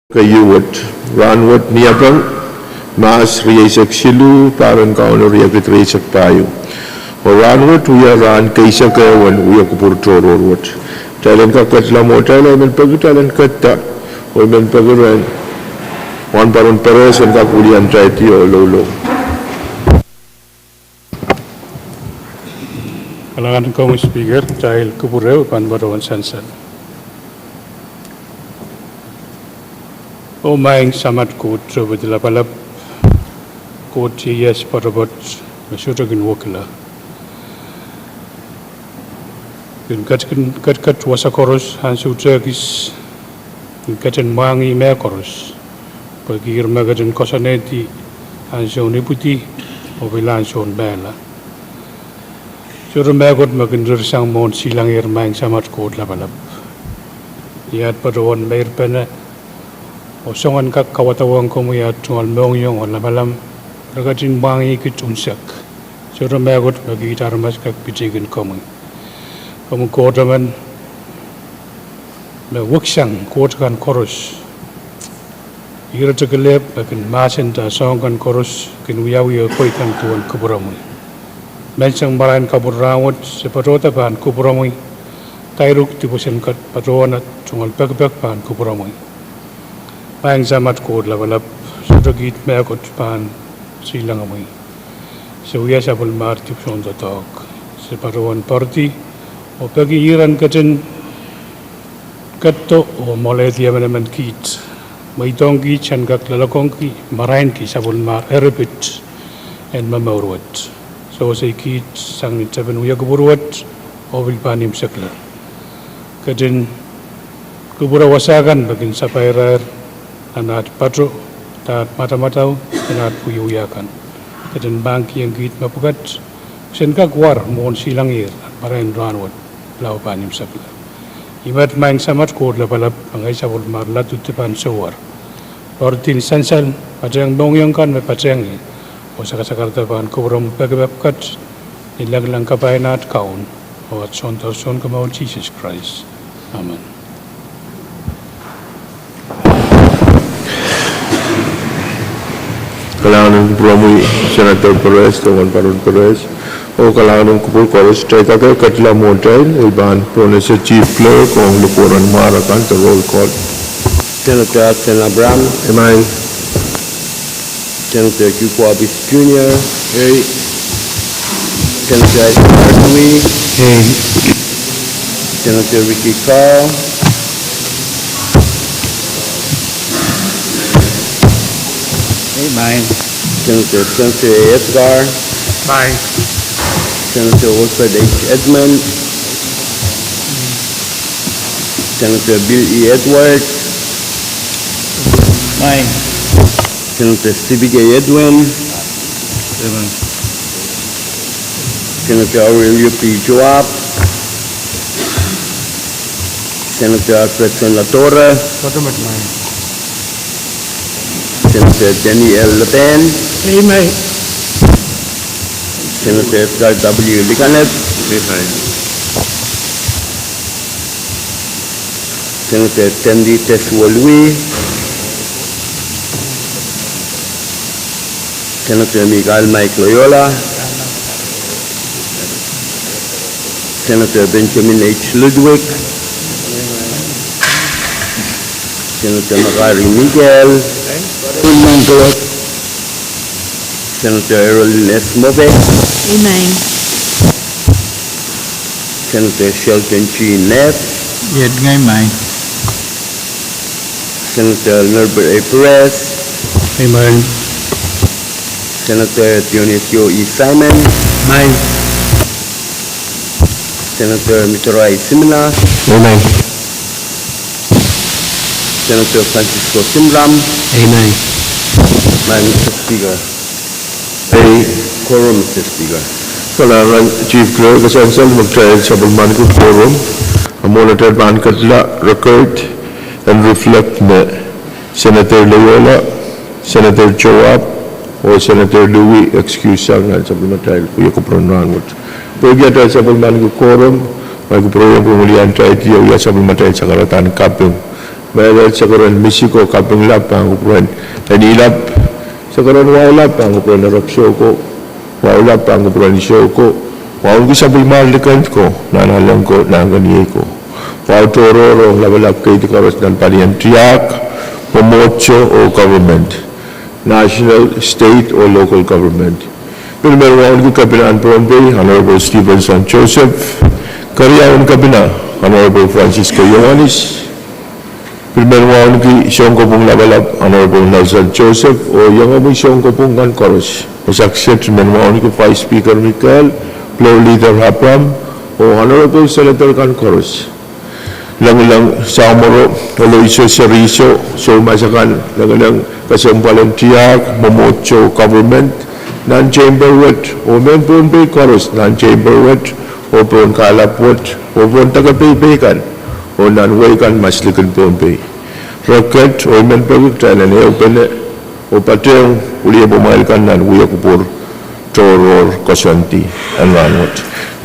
Kayuwat, Ranwat Niapang, Mas Riyasak Silu, Parang Kaunor Yakit Riyasak Payo. O Ranwat, Uya Ran Kaisa Kayawan, Uya Kupurtororwat. Talan Kakatla mo, Talan Pagutalan Kata, o Men Pagaran, Juan Paron Perez, and Kakulian Traiti o Lolo. Kailangan kong speaker dahil kupureo panbarawan sansan. O maing samat kut sobadila palap kut yes parabot masutagin wakila. Kat wasakoros hansu tragis katan mangi mekoros pagir magadan kosaneti hansu niputi o bilanson bela. Sura megot magindur sang mon silang maing samat kut lapalap. Iat parawan mair pena o songan kak kawatawang kumuya tungal meongyong o labalam ragatin bangi kitunsak sura megot magitar mas kak pitigin komung komung kotaman me wuksang kotkan koros ira tegelep bakin masen ta songan koros kin wiyawi koitan tuan kuburamun mensang marain kabur rawat separota ban kuburamun tairuk tibusen kat patroana tungal pek ban kuburamun Pahrek samat kod labalap sudagit meakot pan silang amoy. Suya sabol martip son tatok. Separawan party o pagiiran katin katto o moletia menemen kit. Maitong kit chan kak lalakong ki marain ki sabol mar erepit en mamawat. So say kit sang nitaben uya kuburwat o bilpanim sakla. Katin kuburawasagan bagin sapairar anat patro tat mata-matau anat puyuyakan keten bangki yang git mapukat sen kakwar mon silangir parain ranwat lau panim sakla imat maing samat kod lapalap angai sabol mar latut tepan sowar ortin sansal pajang dongyang kan me pajang o sakasakarta pan kubrom pagabapkat nilaglang kapainat kaun o at son kamaon Jesus Christ. Amen. Kailangan ng Promoy Senator Perez, Juan Paron Perez, o kailangan ng Kupul Chorus, Taikaka Katla Motel, Iban, Pronesya Chief Clerk, o ang Lukuran Marakan, sa roll call. Senator Sen Abraham, Emay, Senator Kukwabis Jr., hey. Senator Martui, hey. Senator Ricky Carl, Bye. Senator Spencer A. Edgar, Bye. Senator Wilfred H. Edmund, Senator Bill E. Edward, Bye. Senator Stevie J. Edwin, Senator Aurelio P. Joab, Senator Alfredson Latorre, Senator Denny L. Le Pen, Amen. Senator Edgar W. Liganet, Senator Tendi Tesua Lui, Senator Miguel Mike Loyola, Senator Benjamin H. Ludwig, Senator Magari Miguel, Senator Errolyn S. Move, Amen. Senator Shelton G. Neff, Yet ngay mine. Senator Norbert A. Perez, Amen. Senator Dionisio E. Simon, Mine. Senator Mitaray Simina, Emay, Senator Francisco Simram, Amen. Mr. Speaker. hey. Quorum, Mr. Speaker. Kailangan Chief Clerk, Kasansal, mag-trial sa Bulman ko quorum, ang monitor ban katla, record, and reflect na Senator Loyola, Senator Joab, o Senator Louie, excuse ang sa Bulman trial, kuya ko pronangot. Pwede yata sa Bulman ko quorum, may kuproyong pumulihan tayo tiyo sa Bulman trial sa karatan kapyung Mayroon sa karon Mexico kaping lap ang upran Anilap sa karon wala pa ang upran Arab Shoko wala pa ang upran Shoko wala ko sa bulmal dekan ko nanalang ko nanganiye ko wala tororo labalap kay di karos dan palian tiyak pomocho o government national, state or local government. Primero wala ko kapilaan Pohnpei Honorable Stevenson Joseph Karyawan Kabina Honorable Francisco Yohanis Primero wala ko siyong kopong labalap Honorable Nelson Joseph o yung amoy siyong kopong kan koros masaksit primero wala ko Vice Speaker Michael Floor Leader Hapram o Honorable Senator kan koros lang sa amoro wala iso seriso so masakan lang kasampalan tiyak momocho government non-chamber wet o men Pohnpei koros non-chamber wet o pon kalapot o pon tagapaypaykan o non-way kan maslikan Pohnpei raket o men pagkaktanan e open o pateng uliya bumailkan nan uya kupur toror kosanti and ranot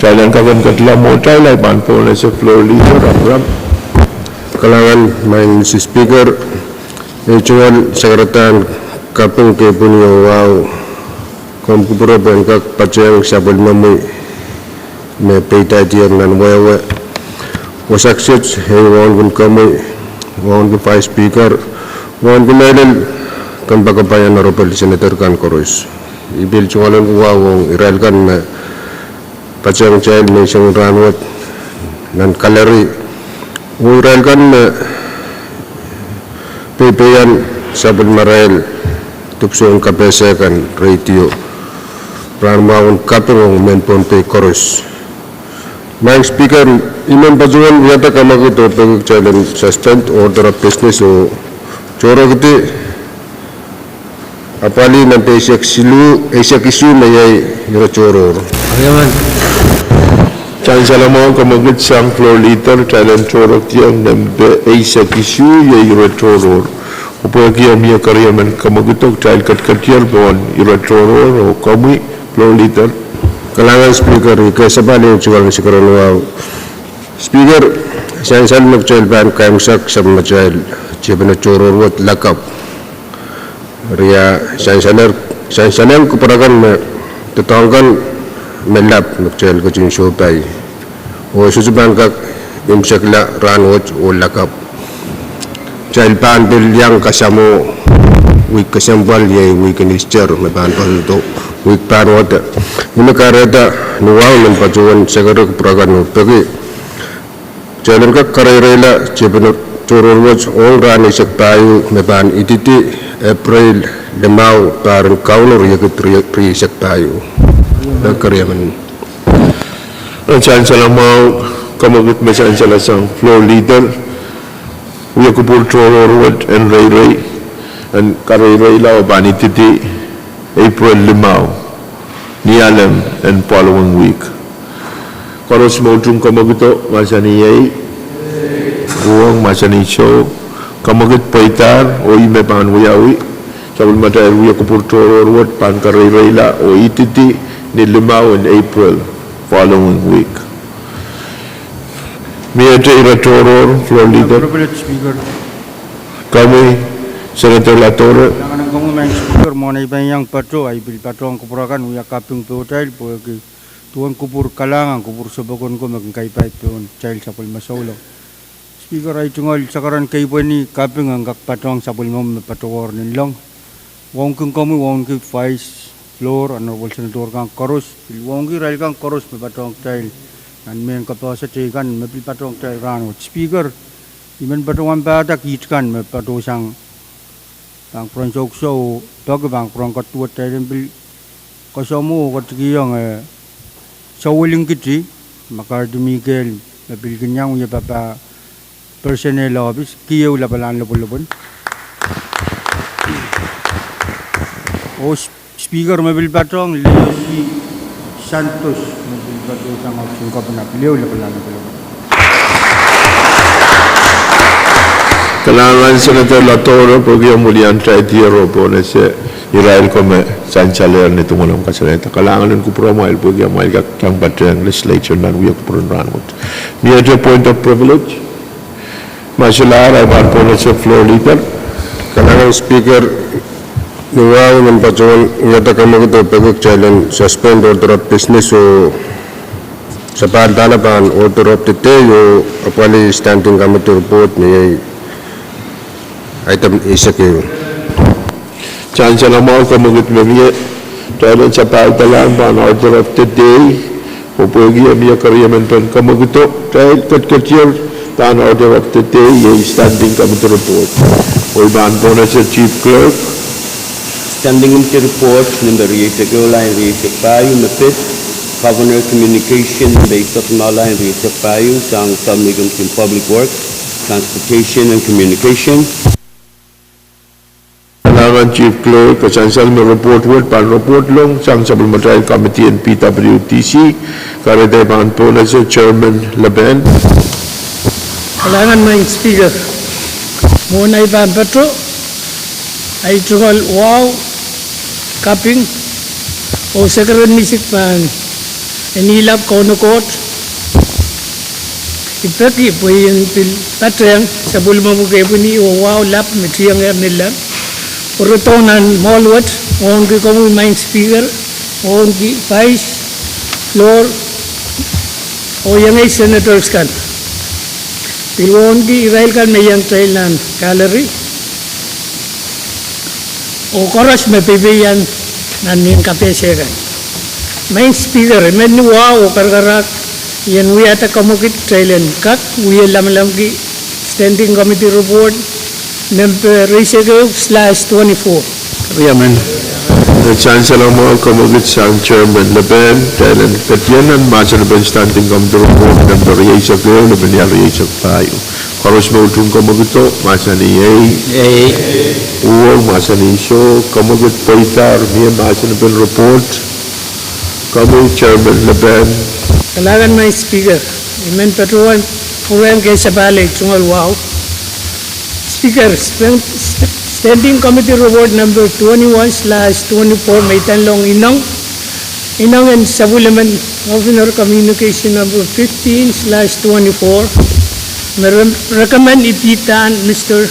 Thailand kagan katlamo Thailand panpo na sa floor leader Ram Kalangan main Mr. Speaker National Sekretarian Kapung ke punyo wow kompura bangkak paceng sabal mamui me peita tiang nan wawa wasaksit hey wan gun kamui wan gun Vice Speaker wan gun lain kan bakapayan Honorable Senator kan koros ibil chungalan wow Israel kan paceng child me sang ranwat nan kalari Israel kan pepeyan sabal marail tupsuon kapesa kan radio Pranmaun kapung men Pohnpei koros. My speaker iman bajuan yata kamag ito pag challenge suspend order of business o choro kiti apali ng Asia Kisu mayay yung choro. Ayaman. Chan salamo kamagit sang floor leader talent choro kiyang nambe Asia Kisu yung choro. Upaya kiyang miya karyaman kamagitok child katkatiyal bon yung choro o kami floor leader. Kalangan speaker kasabali yung chikal si Karanwaw. Speaker, siyan mag-child ban kaimsak sa mga-child siya na choro wat lakap. Riya siyan kuparakan na tutangkan melap mag-child ko yung shopay. O susuban kak imsak la ranwat o lakap. Child ban bilyang kasamo week kasambal yay week nischer may ban pa ito. Week panwat. Ini kareta nuwang ng pacuan segera kuparakan no pagi. Jalan ka karela cebana turulwat all rani sakpayu may ban ititi April lemau parang kaunor yakit pri sakpayu. Karyaman. Chan salamau kamagit masan salasang floor leader uya kupur tororwat and ray and karay lao bani titi April limau nialam and following week koros motung kamagito masani yay buang masani show kamagit paitar o ime pan uyawi sabul mata uya kupur tororwat pan karay la o ititi ni limau in April following week. Miyate Iratoror, floor leader. Honorable Speaker, Kami, Senator Latore. nanganang kamu Speaker mo na ibang yang patro ay bil patro ang kupurakan uya kaping hotel po tuan kupur kalangan kupur sabakon ko magkay pay tuan child sa pulmasolo. Speaker ay tungol sakaran kay po ni kaping ang patro ang sa pulmam patro nin lang. Wong kung kamu wong kay Vice floor Honorable Senator kang koros wong kay rail kang koros may patro ang child. Nan men capacity kan may patro ang child ran Speaker iman patro ang bata kit kan may patro sang bang pronsok so pag bang prongkat tuat tayo bil kasamo katigiyang sa uling kiti makardo Miguel nabil kanyang uya papa personnel office kiyaw labalan lupon o speaker mabil patong Leo Santos mabil patong sang option ka pa na kiyaw labalan lupon Kalangan Senator Latore pergi mulian traitiro po na siya Israel ko may sanchaler ni tumulong kasalita. Kalangan nun ko promoil pergi amail kang batang legislature nan uyak puron rangot. Near to point of privilege, Martial ay barpona sa floor leader. Kalangan speaker nuwaw ng patungan ngata kami ito pagod challenge suspend order of business o sa pantanapan order of the day o apali standing committee report ni item isa kayo. Chancellor mo kamagut mamiya dahil sa pagtalaan pa ang order of the day o pwede miya karyaman pa kamaguto dahil katkatiyar ta ang order of the day yung standing committee report o ibaan po na sa chief clerk. Standing committee report number 8 line Riesek Pahrek mapit Governor Communication based on line Riesek Pahrek sang Subcommittee in Public Works, Transportation and Communication. Kailangan chief clerk kasansal may report word pan report long sang Supplementary Committee and PWTC karadeban po na sa Chairman Laben. Kailangan may speaker. Muna ibang patro ay tungal wow kaping o sakaran misik pan enilap kono kot ipaki po yung patrang sa bulma mo kayo po ni o wow lap metriyang nila urutonan molwat on ki komu main speaker on ki vice floor o yung ay senators kan pilon ki irail kan may yung trail nan gallery o koras may pibiyan nanin kapesya kan main speaker men wow karkarak yan wiyata kamukit trailen kak wiya lam ki standing committee report number /24. Yaman. The Chancellor mo kamagut sang Chairman Laben dahil katyanan masa Laben standing committee report number Riesek Laben ya Riesek Pahrek. Karos mo utong kamaguto masa ni Pwuhng masa ni So kamagut paitar miya masa Laben report kamu Chairman Laben. Kailangan may speaker. Imen patuan Pwuhng kay sabalik tungal wow. Speaker, Standing Committee Report number 21/24 may tanlong inang and Supplement Governor Communication number 15/24 recommend ipitan Mr.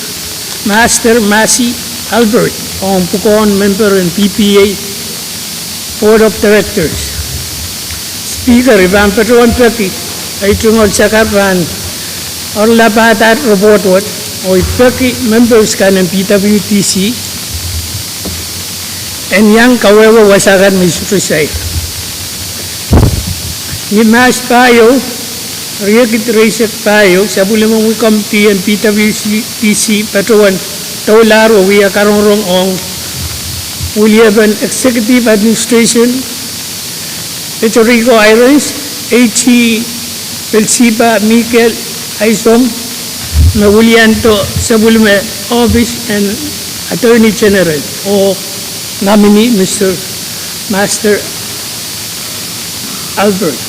Master Masi Albert ang Pwuhng member and PPA Board of Directors. Speaker, ibang patuan paki ay tungod sa kapan or labatat report what o ipaki members ka ng PWTC and yang kawewa wasakan may sutusay. Ni mas payo, Riesek payo, sa bulimang committee and PWTC patuan taularo wiya karong ong Uliaban Executive Administration, Puerto Rico Islands, H.E. Pelsipa Mikel Aisom, Magulian to sa Bulme Office and Attorney General o nominee Mr. Master Albert.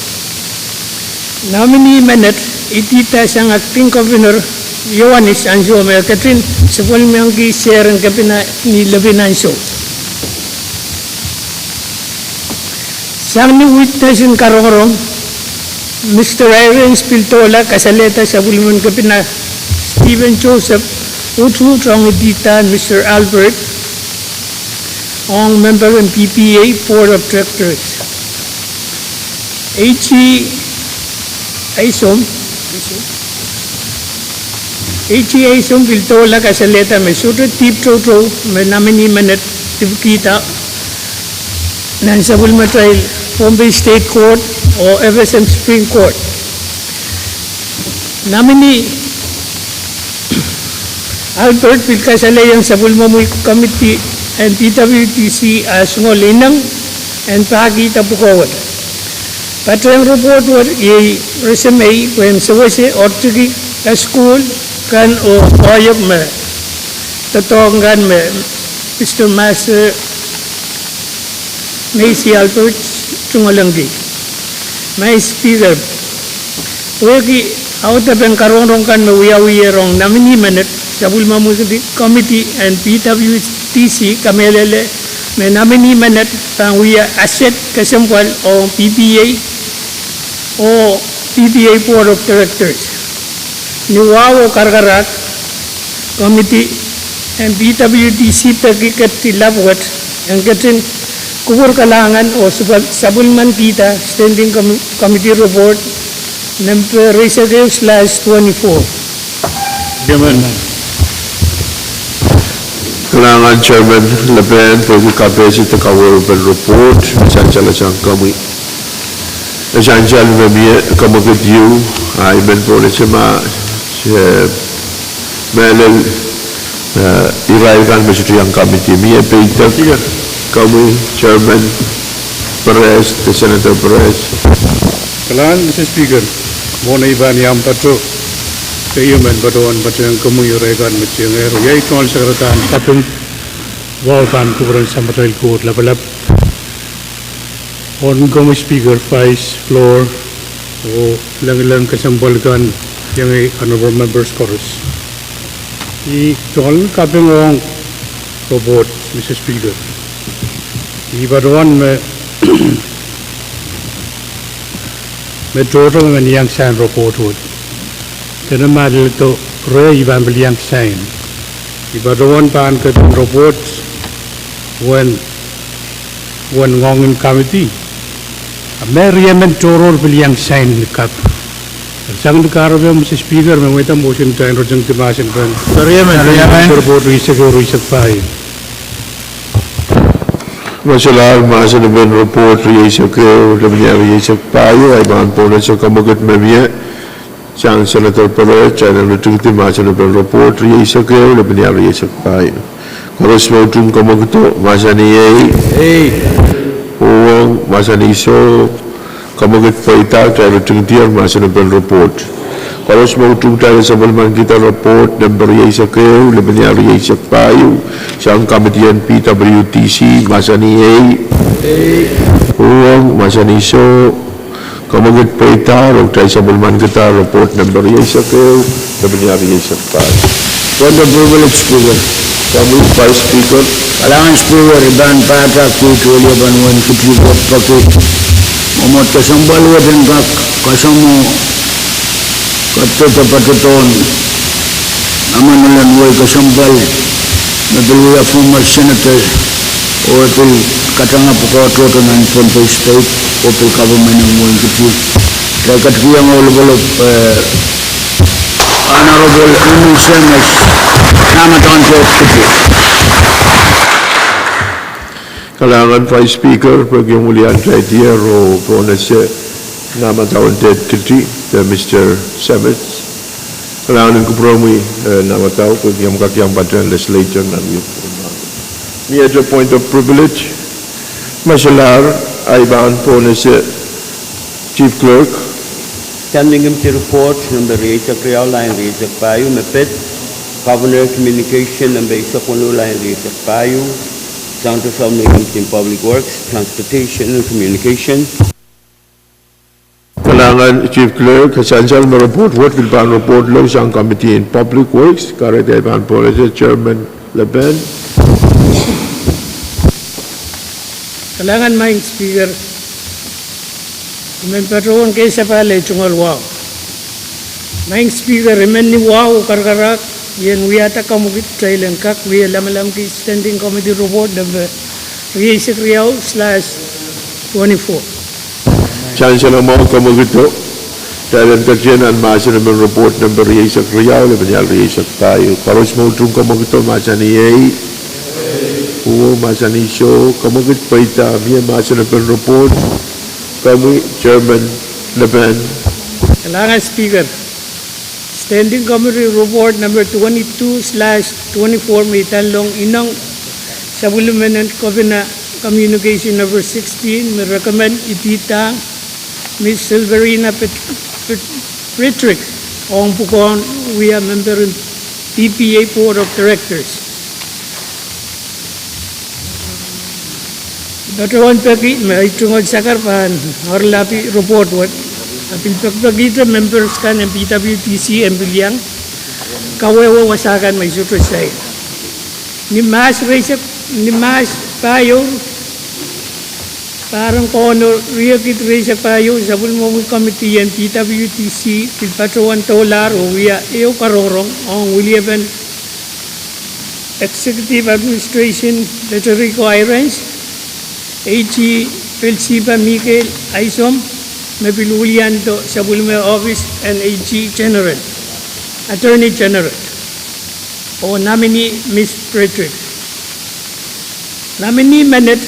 Nominee Manet itita sang acting governor Yohanes Anjo may Katrin sa Bulme ang share ang kapina ni Labinanso. Sang ni witnessin karong Mr. Irene Spiltola kasaleta sa Bulme ang kapina Stephen Joseph, Utsu Trong Editan, Mr. Albert, ang member ng PPA Board of Directors. H.E. Aisom, Piltola kasaleta may surat tip trotro may nominee manet tipkita ng sa Bulma Trial, Pohnpei State Court o FSM Supreme Court. Nominee Albert Pilkasalayang sa Bulmamuy Committee and PWTC as ngolinang and pakita pukawad. Patrang report were a resume when sawase ortigi ka school kan o oyok me tatonggan me Mr. Master Macy Albert tungalanggi. May speaker wagi out of ang karong kan me wiya rong nominee minute sa Bulmamuy Committee and PWTC kamelele may nominee minute pang wiya asset kasamkwal o PPA o PPA Board of Directors. ni wow kargarak committee and PWTC pakikat tilabwat ang katin kubur kalangan o sabulman kita standing committee report number /24. Kalangan Chairman Laban Pwuhng kapesi takawurban report Sanjala sang kami Sanjal memia kamagit you ay ben po na sama melel iraikan masih yang committee mia peter kami Chairman Pahrek Senator Pahrek. Kalangan Mr. Speaker, mona iban yang patro kayo man badoan batang kumuyuregan macam yai tuan sekretarian Pwuhng wawan kuburan sampai court labalap on Speaker Vice floor o lang kasambalkan yang honorable members chorus I tuan kapeng orang robot Mr. Speaker I badoan me total man yang sign report would kena madal to re iban beliang sign iba doan pan ke report when ngongin committee Ameriamen toror beliang sign kap sang dekaro be Mr. Speaker me weta motion to enrojeng timasin ban Ameriamen report research pai Masalah masa depan report research lebihnya research payu iban pun so kamagat memia Sang Senator Pahrek channel nutriti masa depan report research lebihnya research payu kalau semua tung kamagto masa ni Pwuhng masa ni so kamagat paita channel nutriti masa depan report kalau semua tung tayo sebelum kita report number research lebihnya research payu sang komitian PWTC masa ni Pwuhng masa ni so kamagat paita rok tayo sebelum kita report number research lebihnya research payu. What the privilege speaker? Kami Vice Speaker Kalangan speaker iban pata kutulia banwan kutibot paket momot kasambal wadan kak kasamu katata patuton naman nalan way kasambal nadaluya former senator o apil katanga pukawato ng Pohnpei state o apil government ng mga kutib kaya katkiyang ulog-ulog Honorable Unu Semes Namaton ko kutib Kalangan Vice Speaker Pwuhng mulian Traitier o Pwuhng nama tahun dead kiti Mr. Semes Kalangan ko promi nama tahu Pwuhng kakyang Batang Legislature na me at a point of privilege masalar ay baan Pwuhng Chief Clerk Standing Committee report number research line research payu mepet Governor Communication number isa kuno line research payu Counter in Public Works, Transportation and Communication. Kalangan Chief Clerk, Sanjal report what will ban report law sang Committee in Public Works, Karate ban policy Chairman Laban. Kalangan maing speaker Memperon kaysa pala chungal wow. Maing speaker remen ni wow karkarak Yan wiyata kamugit trailen kak wiya lamalam ki standing committee report number /24. Chancellor mo kamugito trailen kajian masa naman report number research lebihnya research tayo paros mo tung kamugito masa ni Pwuhng masa ni show kamugit paita miya masa naman report kami Chairman Laban. Kalangan speaker Standing Committee Report number 22/24 may talong inang Supplemental Communication number 16 may recommend itita Ms. Silverina Pahrek ang Pwuhng we are member in PPA Board of Directors. Batuan pagi may tungod sakarpan orlapi report what apil pagpagita members kan ng PWTC and bilyang kawewa wasakan may sutrasay ni mas payo parang kono Riakit Reza Payo sa Bulmawi Committee and PWTC Pilpatruan Tolar o Wia Eo Karorong on William Executive Administration Federico Irons AG Pelsiba Miguel Aisom Mabilulian to sa Bulmawi Office and AG General Attorney General o nominee Ms. Pahrek. Nominee Manet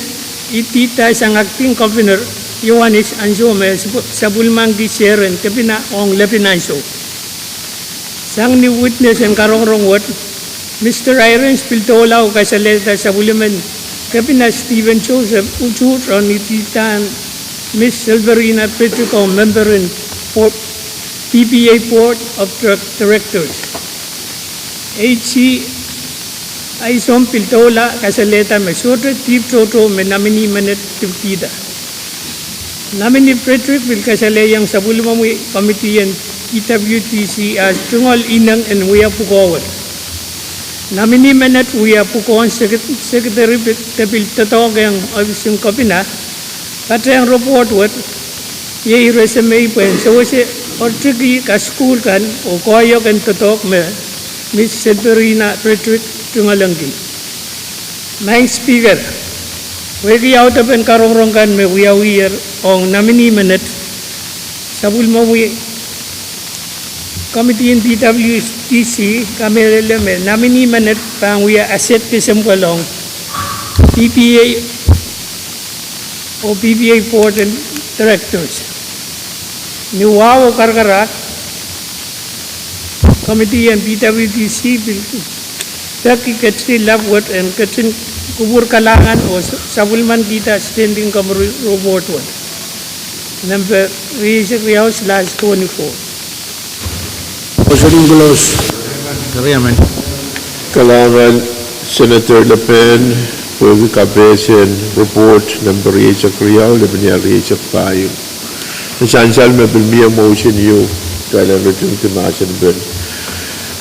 itita sang acting governor Ioannis Anjome sa Bulmangi Sharon kapina ong Lepinaiso. Sang ni witness ang karong wat Mr. Irons Piltola o kasaleta sa Bulman kapina Stephen Joseph Uchut on itita Ms. Silverina Petrico member in PBA Board of Directors. H.C. Aisom Piltola kasaleta Mesodre Tip Toto menamini Manet Tiptida. Namini Pahrek bil kasalayang sa Bulmawi Committee and PWTC as Tungol Inang and Wia Pukawat. Namini Manet Wia Pukawan Secretary Tapil Tatog ang Office ng Kapina pati ang report wat ye resume pen so se ortigi ka school kan o koyo kan Tatok me Miss Silverina Pahrek Tungalanggi. Maing speaker, wegi out of en karorongkan me wiyawir ong nominee Manet sa Bulmawi Committee in PWTC kamelele me nominee Manet pang wiya asset kesemkalong PPA o PPA Board and Directors. Niwaw karkarak Committee and PWTC Daki Katri Labwat and Katrin Kubur Kalangan o Sabulman kita standing committee report one. Number /24. Kalangan Senator Le Pen, Pwuhng Kapesen report number Riyajak Riyaw, Lebenya Riyajak Payo. Sansal me bilmiya motion you kala retung timasan ben.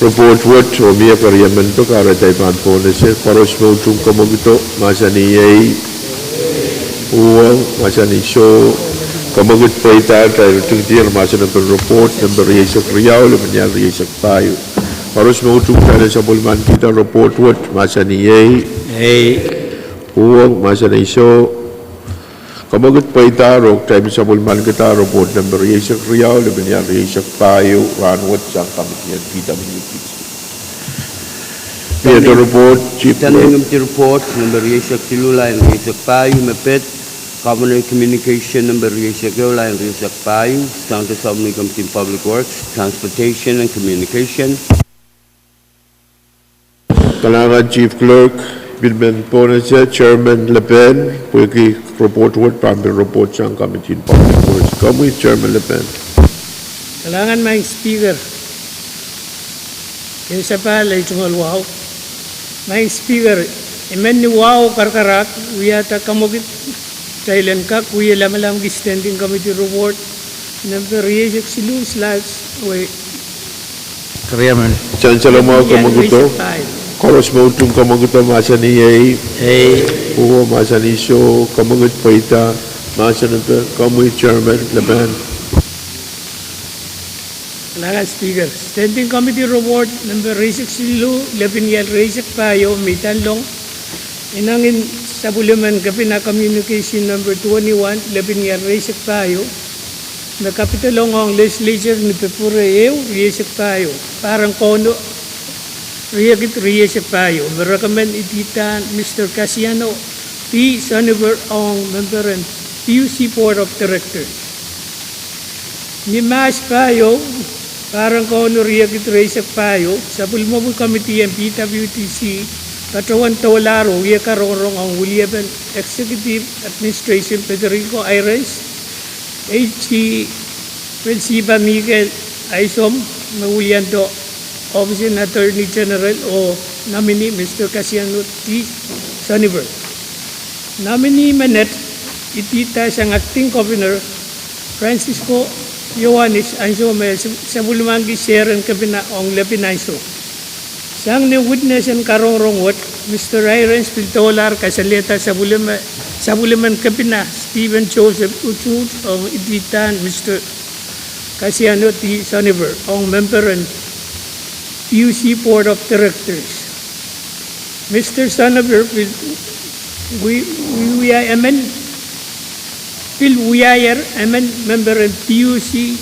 Report what o miya parliamento kara taipan po na siya paros mo tung kamagito masaniyay Pwuhng masaniso kamagit pa ita tayo tung tiyan masan ng report number Riyajak Riyaw, Lebenya Riyajak Payo. Paros mo tung kala sa bulman kita report what masaniyay Pwuhng masaniso Kamagut pa itarok, tayo sa bulman kita, report number Riyajak Riyaw, Lebenya Riyajak Payo, ranwat sa Committee at PWTC. Pieta report, Chief Standing Committee report number Riyajak Silula and Riyajak Payo, Mapet, Governor Communication number Riyajak Yola and Riyajak Payo, Standing Committee Public Works, Transportation and Communication. Kalangan Chief Clerk, Bilben po na siya, Chairman Le Pen, Pwuhng report what pambil report sa Committee in Public Works. Kami Chairman Le Pen. Kalangan may speaker. Kaysa pa lay tungal wow. May speaker. Imen ni wow karkarak. Wiyata kamugit. Thailand kak. Wiya lamalam standing committee report. Number Riyajak Silu / way. Kariyaman. Chansalamaw kamuguto. Koros mo itong kamaguto masaniyay. Pwuhng masaniso kamagut pa ita. Masanito kami Chairman Le Pen. Kalangan speaker. Standing committee report number Riyajak Silu, Lebenya Riyajak Payo, Mitanlong. Inangin sa Bulaman Kapina Communication number 21, Lebenya Riyajak Payo. Nakapitalong ang Legislature ni Pwuhng Riyajak Payo. Parang kono Riakit Riyajak Payo. Recommend itita Mr. Casiano P. Soniver ang member and PUC Board of Directors. Ni Mas Payo, parang kono Riakit Riyajak Payo, sa Bulmawi Committee and PWTC, Katawan Tolaro, Wia Karorong ang William Executive Administration Federico Irons, H.C. Pelsiba Miguel Aisom, William Do, Office and Attorney General o nominee Mr. Casiano T. Soniver. Nominee Manet, itita siyang acting governor Francisco Ioannis Anjome sa Bulmangi Sharon Kapina ong Lepinaiso. Sang ni witness and karong what Mr. Irons Piltolar Kasaleta Sabuliman Kapina Stephen Joseph Uchut of Ititan Mr. Kasiano T. Soniver on member and PUC Board of Directors. Mr. Soniver we are amen member and PUC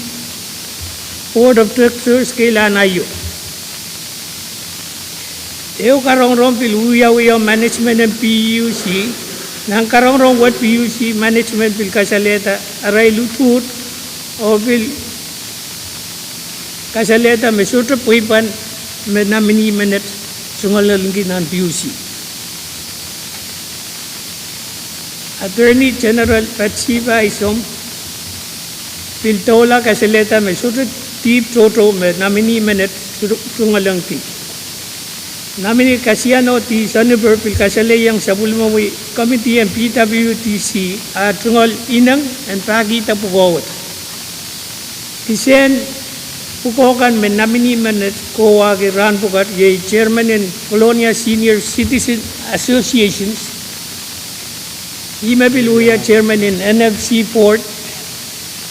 Board of Directors Kailanayo. Eu karong pil management and PUC nang karong what PUC management pil kasaleta aray lutut o pil kasaleta mesutra puipan menamini menet sungalalungin ng PUC. Attorney General Patsiba Isom Piltola kasaleta mesutra tip toto menamini menet sungalalungin. Namini Kasiano T. Soniver Pilkasalayang Sabulmawi Committee and PWTC at Tungol Inang and Pakita Pugawat. Kisen Pukokan men namini manet Kowa Giran Pukat ye Chairman and Colonia Senior Citizen Associations. Imabiluya Chairman in NFC Port.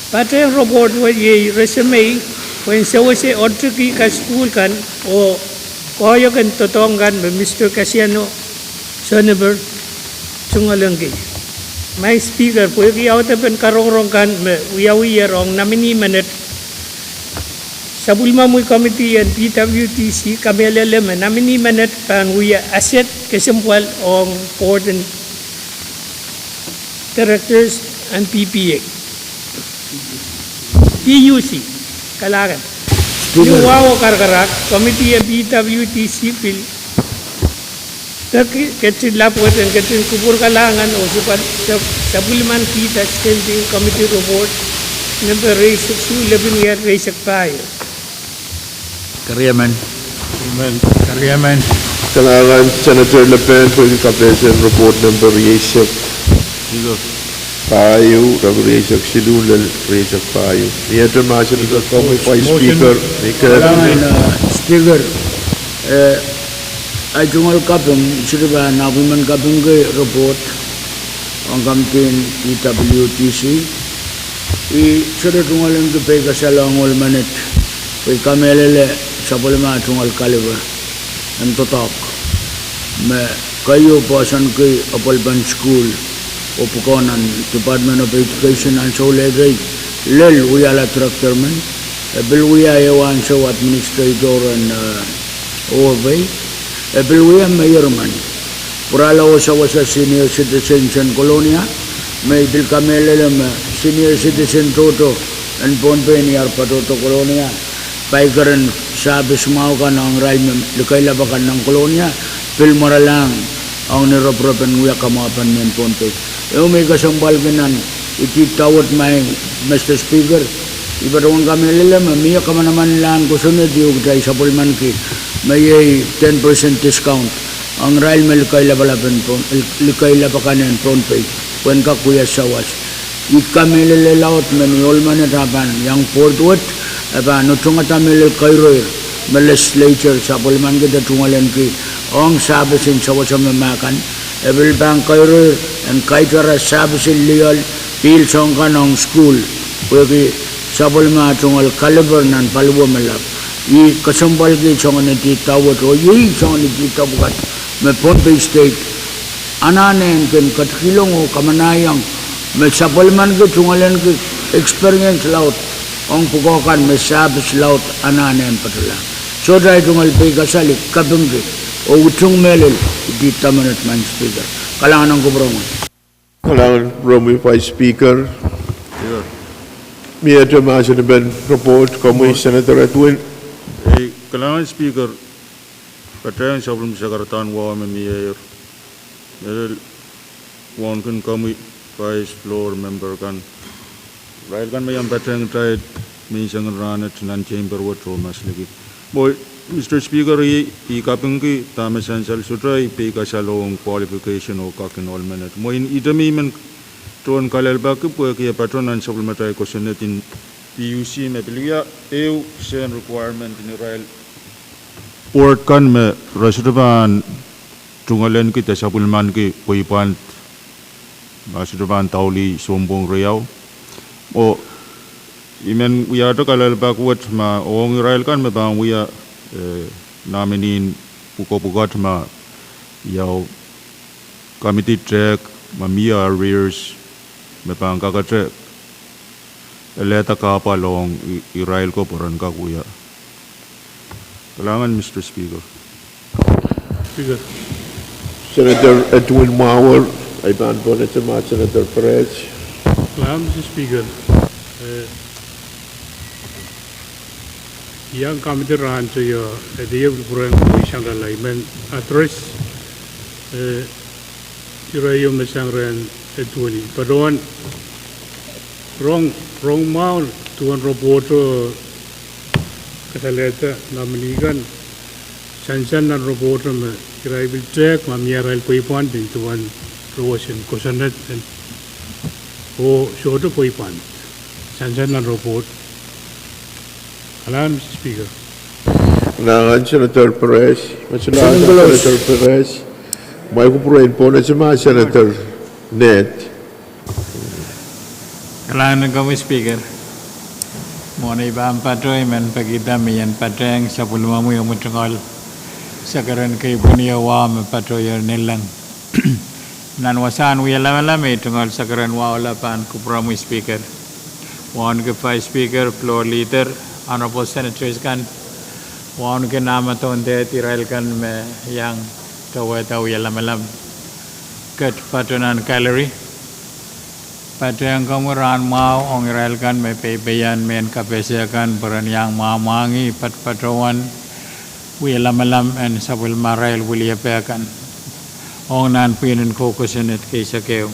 Patre report wa ye resume when sawase ortuki ka school kan o Koyo kan totonggan Mr. Kasiano Soniver Sungalanggi. My speaker po yung pen karong kan wiya rong namini manet Sabulma Mui Committee and PWTC kamelele namini manet pan wiya asset kesempual ong board and directors and PPA. PUC kalagan. Yung wawo karkarak, Committee of BWTC Pil, ketsin lapwat and ketsin kupur kalangan o sa buliman kita standing committee report number race 11 year race payo. Karyaman. Kalangan Senator Le Pen for the President report number Yesek Payo, Yesek Silulal, Yesek Payo. The Entertaiment is a Pohnpei speaker. Speaker, I jungal kapung siriba nabuman kapung ke report on campaign PWTC. I sire jungal yang tu pay kasalang ol manet. Pay kamelele sabulma jungal kaliba. And to talk. Me kayo pasan ke Apalban School. Upukonan Department of Education and so legay lel uyala tractorman bil uya yawan so administrator and overway bil uya mayorman purala wasa senior citizen and colonia may bil kamelele senior citizen toto and Pohnpei niar patoto colonia paikaran sabis mau kan ang railman likay labakan ng colonia bil moralang ang niropropen uya kamapan niyan Pohnpei. Eu may kasambal ganan iti tawat may Mr. Speaker ibarong kami lila mamiya ka naman lang ko sunod yung tayo sa pulman ki may 10% discount ang rail may likay labakanan Pohnpei when ka kuya sawas ikami lilaut maniol manatapan yang portwat aba nutunga tamil kairoir may legislature sa pulman kita tungalan ki ang sabasin sawas sa mamakan Ebil bang kairoir and kaitara sabasin legal pil songkan ang school wagi sabol nga tungal caliber nan palwa malap I kasambal ki songan iti tawat o yi songan iti tabukat me Pohnpei state ananen ken katkilong o kamanayang me sabol man ki tungalan ki experience laut ang pukokan me sabis laut ananen patula so dahil tungal pay kasalik kabungki o utung melel di tamanat man speaker kalangan ng kubrongan Kalangan Romy Vice Speaker Mia Jamashin Ben report Kamu Senator Edwin Kalangan speaker Patayan sabelum sakaratan wa memiyir wan kan kami vice floor member kan right kan mayam patayan try minsangan ranat nan chamber wa tromas lagi boy Mr. Speaker, I kapung ki tama sansal sutray pay kasalong qualification o kakinol manet. Mo in itamiman tuan kalal baki po kaya patronan supplementary question in PUC mabiliya EU sen requirement in Israel sport kan me restaurant tungalen kita sapulman ki Pwuhng restaurant tauli sombong riau o imen uya to kalal bakwat ma ong Israel kan me bang uya naminin puko-pukat ma yaw committee track ma mia rears me bang kakatrek eleta kapalong Israel ko poran kakuya. Kailangan, Mr. Speaker. Speaker. Senator Edwin Mauer, ay baan po na Senator Pahrek. Kailangan, Mr. Speaker. Yang kami terahan saya dia berkurang isang kalai men address irayo mesangren etuni padon wrong mount tuan reporter kasaleta namanigan sansan na reporter me iray bil track mamiaral Pwuhng din tuan rosen kosanet o shoto Pwuhng sansan na report. Alam, Mr. Speaker. Kailangan, Senator Pahrek. Senator Pahrek. May kupurain po na Senator Net. Kailangan kami, Speaker. Muna iba ang patoy, man pagkita miyan pateng sa pulmamu yung mutungol. Sa karan kay Buniyawa, man patoy yung nilang. Nanwasan, uya lam tungol sa karan wala pan kupuramu, Speaker. One ke Vice Speaker, floor leader, Honorable Senators kan wan ke nama tonde tirail kan me yang tahu yalam ket patunan gallery patang kamuran mau ong irail kan me bayan men kapesya kan beran yang mamangi patuan yalam en sabul marail wilia kan ong nan pinin kokosenet kesa keu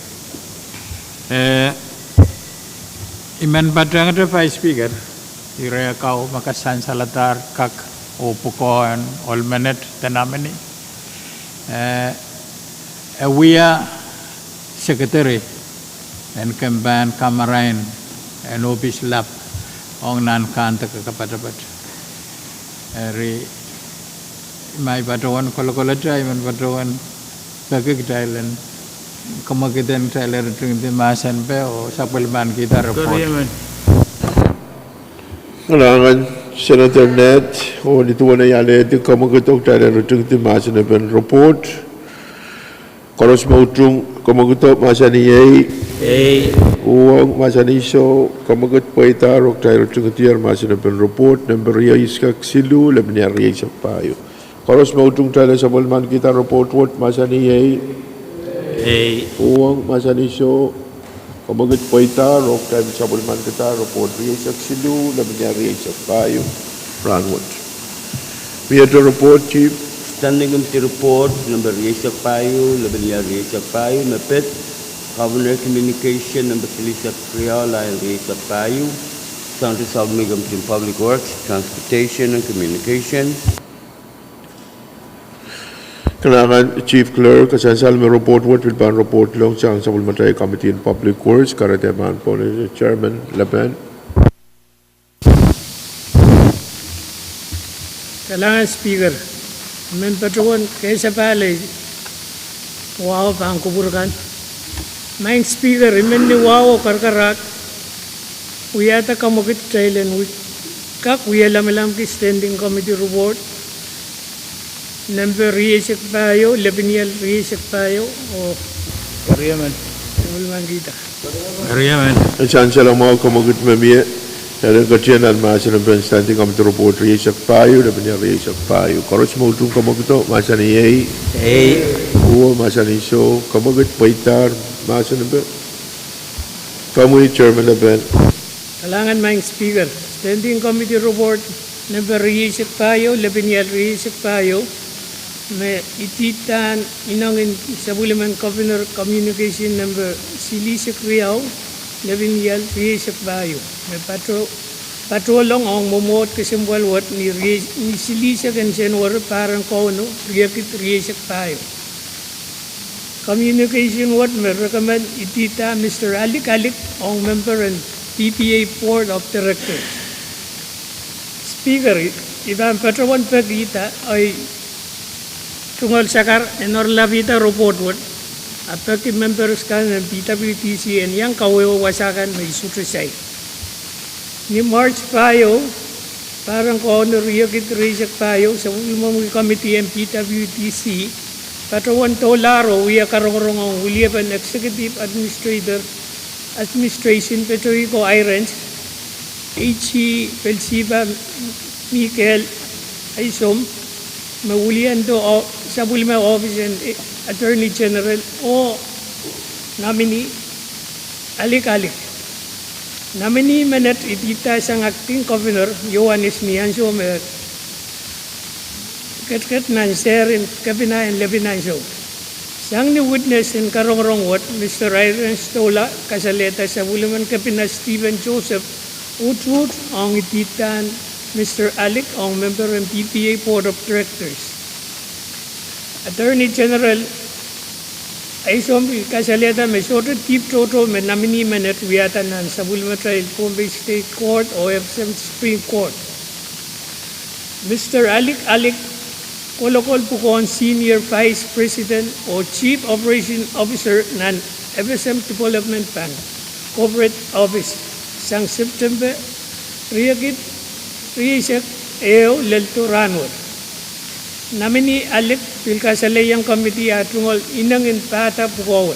iman patang ada Vice Speaker Ira kau makasan salatar kak upukoan olmenet tanamani. Awia secretary and campaign kamarain and office lab ong nan kan takapatapat. Eri mai patuan kalau jai man patuan bagi Thailand kemagitan Thailand tinggi masan pe o sapulman kita report. Kailangan, Senator Net, o dito na yali, di ka magatok tayo na rutung di masa na ben report. Karos mautung, kamagutok masa ni Yay. Uwang masa ni So, kamagut po itarok tayo rutung tiyar masa na ben report. Number Yay iskak silu, labi niya Yay sa payo. Karos mautung tayo sa bulman kita report what masa ni Yay. Uwang masa ni So, kamagut po itarok tayo sa bulman kita report Yay iskak silu, labi niya Yay sa payo. Ranwood. We had a report, Chief. Standing committee report number Yesak Payu, Labania Yesak Payu, Mapet, Governor Communication number Kilisak Kriala and Yesak Payu, County South Megam Team Public Works, Transportation and Communication. Kailangan Chief Clerk, kasansal may report what will ban report long sa Supplementary Committee in Public Works, karateman po ni Chairman Laban. Kailangan Speaker, men patuan kaysa pala wow pang kuburkan. Main Speaker, men ni wow karkarak. Uyata kamukit Thailand kak uyalam ki standing committee report. Number riesek payo, labinial riesek payo o Riyaman. ulman kita. Riyaman. Kasansal ang mga kamukit mamiya. Kaya katiyan ang masa ng Ben standing committee report riesek payo, labinial riesek payo. Karos mo itong kamukito, masa ni Yay. Uwa, masa ni So, kamukit paitar, masa ng Ben. Kamuhi Chairman Laban. Kailangan main Speaker, standing committee report number riesek payo, labinial riesek payo. May ititan inangin sa Buliman Governor Communication number Silisek Riau, labinial riesek payo. May patrolong ang momot kasimbalwat ni Silisek and Senwar parang kono, riakit riesek payo. Communication what may recommend itita Mr. Alik ang member and PPA Board of Directors. Speaker, Iban Patrawan Pagita, I Tungal Sakar and Orlavita report wood. A Paki members can and PWTC and Yang Kawewa Wasakan may sutrisay. Ni March Payo, parang ko ano Riyagit Rizak Payo sa Ulmong Committee and PWTC, Patrawan Tolaro, we are Karong William Executive Administration Petroico Irons, H.E. Pelsiba Michael Aisom, Maulian do Sabulma Office and Attorney General o nominee Alik. Nominee Manet itita sang acting governor Yohanes Mianso me ket nan share in Kabina and Levinanso. Sang ni witness in Karong what Mr. Iron Stola Kasaleta Sabulman Kabina Stephen Joseph Utwood ang ititan Mr. Alik ang member ng PPA Board of Directors. Attorney General Aisom Kasaleta may sorted Chief Toto may nominee manet wiyatan ng Sabulma Trial Pohnpei State Court o FSMTC Supreme Court. Mr. Alik Kolokol Pwuhng Senior Vice President o Chief Operation Officer ng FSM Development Bank Corporate Office sang September Riyagit Lelto Ranwar. Nominee Alik Pilkasalayang Committee atungol inangin pata Pwuhng.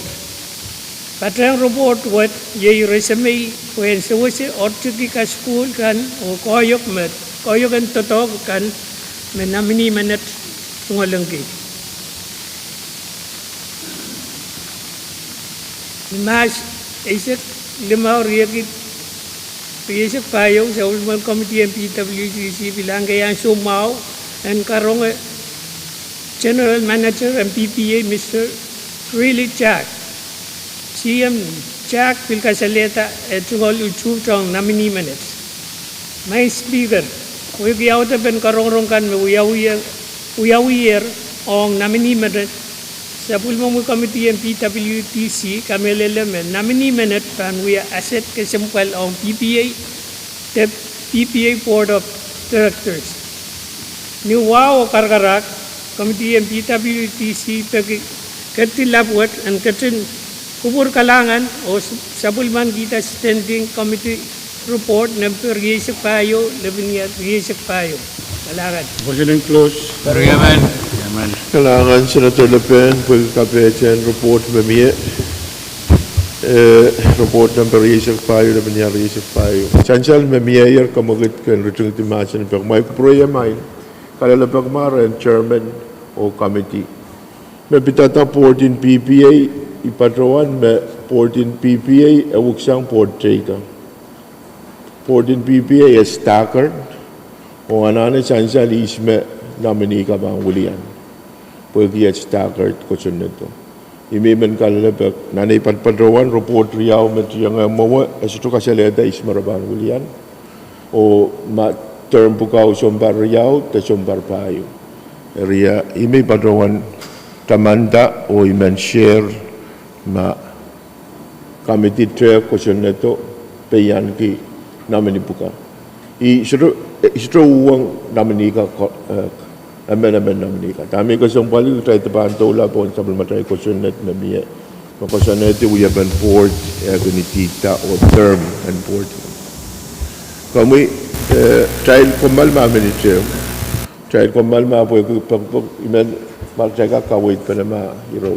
Patrang report what ye resume when sewase ortuki ka school kan o koyokan totog kan may nominee manet tungalangki. Mas isip limaw Riyagit Riyagit Payo sa Ulmal Committee and PWTC bilang kayang sumaw and karong General Manager and PPA Mr. Really Jack. CM Jack Pilkasaleta at tungol ututong nominee minutes. My speaker, we giyawta ben karong kan uyawir ang nominee minutes sa Pwuhng Committee and PWTC kami lelemen nominee minute pan we asset kasampal ang PPA Board of Directors. Ni wow karkarak Committee and PWTC katilapwat and katin kubur kalangan o sabulman kita standing committee report ng Riyagit Payo, Riyagit Payo. Kalangan. President close. Kalangan Senator Le Pen, Pwuhng report memie. Report ng Riyagit Payo, Riyagit Payo. Chancel memie kamagit kan return to masin pag may proyamain. Kalalapag maran chairman o committee. May pitata 14 PPA, ipatrawan may 14 PPA, awag siyang portrait ka. 14 PPA is staggered, o anane chansya liis may nominee ka bang ulian. Pwede yan staggered ko sunod to. Imiman kalalapag, nanay patrawan, report riyaw, matiyang mawa, asito kasaleta is marabang ulian. O term pukaw sombar riyaw, ta sombar payo. Ria imi patrawan tamanda o iman share ma committee chair question neto peyan ki namani puka. Istro uang namani ka amen namani ka. Tami ko song pali try to pantola po sa matay question net na miye. Question net we have an board agonitita o term and board. Kami child komal mamani chair. Child komal ma po iman magjaga kawit pa na ma hero.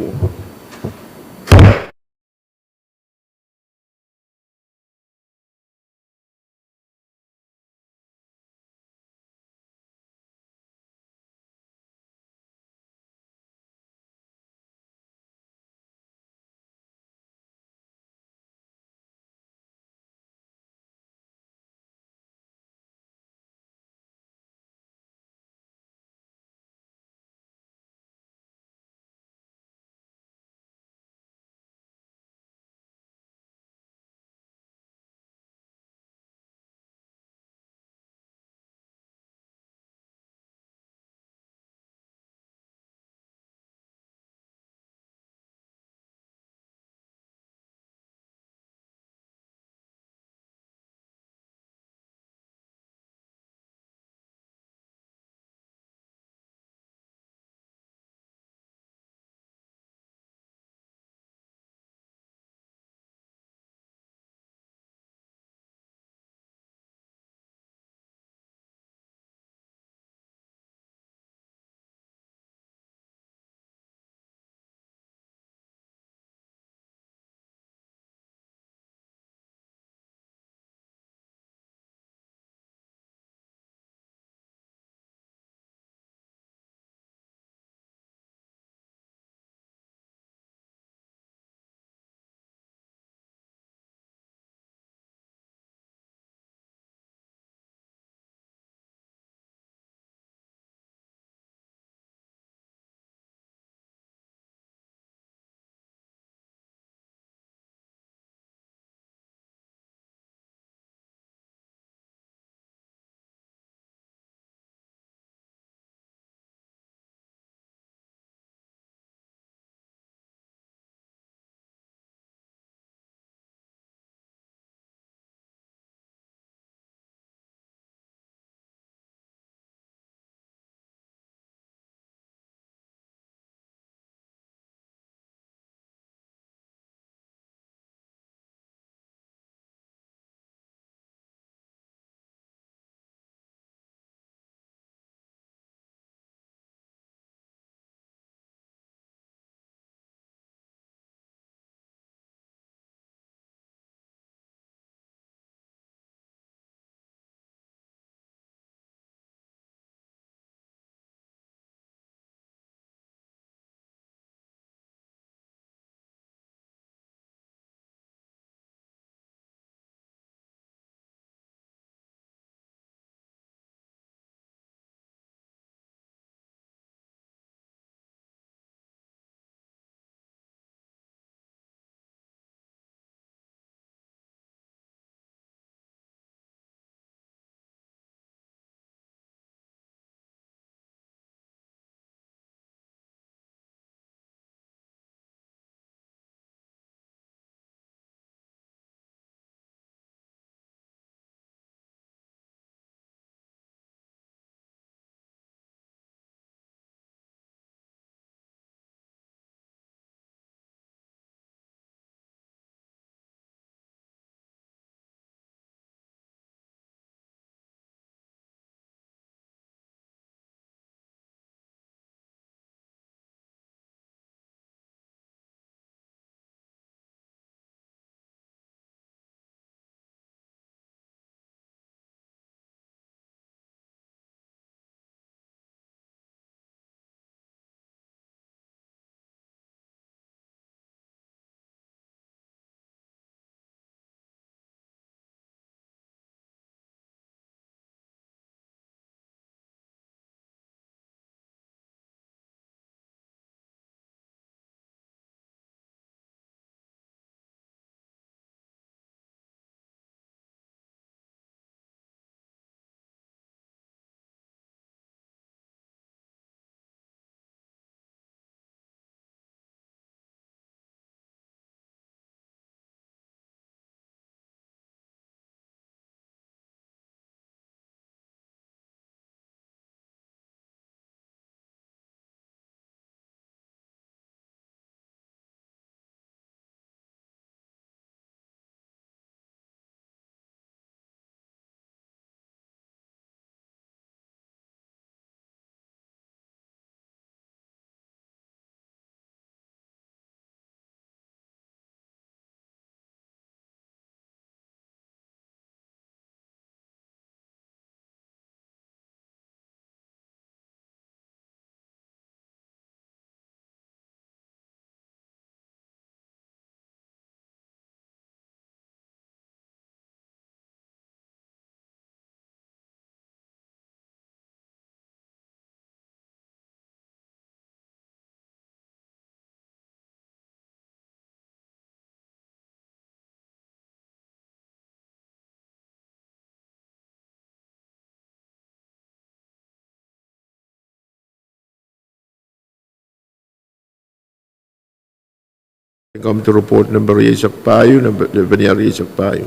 Come to report number Yesak Payu, number Lebanese Yesak Payu.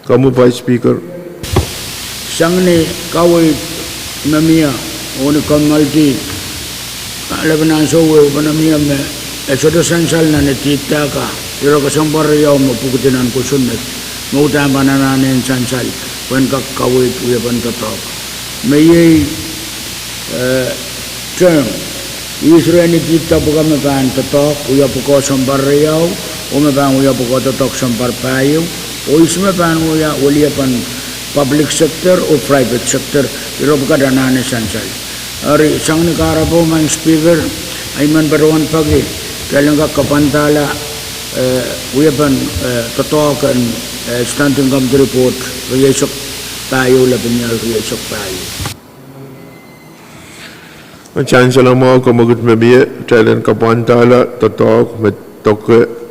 Kamu Vice Speaker. Sang ni kawit mamia oni kamalti Lebanon so we panamia me esodo sansal na netita ka iro ka sambar yaw mo pugutinan ko sunnet mo tama na nanen sansal when ka kawit we ban tatok may term Israel ni kita bukan meban tatok uya buko sambar yaw o meban uya buko tatok sambar payu o isme ban uya ulia pan public sector or private sector iro buka danane sansal ari sang ni karabo man speaker ayman berwan pagi kalangka kapantala uyapan totokan standing committee report riyesok tayo labinyal riyesok tayo Chancellor mo kumagut mebiye Thailand kapantala totok metok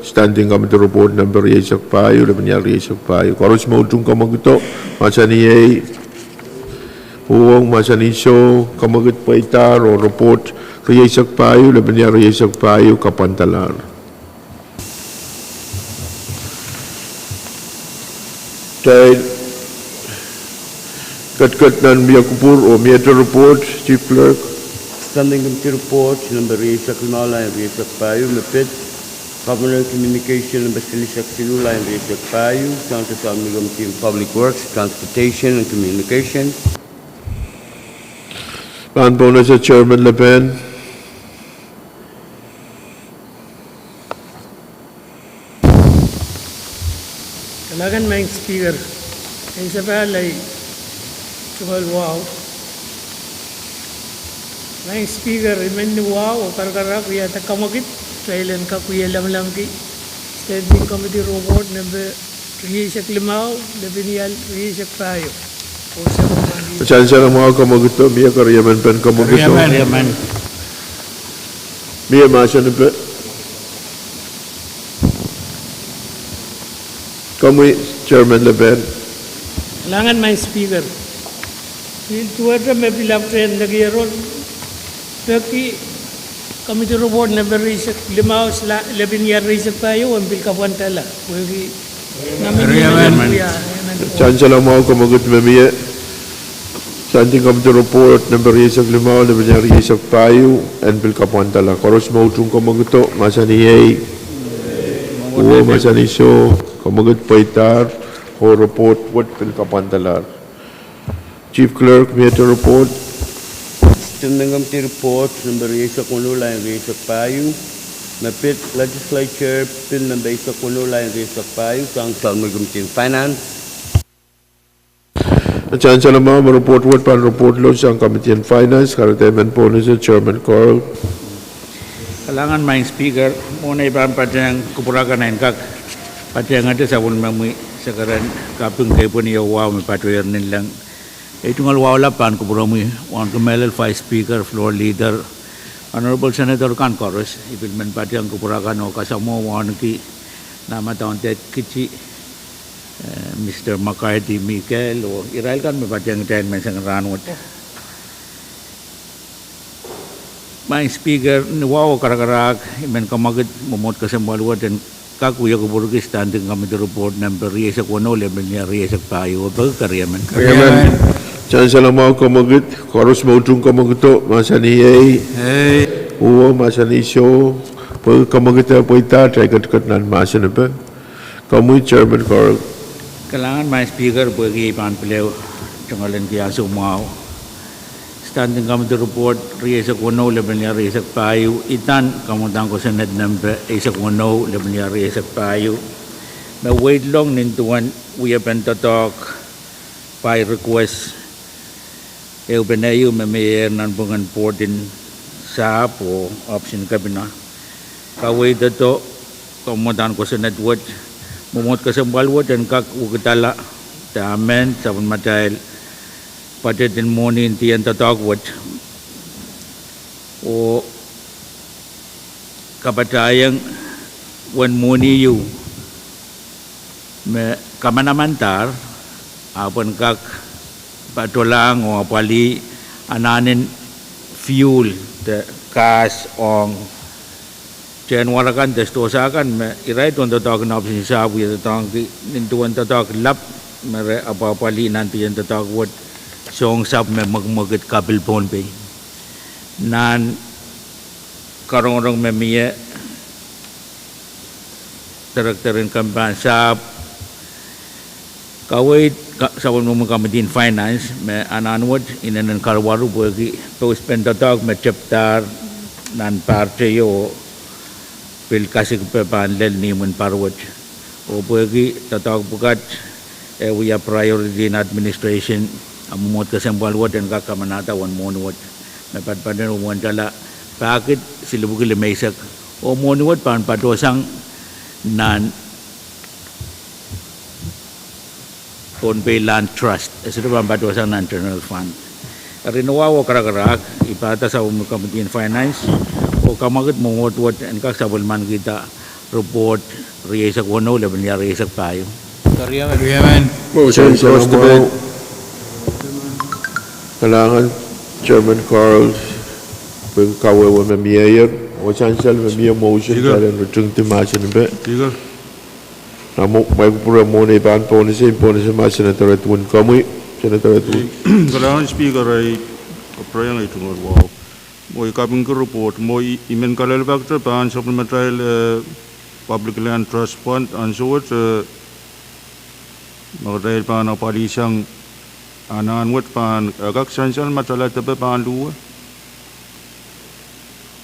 standing committee report number Yesak Payu Lebanon Yesak Payu korus mo tung kamaguto masani Pwuhng masani so kamagut paitar o report Yesak Payu Lebanon Yesak Payu kapantalar Thai kat nan biya kupur o meter report Chief Clerk Standing committee report number Yesak Limala and Yesak Payu Mepit Governor Communication number Silisak Silula and Yesak Payu County Samigam Team Public Works Transportation and Communication Pan bonus Chairman Le Pen Kailangan may speaker. Ay sa palay, tumal wow. May speaker, iman ni wow, o karkara kuya takamagit, kailan ka kuya lam ki. Standing Committee Report number Yesak Limao, Lebanese Yesak Payu. Chancellor mo kamaguto, biya karyaman pen kamaguto. Riyaman. Biya masya na pe. Kamu Chairman Le Pen. Kailangan may speaker. Tuwada may pilap train lagi ron. Tapi Committee Report number Yesak Limao, Lebanese Yesak Payu, ambil kawan tala. Chancellor mo kamagut mebiye. Standing Committee Report number Yesak Limao Lebanon Yesak Payu and bil kapantala. Koros mo tung kamaguto masani masani so kamagut paitar o report what bil kapantalar. Chief Clerk meter report. Standing committee report number Yesak Manula and Yesak Payu Mepit Legislature Pin number Yesak Manula and Yesak Payu County Samigam Team Finance Chancellor mo report what pan report lo sa Committee on Finance Entertaiment bonus Chairman Carl. Kailangan may speaker muna ibang patyang kupurakan na inkak patyang ito sa pun mamui sekarang kapung kay pun iya wow may patuyer nilang itu ngal wow lapan kupuramu wan kemelel Vice Speaker Floor Leader Honorable Senator kan korus ipilmen patyang kupurakan o kasamo wan ki nama tahun tet kici Mr. McCarthy Michael o Israel kan may patyang tayo may sang ranwat may speaker ni wow karakarak imen kamagit mumot kasambalwat dan kakuya kuburgi standing committee report number Yesak Wano Lebanon Yesak Payu pagkaryaman Chancellor mo kamagit koros mo tung kamaguto masani masani so pagkamagit poita try kat nan masana pa kamu Chairman Carl. Kailangan may speaker bagi panpileo tunggalin kaya sumaw standing committee report Yesak Wano Lebanon Yesak Payu itan kamutang ko sa net number Yesak Wano Lebanon Yesak Payu may wait long nintuan we have been to talk by request benayu may nan bungan portin sa po option kabina kaway dato kamutang ko sa network mumot kasambalwat dan kak ugatala tamen sabun matail pada din morning tiyan tatawat o kapatayang wan muni yu me kamanamantar apon kak patulang o apali ananin fuel the gas on Chen warakan testosakan me irai tuan tatak na opsi sabu ya tatang ki nintuan tatak lap mere apa li nanti yang tatak wot song sab me magmaget kapil Pohnpei nan karong me mie terin kampan sab kawait sabun mo kamitin finance me ananwot inanan karwaru bagi to spend tatak me chapter nan parte yo pil kasih kepepan lel ni mun parwat o bagi tatak bukat we are priority in administration amot kesembal wat dan kaka manata wan monwat mepat padan wan jala pakit silubuki le maisak o monwat pan padosang nan Pohnpei Land Trust itu pan padosang nan internal fund rinawa o karak ipata sa Committee on Finance o kamagat mongwat and kak sabol man kita report riyasak wano laban ya riyasak payo. Kariyaman. Motion close debate. Kailangan Chairman Carl pagkawawa mayor o chancel mayor motion kailan return to motion ba. Speaker. Namo may pura mo na iban po ni motion na taratun kamoy senator taratun. Kailangan speaker ay kaprayang ito ng wow. Mo ikaping ko report mo imen kalal factor pan supplemental public land trust fund and so what magdahil pa na palisang ananwat pan agak sansal matala tabi pan luwa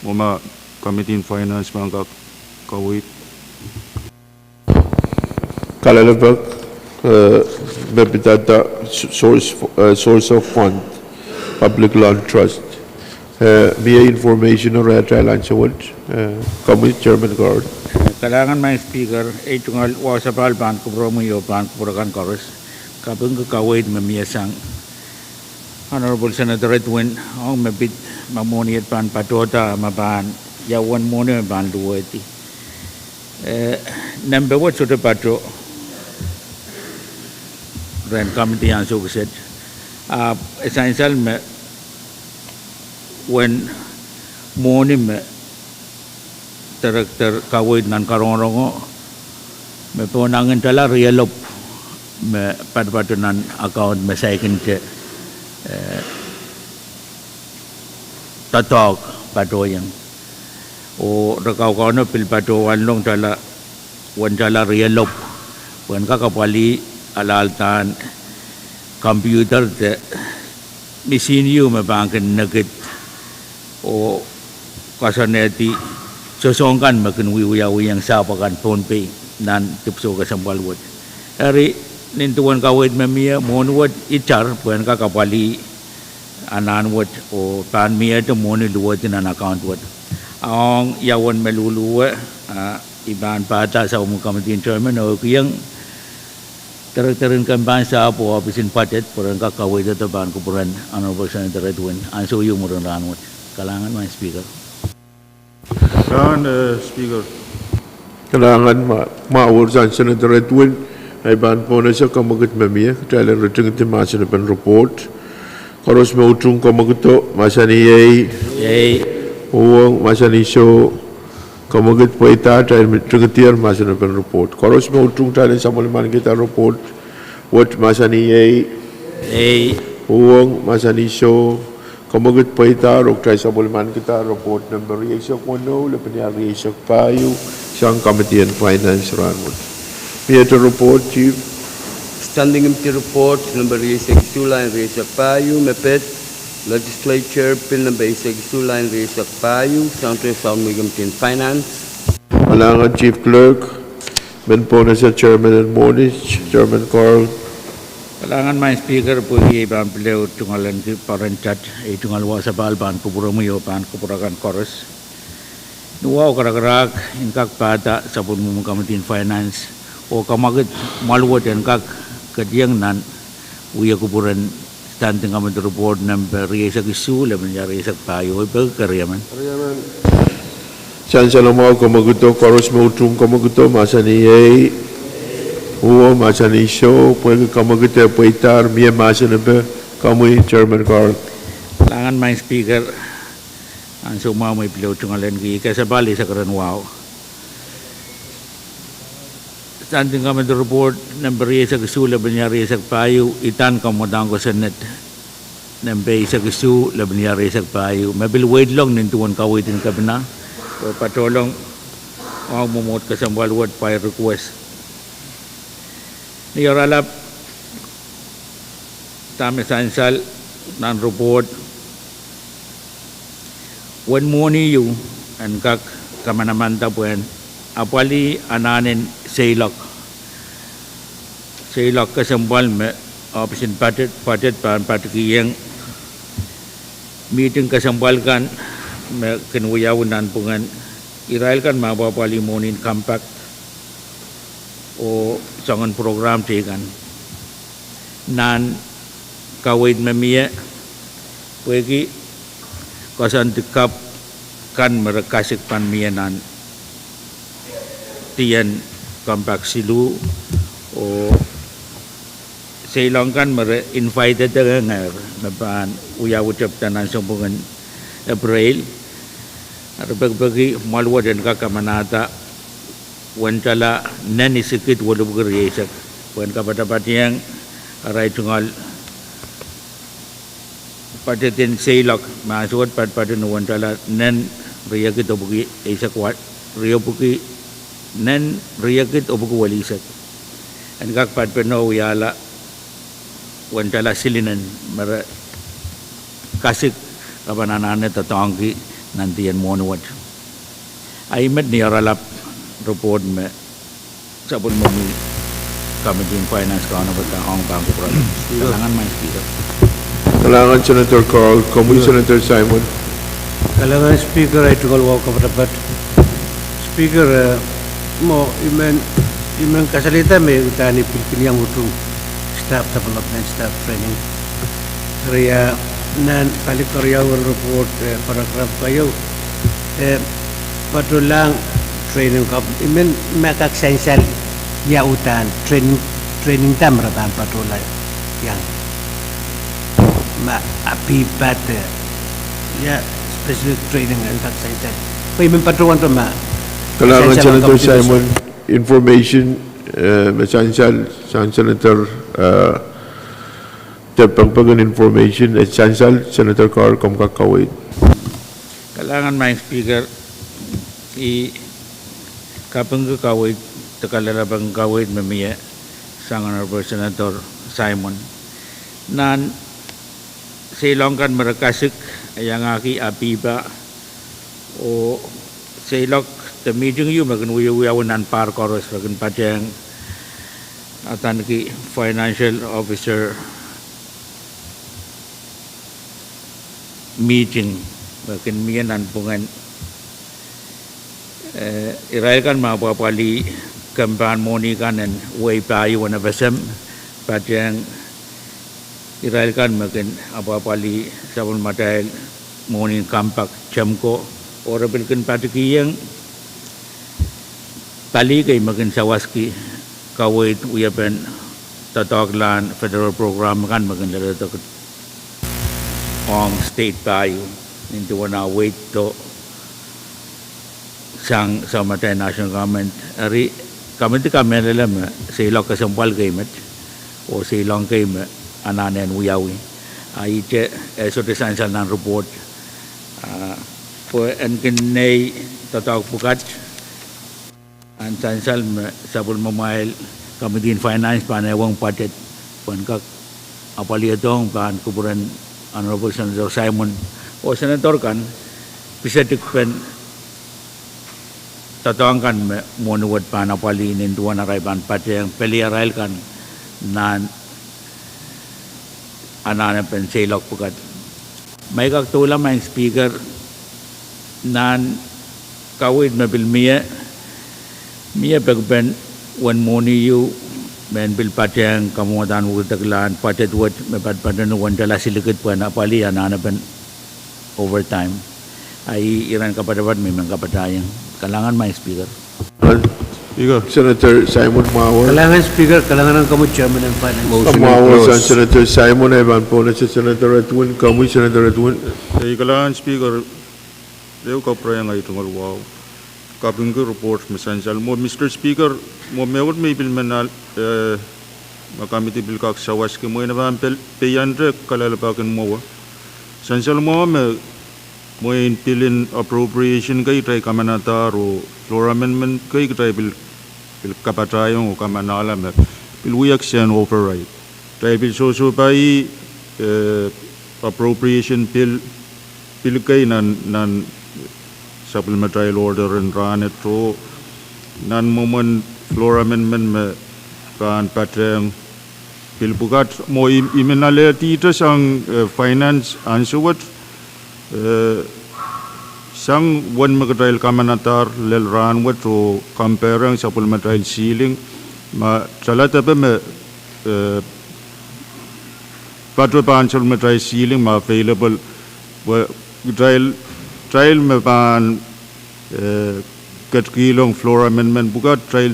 mo ma committee in finance man kak kawit Kalalabak bebitata source of fund public land trust. Via information or Thailand so what Committee Chairman Guard. Kailangan may speaker ay tungal wasapal ban ko promo yo ban ko purakan chorus kapung kawait mamiyasang Honorable Senator Edwin ang mabit mamoniat pan patota maban yawan moni ban duwati number what sort of patro ren committee ang so said essential me when morning me director kawait nan karongo me ponangan tala realop me padpatunan account me second tatok patoyang o rakaw kono pil patuan long tala wan tala realop wan kakapali alaltan computer te machine you me bangken nugget o kasaneti sosongkan makin wiwiyawiyang sapakan Pohnpei nan tipso kasambalwat ari nintuan kawait mamia monwat ichar puan kakapali ananwat o pan mia to moni luwat nan account wat ang yawan meluluwa iban pata sa Committee Chairman o kiyang terin kampan sa po opisin patet puran kakawait to ban kupuran Honorable Senator Edwin anso yung muran ranwat kalangan mga speaker. Kailangan speaker. Kailangan maursan Senator Edwin ay ban po na siya kamagat mamia kailan return to motion na report karos mautung kamaguto masaniyay Pwuhng masanisyo kamagat po ita tayo return motion na report karos mautung tayo sa malaman kita report what masaniyay Pwuhng masanisyo kamagat po ita rok tayo sa malaman kita report number reaction kono laban niya reaction payo siyang Committee on Finance ranwat. Theatre report, Chief. Standing committee report number 62 line Pahrek mepet Legislature bill number 62 line Pahrek Central South Committee on Finance. Malangan Chief Clerk. Ben po na sa Chairman and Monish, Chairman Carl. Kailangan may speaker po ibang pileo tungalan ki parentat tungal wasa balban kupuro mo yo pan kupurakan chorus. Nuwa karak inkak pata sa Pwuhng Committee on Finance o kamagat maluwat yan kak kadiyang nan uya kupuran standing committee report number riyasak isu laban ya riyasak payo pagkaryaman. Saan sa lamaw kamaguto, chorus mautung kamaguto, masaniyay, uwa masanisyo, pwede kamaguto, pwede miya masanabe, kamoy Chairman Carl. Kailangan may speaker Ang suma may pilaw tungalan gi kasabali sa karan wow. Standing kami the report number sa kusula banyari sa payo itan kamodang ko sa net. Nambe sa kusu labanyari sa payo. Mabil wait long nintuan kawitin kabina. O patolong ang mumot kasambal word fire request. Niyoralap tami sansal nan report when money you and kak kamanamanta puen apali ananin seilok kasambal me option patet pan patikiyang meeting kasambal kan me kenuyawunan pungan Israel kan mabapali monin compact o sangan program tekan nan kawit memia pegi kasan tikap kan merekasik pan mianan tian compact silu o Ceylon kan mere invited dengar napan uya ucap tanan sambungan April bagi malwa dan kakamanata wancala nani sikit walau bergerak wan kepada yang arai tunggal pada ten seilok masuk pada wancala nan riak itu bagi isak wat riak bagi nan riak itu bagi walisak dan kak pada penuh yala wancala silinan mer kasih kapan anak tetanggi nanti yang monuat. Aimet ni aralap report me sabun mami committee finance kawan berta Hong Kong program. Kalangan main speaker. Kalangan Senator Carl, Kamu Senator Simon. Kalangan speaker itu kalau kau dapat speaker mo imen kasalita me utani pilpil yang utung staff development staff training. Ria nan kali karya report paragraf kayo patulang training kap imen makak sensal ya utan training tam ratan patulai yang ma api bat ya specific training and kak sensal kau imen patuan tu ma Kalangan Senator Simon information Senator Pangpagan information at Sansal Senator Carl Komkak Kawit. Kalangan main speaker i kapeng kawit tekalalabang kawit memia sang honorable Senator Simon nan silongkan merekasik yang aki apiba o silok the meeting you makan uyawan par koros makan padang atan ki financial officer meeting bahkan mianan pungan Israel kan mapapali kampan moni kanan way payu wana basam padang Israel kan makin apapali sabun matail moni kampak jamko orang bilkan patikiyang tali kay makin sawaski kawit uyapan tataglan federal program kan makin lalatak on state payu into wana wait to sang samatay national government ari kami alam silok kasampal kay met o silong kay ananen uyawi ay che so desansal ng report po en kinay tatawag pukat an sansal sabul mamail kami din finance panewang budget pon kak apaliatong pan kuburan Honorable Senator Simon o Senator kan bisa dikpen tatawang kan monuwat panapali nintuan aray pan pati yang peli aray kan nan anana pen selok pukat may kaktulang may speaker nan kawid mabil miya pagpen one money you men bil pateng kamuatan utaglan patet wat mepat padan wan dala silikit pan apali anana pen overtime ay iran kapadabat memang kapadayang kalangan may speaker Senator Simon Mawar. Kalangan speaker kalangan ang kamu chairman ng finance Mawar sa Senator Simon ay ban po na si Senator Atwin kamu Senator Atwin kalangan speaker leo ka prayang ay tungal wow kaping ko report essential mo Mr. Speaker mo mewat may bil manal makamiti bil kak sawas ke mo na ba peyandre kalalapakin mo essential mo mo in pilin appropriation kay try kamanatar o floor amendment kay try bil kapatayong o kamanala bil wiyak siyan override try bil so pai appropriation bill kay nan supplementary order and run it to nan moment floor amendment me kan pateng bill bukat mo imenale tita sang finance ansuwat sang one magdrill kamanatar lel ran wat to comparing supplementary ceiling ma chalata pe me patro pan supplementary ceiling ma available trial me pan kat kilong floor amendment buka trial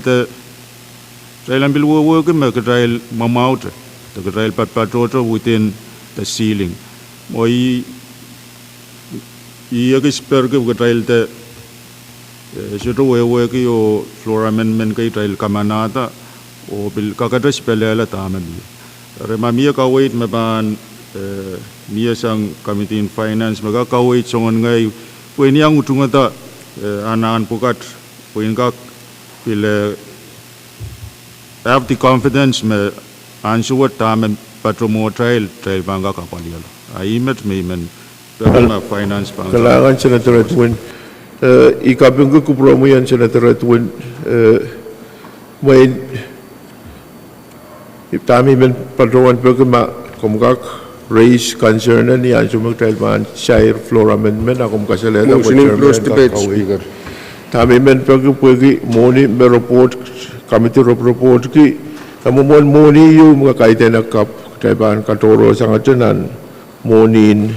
ambil wo ke me trial mamaut the trial patro within the ceiling moi iya ke spare ke trial te sito wo ke yo floor amendment ke trial kamanata o bil kakata spelala tamen rema mia ka wait me ban mia sang committee in finance maga ka wait songon ngai poin yang utunga ta anan pukat poin ka pile have the confidence me answer what tamen patromo trial banga ka palialo aimet me men finance bang kailangan Senator Edwin ikapin ko kupromo yan Senator Edwin may tami men patrowan pa kumkak raise concern na niyan sumagtayal man share floor amendment akong kasalera Motion in closed debate, Speaker. tami men pa pwede moni may report committee report ki namumon moni yung mga kaiten na kap tayo katoro sa ngatunan monin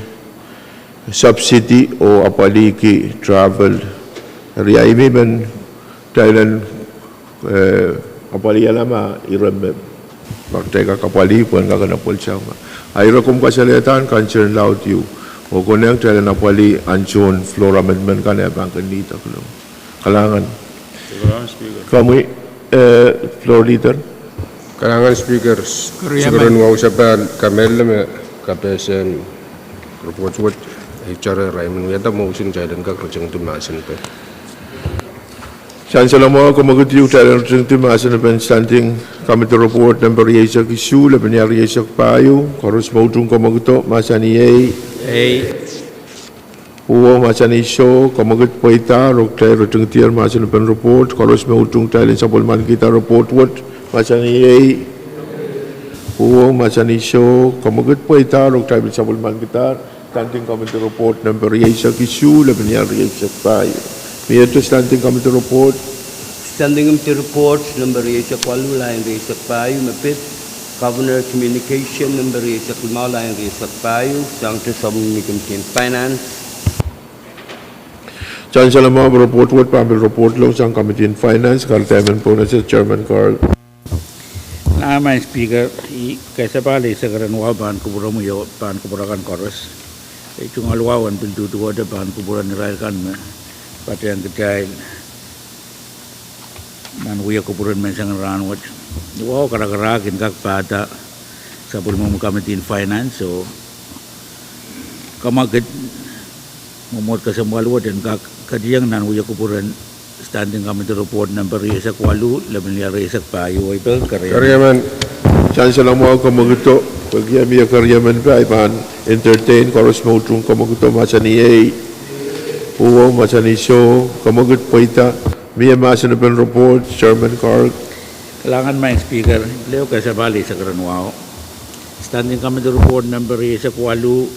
subsidy o apaliki travel riyaimi men Thailand apali alama irem bakte kapali pun ka kana polsa ayro kum kasaletan concern loud you o koneng Thailand apali anjon floor amendment kan ya bang kanita kulo kalangan kami floor leader Kalangan Speaker siguro nga usapan kamel me kapesen report what HR Raymond yata motion jaidan ka krojeng tumasin pe Chancellor mo kumagutiw tayo ng timasan na standing committee report number 8 isu laban niya riyasak payo koros maudung kumaguto masani Pwuhng masani show kumagut poita rok tayo rotong tiar masan na report koros maudung tayo sa polman kita report what masani Pwuhng masani show kumagut poita rok tayo sa polman kita standing committee report number 8 isu laban niya riyasak payo Mr. Standing Committee Report. Standing Committee Report number 8 Kwalu line Resak Payu Mapit Governor Communication number 8 Kulma line Resak Payu Sanctus Committee in Finance. Chancellor mo report what pambil report lo sang Committee in Finance Entertaiment po na si Chairman Carl. Nama Speaker kaisa pali sagaran waban kuburamu yo pan kuburakan koros. Itu ngalwawan pintu tu ada pan kuburan nirakan me. Pada yang kecil, man uya kuburan mensangan ranwat. Wow, kara-kara kinkak pada sabun Committee in Finance, so kamaget memot kesembaluat dan kak kadiang nan uya kuburan standing committee report number resak walu lebih liar resak payu itu Karyaman Chancellor mo kumagito pagi amia karyaman pa ipan entertain koros maudung kumaguto masani Pwuhng masani show kumagut poita miya masan na report Chairman Carl. Kailangan main Speaker, leo kasabali sa Karanwao. Standing Committee Report number 8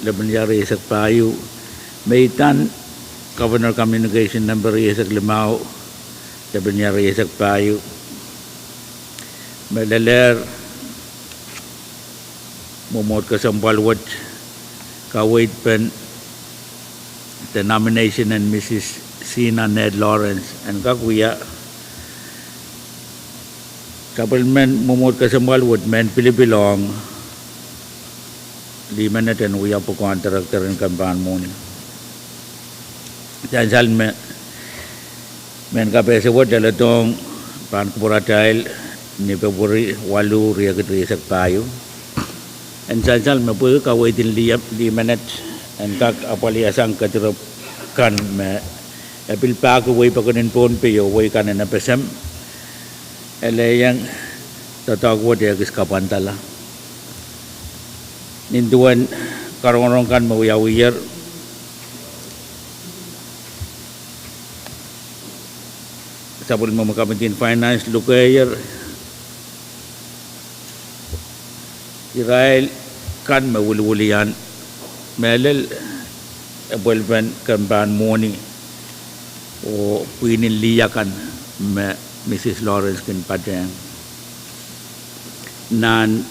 lebih liar resak payu. Maitan Governor Communication number 8 limau lebih liar resak payu. Melaler momot kasambalwat kawait pen the nomination and Mrs. Sina Ned Lawrence and kakuya supplement momot kasambal would men pilipilong 5 minute and we have to contractor and campaign morning. Jansal men kape sewot dalatong pan kupuratal ni Februari walu ria ketri sak payu. En jansal me pu ka waitin li minute en kak apali asang katrop kan me epil pa ko wai pakonin Pohnpei yo wai kan na pesem ele yang tatag wo dia kis kapantala ninduan karong kan mau yawir sabul memakamin finance lukayer Israel kan mawul-wulian melel ebelben kamban moni o puinin liyakan me Mrs. Lawrence kin Pwuhng nan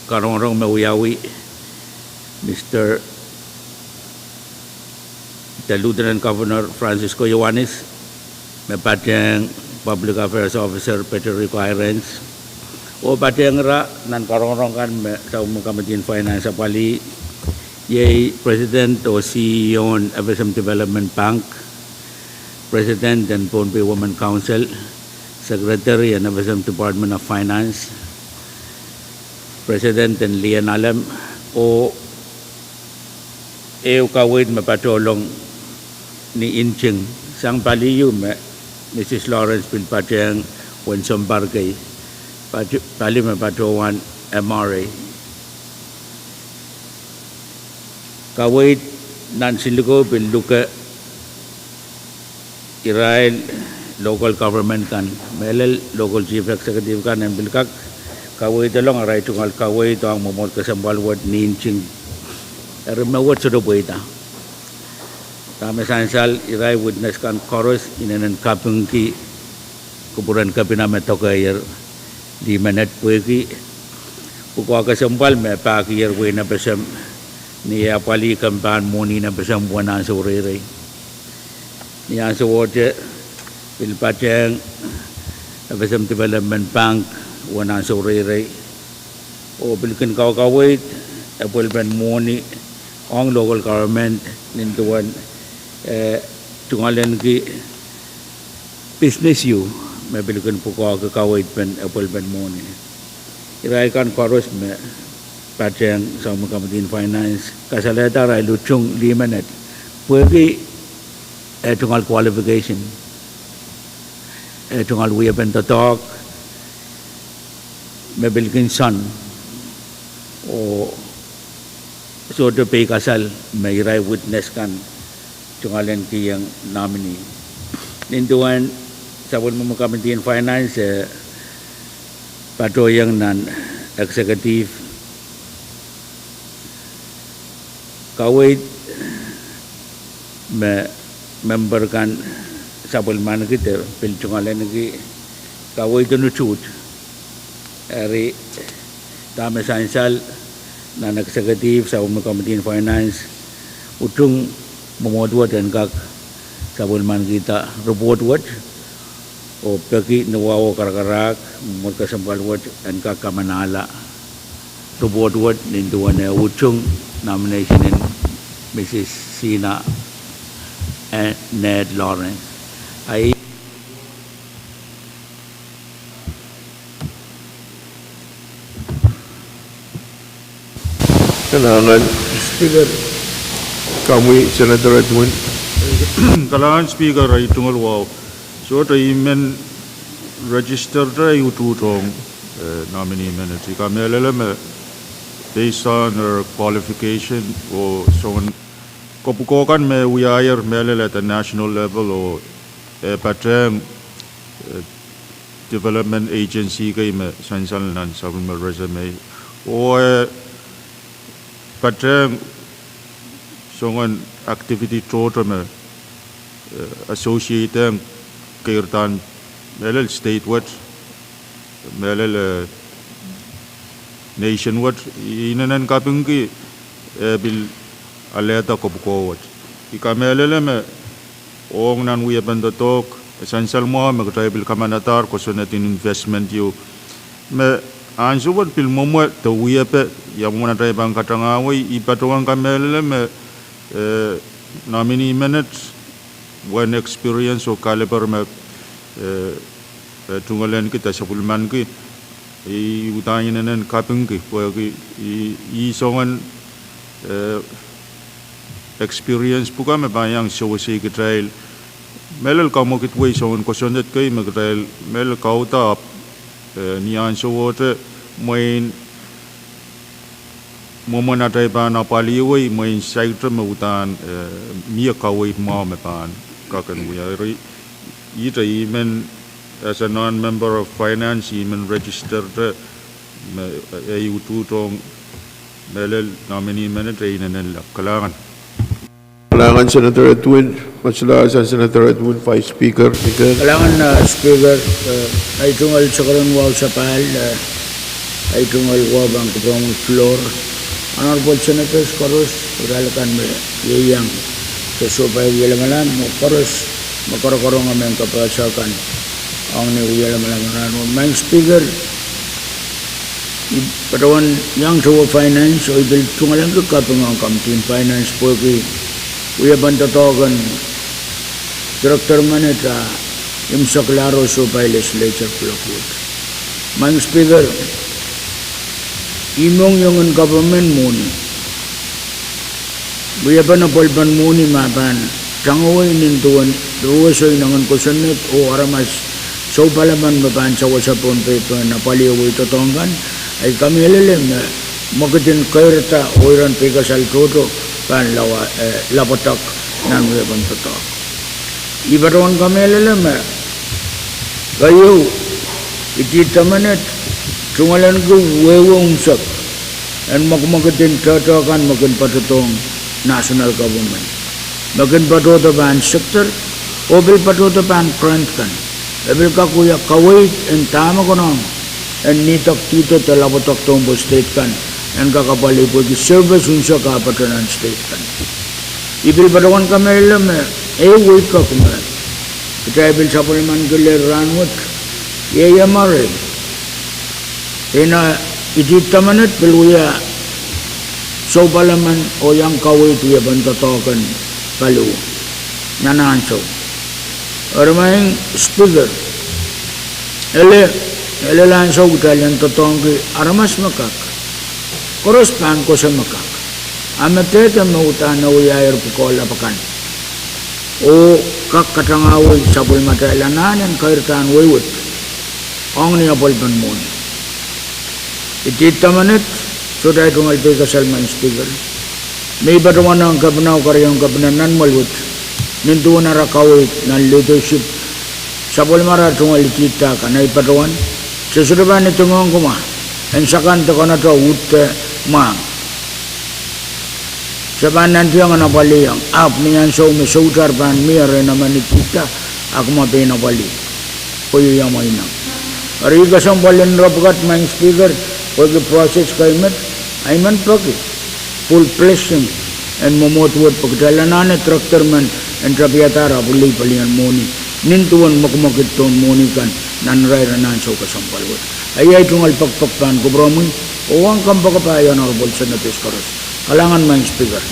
karong mawiyawi Mr. the Lieutenant Governor Francisco Yohanes me Pwuhng Public Affairs Officer Peter Requirements o Pwuhng ra nan karong kan me sa Committee Finance apali ye President o CEO on FSM Development Bank, President and Pohnpei Women Council, Secretary and FSM Department of Finance, President and Lian Alam o kawit mapatulong ni Inching sang paliyu me Mrs. Lawrence Pwuhng Wensom Bargay pali mapatuwan MRA kawit nan siluko biluka Israel local government kan melel local chief executive kan en bilkak kawit long aray tungal kawit ang momot kasambal wat ninching remawat sudo buita kami sansal Israel witness kan chorus inanan Pwuhng ki kuburan kapiname tokayer di manet pueki ukwa kasambal me pakir wena besam ni apali kampan moni na besam buana sore ni asowote bil Pwuhng FSM Development Bank wana sore o bilkin kawit apel ben moni ong local government nintuan tungalen ki business you me bilkin puko kawit ben apel ben moni irai kan koros me Pwuhng sa Committee Finance kasaleta rai luchung limanet puegi tungal qualification tungal we ben talk me bilkin son o so to pay kasal may irai witness kan tungalen ki yang nominee ninduan sabon mo Committee Finance Pwuhng nan executive kawit me member kan sabol man kita pilchungalen ki kawit nu chut ari tama sansal nan executive sa Committee Finance utung momodwa dan kak sabol man kita report wat o pagi nawawo karakarak momod kasambal wat dan kak kamanala report wat ninduan utung nomination in Mrs. Sina and Ned Lawrence. Kenangan Speaker kami Senator Edmund Kalangan Speaker ay tungal wow. So tayo men register tayo tutong nominee minutes. Kami alam based on her qualification or someone kopukokan me uyayar melel at the national level or Pwuhng development agency kay me sansal nan sa me resume o Pwuhng someone activity total me associated kairtan melel state what melel nation what inanan Pwuhng ki bil aleta kopukowat ikamelele me ong nan we bandotok essential mo me tribal kamanatar ko sonatin investment you me ansuwat pil momo to we pe yamuna tribal katangawi ipatuang kamelele me nominee minutes when experience o caliber me tungalen kita sapulman ki I utainen kapung ki po ki I songan experience puka me bayang showsi ki trail melal kamo kit way songan kosonet kai me trail mel kauta nian showote main momona tai bana paliwai main saitra me utan mia kawai ma me pan kakan we are ita even as a non-member of finance even registered tu tong melel nominee manager inen kalangan Senator Edwin, Maslasan Senator Edwin, Vice Speaker. Kalangan Speaker, ay tungal sa karon wow sa pahal, ay tungal wow bang kupang floor. Honorable Senators, Koros, uralakan mo yayang sa supay yalamalan mo, Koros, makarakarong aming kapasakan ang ni yalamalan mo. Mang Speaker, patawan yang sa finance, o ibil tungalan ka kapang ang kamtin finance po ki Uya bantatogan Director Manita Imsa Claro supay Legislature Pwuhng. Mang Speaker, imong yung government muni. Uya ba na polban muni mapan tangoy nintuan duwasoy nangan kusunit o aramas so palaman mapan sa Pohnpei na paliway totonggan ay kami lilim na magatin kairta oiran pigasal toto kan lapotak nan we bantotok ibaron kamelele me kayo iti tamanet tungalan ko wewong sak and magmagatin tatakan makin patutong national government makin patuto ban sector o bil patuto ban front kan bil ka kuya kawait and tama ko nang and nitak tito talapotak tombo state kan and kakapali po di service unsa kapatanan state kan. Ibil barawan kami ilam wake up me. Kita ibil sa puliman kilir ranwat yamare. Ina idita manat peluya so balaman o yang kawit ya bantatokan palu nananso. Ormaing speaker ele lanso utalian totong ki aramas makak. Koros pan ko sa makak. Amatete mautan na uyayar pukola pakan. O kakatangaway sa pulmata ilananan kairtaan waywit. Ang niya polpan muna. Itita manit, so dahil kung alpay kasalman speaker. May bataman ang kabanaw karyang kabananan malwit. Nintuan na rakawit ng leadership. Sa pulmara tungal itita ka na ipatawan. Sa suraban ito mga kuma. Ang sakanta ko na ito ute mang. Saban nanti ang napali ang ap niyan so may sautar pan miyare naman itita. Ako mapay napali. Kuya yung mainang. Ari kasang balin rapagat mga speaker. Pag process kay met. Ay man pagi. Full fleshing. And mamotwot pagdalanan tractor man. And trapiatara puli palihan muni. Nintuan makumakit ton muni kan. Nanray ranan so kasang palwot. Ay tungal pagpakpan ko bromoy. O ang kampakapayan Honorable Senators Koros. Kalangan mga speaker.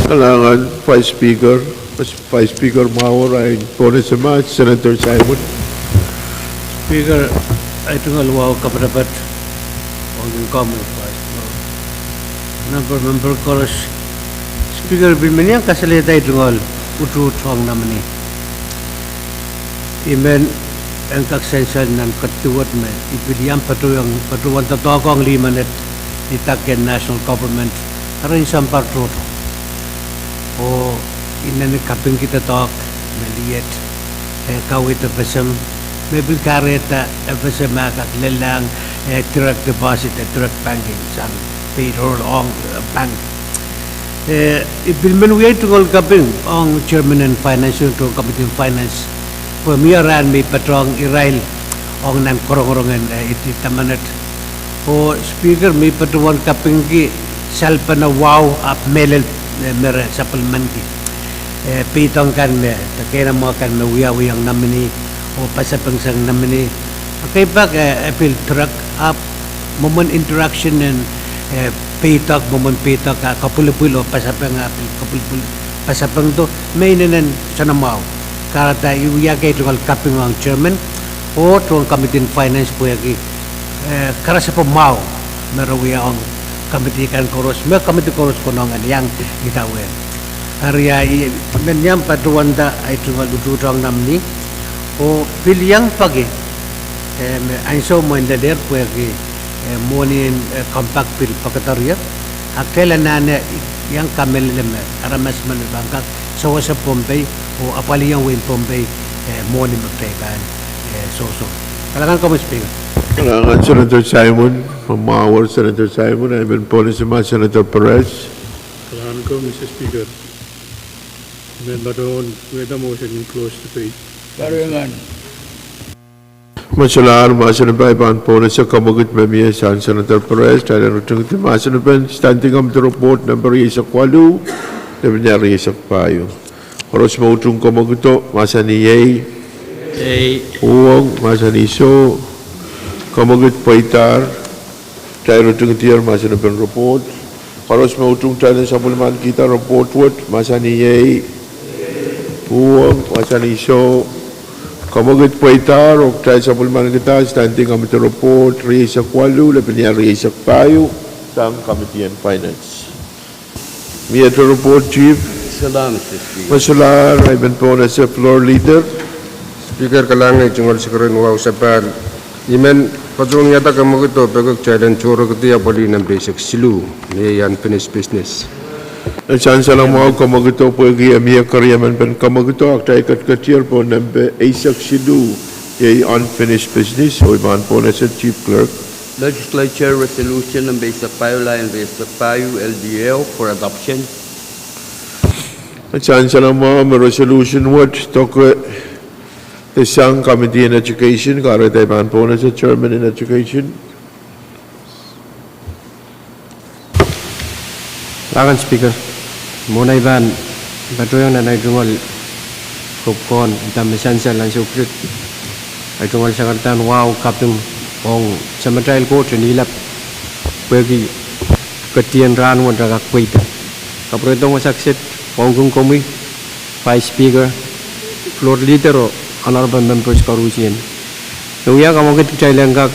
Kalangan Vice Speaker. Vice Speaker Mawar ay bonus sa mga Senator Simon. Speaker, ay tungal wow kapadapat. O yung comment Vice. Member Koros. Speaker, bilmanyang kasalita ay tungal ututong naman ni. Imen ang kaksensan ng katuwat me ipiliyang patuwan tatoko ang 5 minute itakyan national government karon isang partoto o inanikapin kita tok maliit kawit FSM maybe kareta FSM kaklelang direct deposit at direct banking sang payroll on bank ipilmenway tungol kapin ang chairman and financial to committee finance pemiaran may patrong Israel ang nan korong-korongan iti tamanat o speaker may patuwan kapingki salpa na wow up melel mere sa palmanki pitong kan me takera mo kan me uyang namini o pasapang sang namini okay pak apil truck up moment interaction and pitok moment pitok kapulupulo pasapang apil kapulupul pasapang to may nanan sa namaw karata iuya ke tungal Pwuhng chairman o tuang committee finance po yagi karasa po mau merawia ang committee kan koros me committee koros konongan yang gitawen area menyam patuanda ay tungal dudurang namni o pilyang pagi ainso mo indader po yagi morning compact pil pakataria akela nana yang kamel lem aramas man bangkak so sa Pohnpei o apali yang win Pohnpei morning magtayban so kailangan ko speaker. Kailangan Senator Simon, Mawar Senator Simon, I've been policy man Senator Pahrek. Kailangan ko, Mr. Speaker. Member doon, with the motion in close debate. Masalah masalah baik policy kamugit memia san Senator Pahrek. Saya ruteng ti masalah ben standing up the report number isak walu, lebenyari isak payu. Harus mautung kamugito masani yei, Pwuhng masani so. Kamagit paitar, tayo ruteng tiar masa naben report. Harus mautung tayo sa bulman kita report word masa ni yei, Pwuhng masa ni so. Kamagit paitar, ok tayo sa bulman kita standing kami report riisak walu, laban niya riisak payo sang Committee on Finance. Miya to report chief. Salam, Mr. Speaker. Masalah, I've been put as a floor leader. Speaker kalangan jungal sekarang wow sapan imen Pwuhng yata kamu itu pegak challenge coro ketia body nam basic silu ni unfinished business. Chan salang mau kamu gitu pergi amia karya men kamu gitu akta ikat kecil pun nampak isak silu ye unfinished business. Oiman pun as chief clerk. Legislature resolution ng basic payo line basic payo LDL for adoption. Chan salang mau resolution what toko the Sang Committee in Education, Kadkadaur pun as chairman in education. Lagan speaker muna iban patuang na naidungal kupkon itam esensial lang suprit ay tungal sa kartan wow kapung ong sa material court nilap pergi ketian ranwan raga kuita kapretong masaksit Pwuhng komi vice speaker floor leader o honorable members karusian. Nuya kamu kita lengkap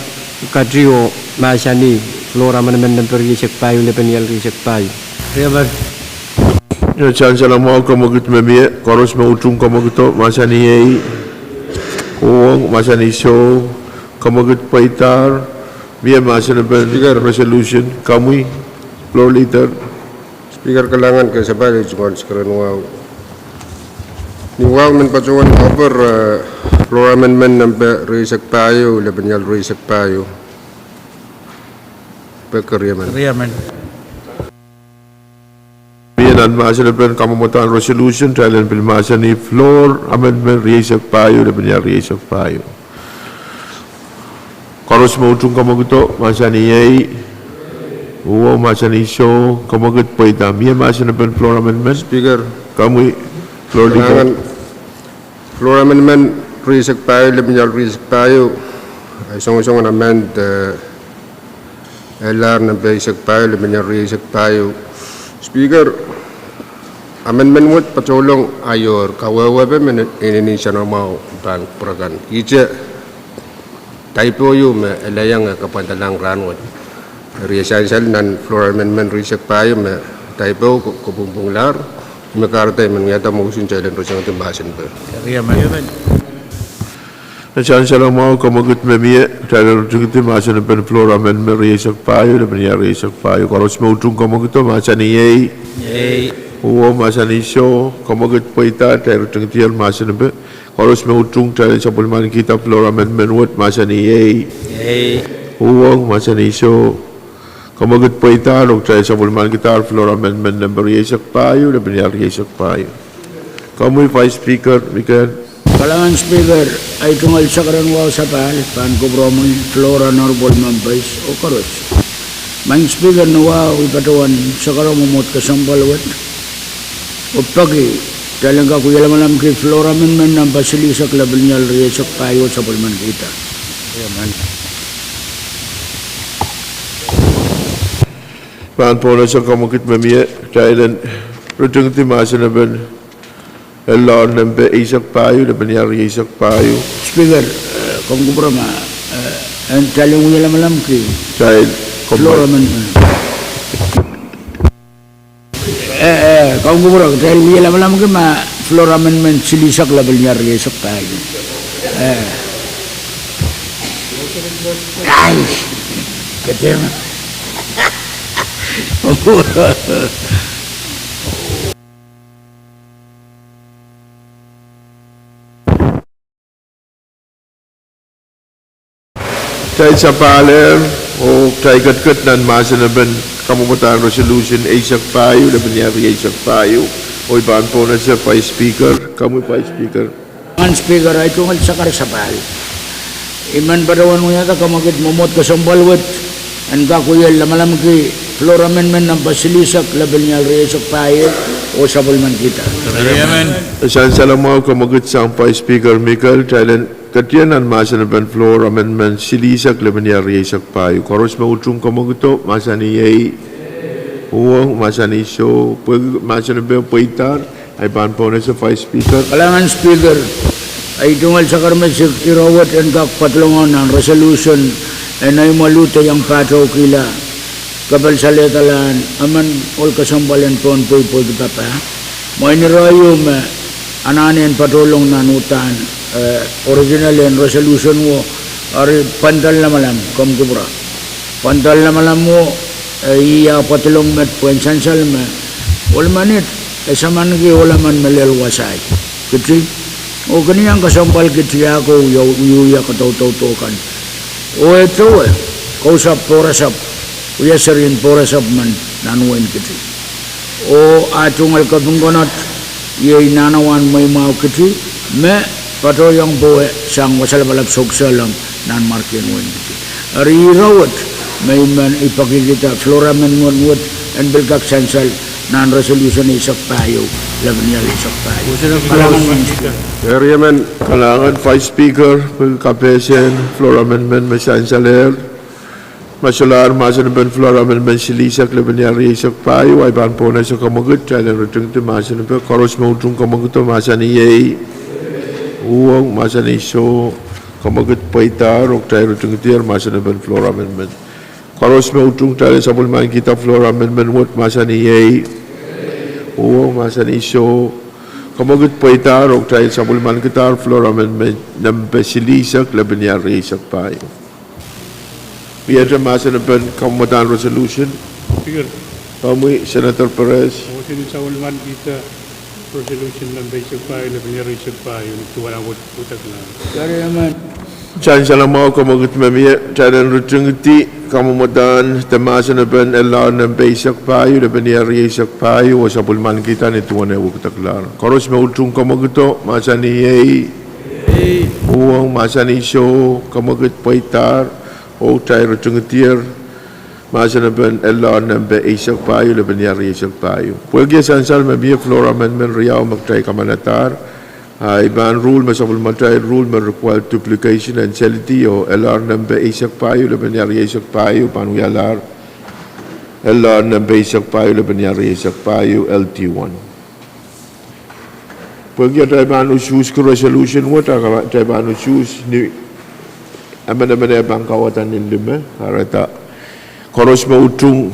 kadrio masani flora mana pergi sekpayu lepenyal sekpayu. Riaban. Ya chance la mau kamu kita memia karus mautung kamu kita masani yei, Pwuhng masani so kamu kita paitar biar masani speaker resolution kami floor leader. Speaker kalangan ke sebab jungal sekarang wow. Ni wow men Pwuhng over floor amendment nampak riisak payo lebenyal riisak payo. Pekeriaman. Bianan masa lepas kamu muatan resolution trial bil masa ni floor amendment riisak payo lebenyal riisak payo. Kalau semua ujung kamu gitu masa ni yei, masa ni so kamu gitu paitam. Ia masa lepas floor amendment. Speaker Kamu floor leader. Floor amendment riisak payo lebenyal riisak payo. Ay song amend LR na basic payo lebenyal riisak payo. Speaker amendment what Pwuhng ayor kawawa ba men Indonesia normal bank program. Ije typo yu me elayang kapantalang ranwat. Riesensal nan floor amendment riisak payo me typo kubumbung lar. Mekarta menyata musim jalan rosang tembasan ber. Chance la mau kamu kita memia trial kita masa lepas floor amendment riisak payo lebenyal riisak payo. Kalau semua ujung kamu kita masa ni yei. Masa ni so kamu kita paitar trial kita masa lepas. Kalau semua ujung trial sebelum kita floor amendment what masa ni yei. Masa ni so kamu kita paitar trial sebelum kita floor amendment number riisak payo lebenyal riisak payo. Kamu vice speaker Mikael. Kalangan speaker ay tungal sa karanwaw sa pahal pan ko bromon flora normal members o karos. Main speaker na wow ipatuan sa karamumot kasambalawat o pagi talang ka kuya laman ki flora men ng basili sa klabal niya riisak payo sa pulman kita. Pan pona sa kamu kita memia trial ruteng ti masa lepas Elon nembe isak payu le benyari isak payu. Speaker, kung kubra ma, and taling mo malam ki. Child Floor amendment. Kung kubra, taling mo malam ki ma, floor amendment silisak la benyari isak payu. Ay, kecil. Tay sa paler o tay kat nan masanaban kamubutan resolution isak payu le benyari isak payu. O iban po na sa Vice Speaker, kamu Vice Speaker. Ang speaker ay tungkol sa karsapal. Iman padawan mo yata kamagit momot kasambalwat ang kakuyal na malam ki floor amendment ng basilisak label niya reisok payo o sabulman kita. Saan salam mo kamagit sa Vice Speaker Michael, Thailand, katiyan ang masanaban floor amendment silisak le benyari isak payu. Koros mautrong kamagito, masaniyay Pwuhng, masani so, masanaban paitar, ay ban po na sa Vice Speaker. Kalangan speaker ay tungkol sa karmasik irawat ang kakpatlungan ng resolution ay maluto yung pataw kila kapal sa letalan aman ol kasambalan Pohnpei po kita pa mo inirayo me ananin patulong nanutan original and resolution mo ari pantal na malam kumkubra pantal na malam mo iya patulong met puensan salme ol manit kasaman ki olaman melelwasay kiti o kaniyang kasampal kiti ako yuya kataw-taw-taw-kan o ito kausap porasap uya serin porasap man nanuin kiti o atungal kabungkonat yay nanawan may mau kiti me pato yang boe sang wasal balap sogsalam nan markin win kiti ari rawat may man ipakikita flora man wot and bilkak sansal nan resolution isak payo laban niya isak payo Area kalangan Vice Speaker, pagkapesen, floor amendment, masansaler, masalar, masanaban floor amendment, silisak, labaniyari, isak payo, ay ban po na sa kamagut, challenge return to masanaban, koros mautrong kamaguto, masaniyay, Pwuhng, masaniso, kamagut paitar, o tayo return to masanaban floor amendment. Koros mautrong tayo sa bulman kita floor amendment, what masaniyay, Pwuhng, masaniso, kamagut paitar o tayo sa bulman kita floor amendment ng basilisak labaniyari isak payo. Biyadra masanaban kamutan resolution. Speaker, Kami, Senator Perez. motion sa ulman kita resolution ng basic payo na binirisip payo nagtuwa ng utak na. kaya naman Chan sa lamaw kamagut mamiya, chanan rutungiti, kamutan tamasanaban elan ng basic payo labaniyari isak payo o sa bulman kita nituwa na utaklar. Koros mautrong kamaguto, masaniyay, Pwuhng, masaniso, kamagut paitar, o tayo rutungitier, masanaban elan ng basic payo labaniyari isak payo. Pwagya sansal mamiya floor amendment riyaw magtay kamanatar, iban rule masabul matay rule may require duplication and cellity o LR ng basic payo labaniyari isak payo panuyalar LR ng basic payo labaniyari isak payo LT1. Pwagya tayo ba choose ko resolution mo tayo ba choose ni aman bang kawatan ng lima harata koros mautrong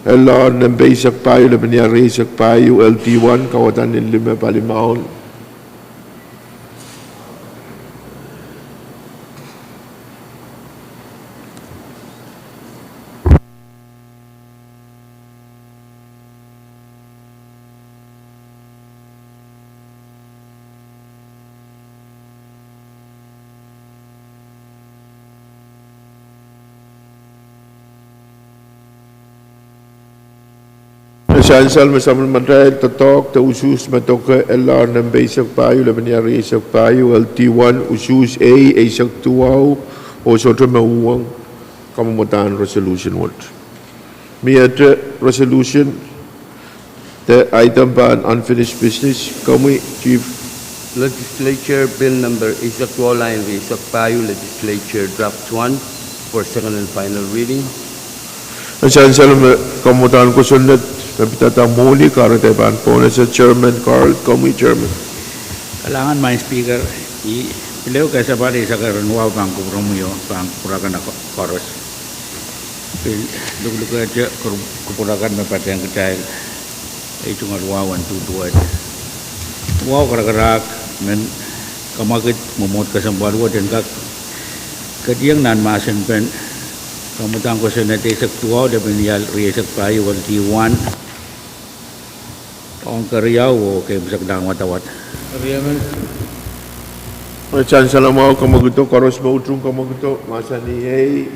LR ng basic payo labaniyari isak payo LT1 kawatan ng lima palimaon. Sansal masamul matay tatok ta usus matoka LR ng basic payo labaniyari isak payo LT1 usus A isak tuwaw o soto mauwang kamutan resolution what. Miyata resolution the item ban unfinished business kami Chief Legislature Bill number Isak Line Isak Payo Legislature Draft 1 for second and final reading. Sansal kamutan ko sunod Kapitata muli karate ban po na sa Chairman Carl, kami Chairman. Kalangan main speaker beliau kaya bari sakaran wow bang kupromuyo bang kurakan ako koros. Lug aja kupurakan mepat yang kecil itu ngawawan tutuan. Wow kerak men kamakit memot kesembalu dan kak kediang nan masen pen kamutang ko senate sektual de benial riesek payu wal T1 ong keriau ke besak dang watawat. Macam salamau kamaguto koros bautung kamaguto masa ni hey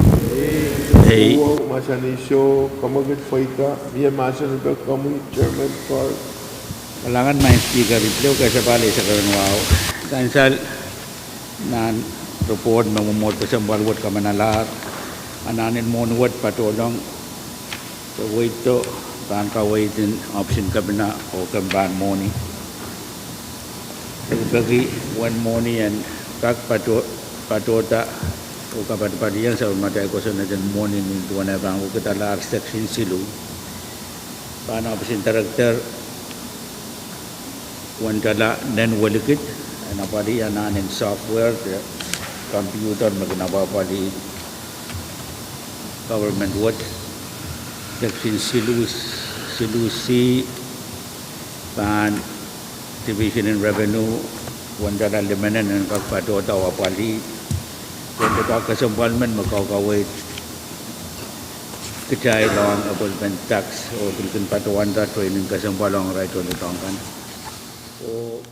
masa ni show kamagut faika dia masa ni kamu chairman for Kalangan main speaker itu kaya bali sakaran wow. Kansal nan report memomot kesembaluat kamanalar ananin monuat patolong kawito ban kawaitin option kabina o kamban money bagi one money and kak patota o kapatpadiyan sa matay ko sa natin money ni tuwan na bang o katalar section silu ban option director one dala then walikit napadi ananin software computer magnapapali government what section silu C ban division in revenue one dala limanan and kakpatota wapali when the kasampalman makakawait kecai long appointment tax o bilkin patuanda training kasampalang right on the tongkan so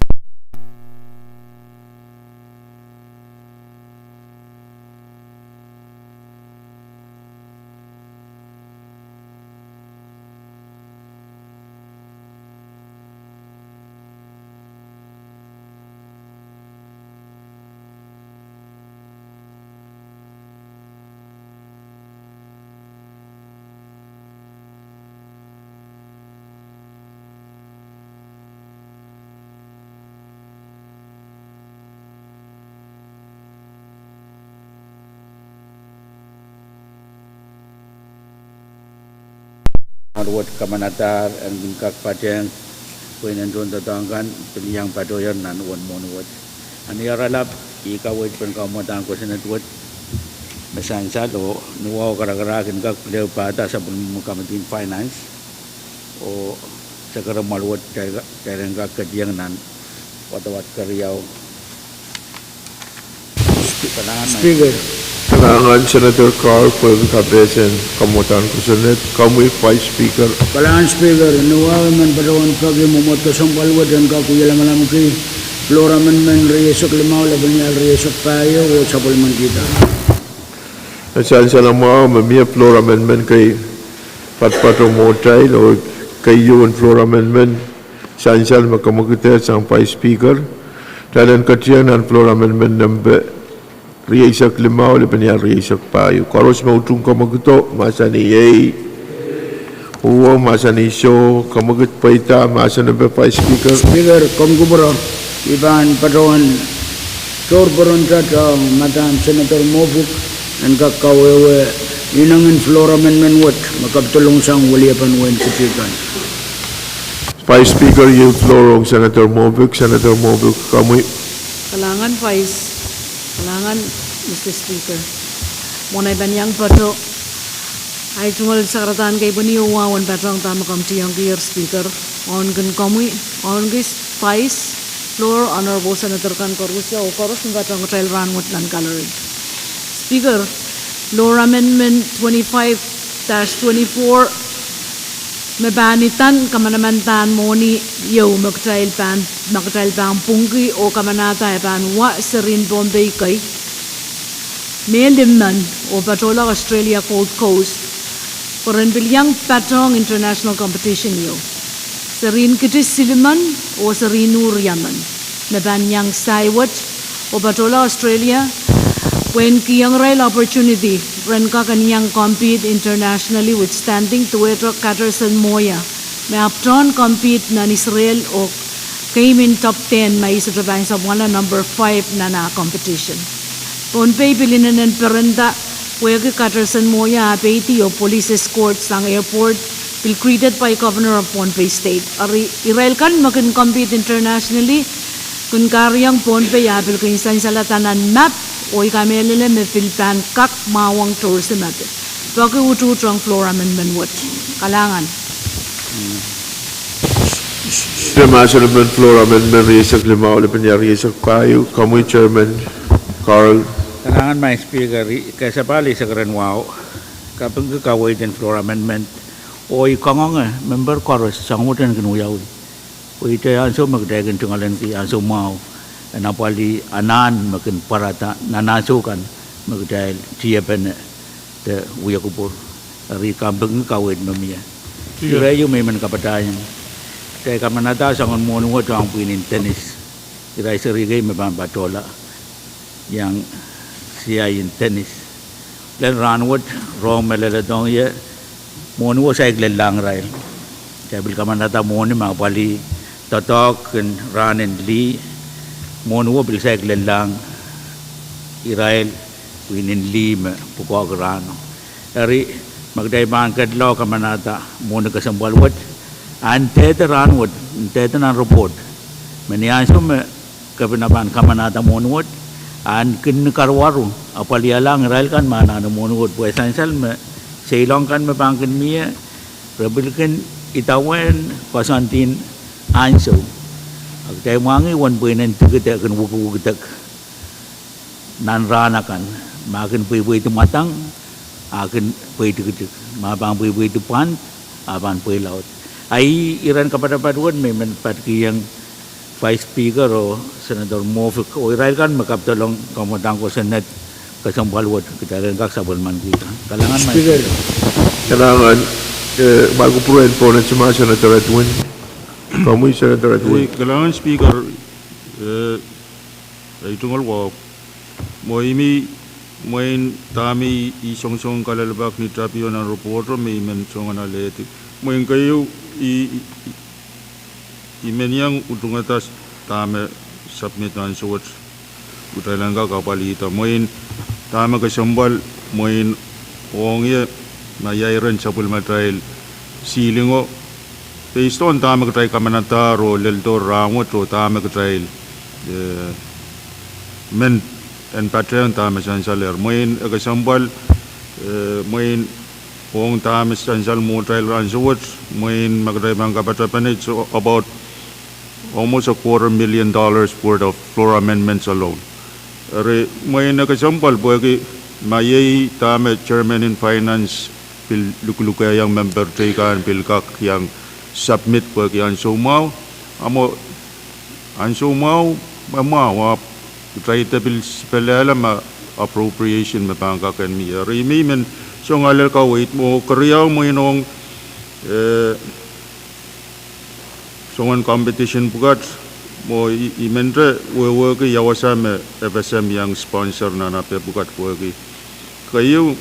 Arwat kamanatar ang bingkak padang kuinan doon tatangkan pilihang padoyan nan wan monuat ani aralap ikawit pen kamutan ko sinatwat masan salo nuwa karagarakin kak pilih pada sabun mukamatin finance o sakara maluat kaya kak kadiang nan watawat karyau Speaker. Kalangan Senator Carl Pwuhng Kapesan kamutan ko senat kamu Vice Speaker Kalangan speaker, nuwa man padawan pagi momot kesembaluat dan kakuya lama-lama ki Flora man riesok limau labanyal riesok payo o sapul man kita. Macam salamau memia floor amendment kay patpato motai lo kayo ang floor amendment sansal makamagita sang Vice Speaker dalan katiyan ang floor amendment number riisak limau labanyal riisak payo koros mautung kamaguto masa ni Uwa masa ni show kamagut paita masa na Vice Speaker Speaker, kumkubro, iban padawan sorboron tatang madam Senator Mofuk and kakawewe inangin Flora amendment what makaptulong sang waliapan wen kutikan. Vice Speaker yield floor Senator Mofuk kamu Kalangan Vice, kalangan Mr. Speaker. Monay banyang pato ay tunggal sakratan kay bani uwawan patrang tama kamti yang dear Speaker on kan kami on gis Vice floor Honorable Senator kan korusya o korus ng patrang trial run with lan colored. Speaker, Floor Amendment 25-24 mabanitan kamanamantan mo ni yo magtrail pan pungki o kamanata pan wa serin Pohnpei kay Mendiman o Patola Australia Gold Coast Koran bilyang patong international competition yo serin kitis Silman o serinu Riyaman mabanyang saiwat o Patola Australia when kiyang rail opportunity ren ka kaniyang compete internationally with standing tuwetro Katerson Moya may apton compete na Israel o came in top 10 may isa trabahin sa wala number 5 na competition. Pohnpei pilinan ng perenda Pwuhng Katerson Moya apeti o police escort sang airport will greeted by Governor of Pohnpei State. Ari Israel kan makin compete internationally kun karyang Pohnpei apil kun insan salatanan map o ikamelele me Philippine kak mawang tourism apil. Bagi utu trong floor amendment wat kalangan. Terima kasih floor amendment risak lima oleh penyiar risak kayu. Kami Chairman Carl. Kalangan my speaker kaysa pali sa karen wow. Kapag kaway din floor amendment o ikangong member chorus sangutan kinuyaw. O ito anso magdagan tungalan ki anso mau. Napali anan makin parata nanasukan magdahil tiyapan te uyakupur. Ari kapag kaway mamia. Irayo may man kapatayan. Kaya kamanata sa ngon mo nung ang pinin tennis. Iray sarigay mabambatola yang siya yung tennis. Len ranwat rong melaladong ya mo nung sa iglelang rail. Kaya bil kamanata mo ni mga pali tatok and run and li mo nung bil sa iglelang Irail pinin li pukok rano. Ari magdayman kadlaw kamanata mo nagkasambalwat ante ranwat ante nan report maniaso me kabinaban kamanata monwat an kin karwaru apalia lang rail kan mana no monwat po essential me seilong kan me bangkin mia rebelkan itawen pasantin anso agtay mangi wan puinen tigete kan wuku gitak nan rana kan makin pui tumatang akin pui tigete mabang pui tupan aban pui laut ay iran kepada paduan memang parti yang Vice Speaker o Senator Mofik o iran kan makaptolong kamutang ko Senate kasambalwat kita rin kaksabalman kita kalangan Speaker kalangan bago pruhen po ng suma Senator Edwin kamu Senator Edwin kalangan Speaker ay tungol ko mo in tami isong kalalabak ni Trapio ng reporter may mensong analytic mo in kayo imenyang utungatas tama submit ang suwat utalanga kapalita mo in tama kasambal mo in ongye mayayran sa pulmatrail silingo based on tama katray kamanataro leldo rangot o tama katray men and patreon tama sansaler mo in kasambal mo in Pwuhng tamis sansal mo trail run suwat mo in magdaybang kapatapan it's about almost $250,000 worth of floor amendments alone. May nakasampal po mayay tama chairman in finance pil lukulukayang member trekan pilkak yang submit po ang sumaw amo ang sumaw mamaw try to bil spelala ma appropriation mapangkakan mi remimen so ngalal ka wait mo karyaw mo inong songan competition bukat mo imendre wewe ke yawasa me FSM yang sponsor na nape bukat po kayo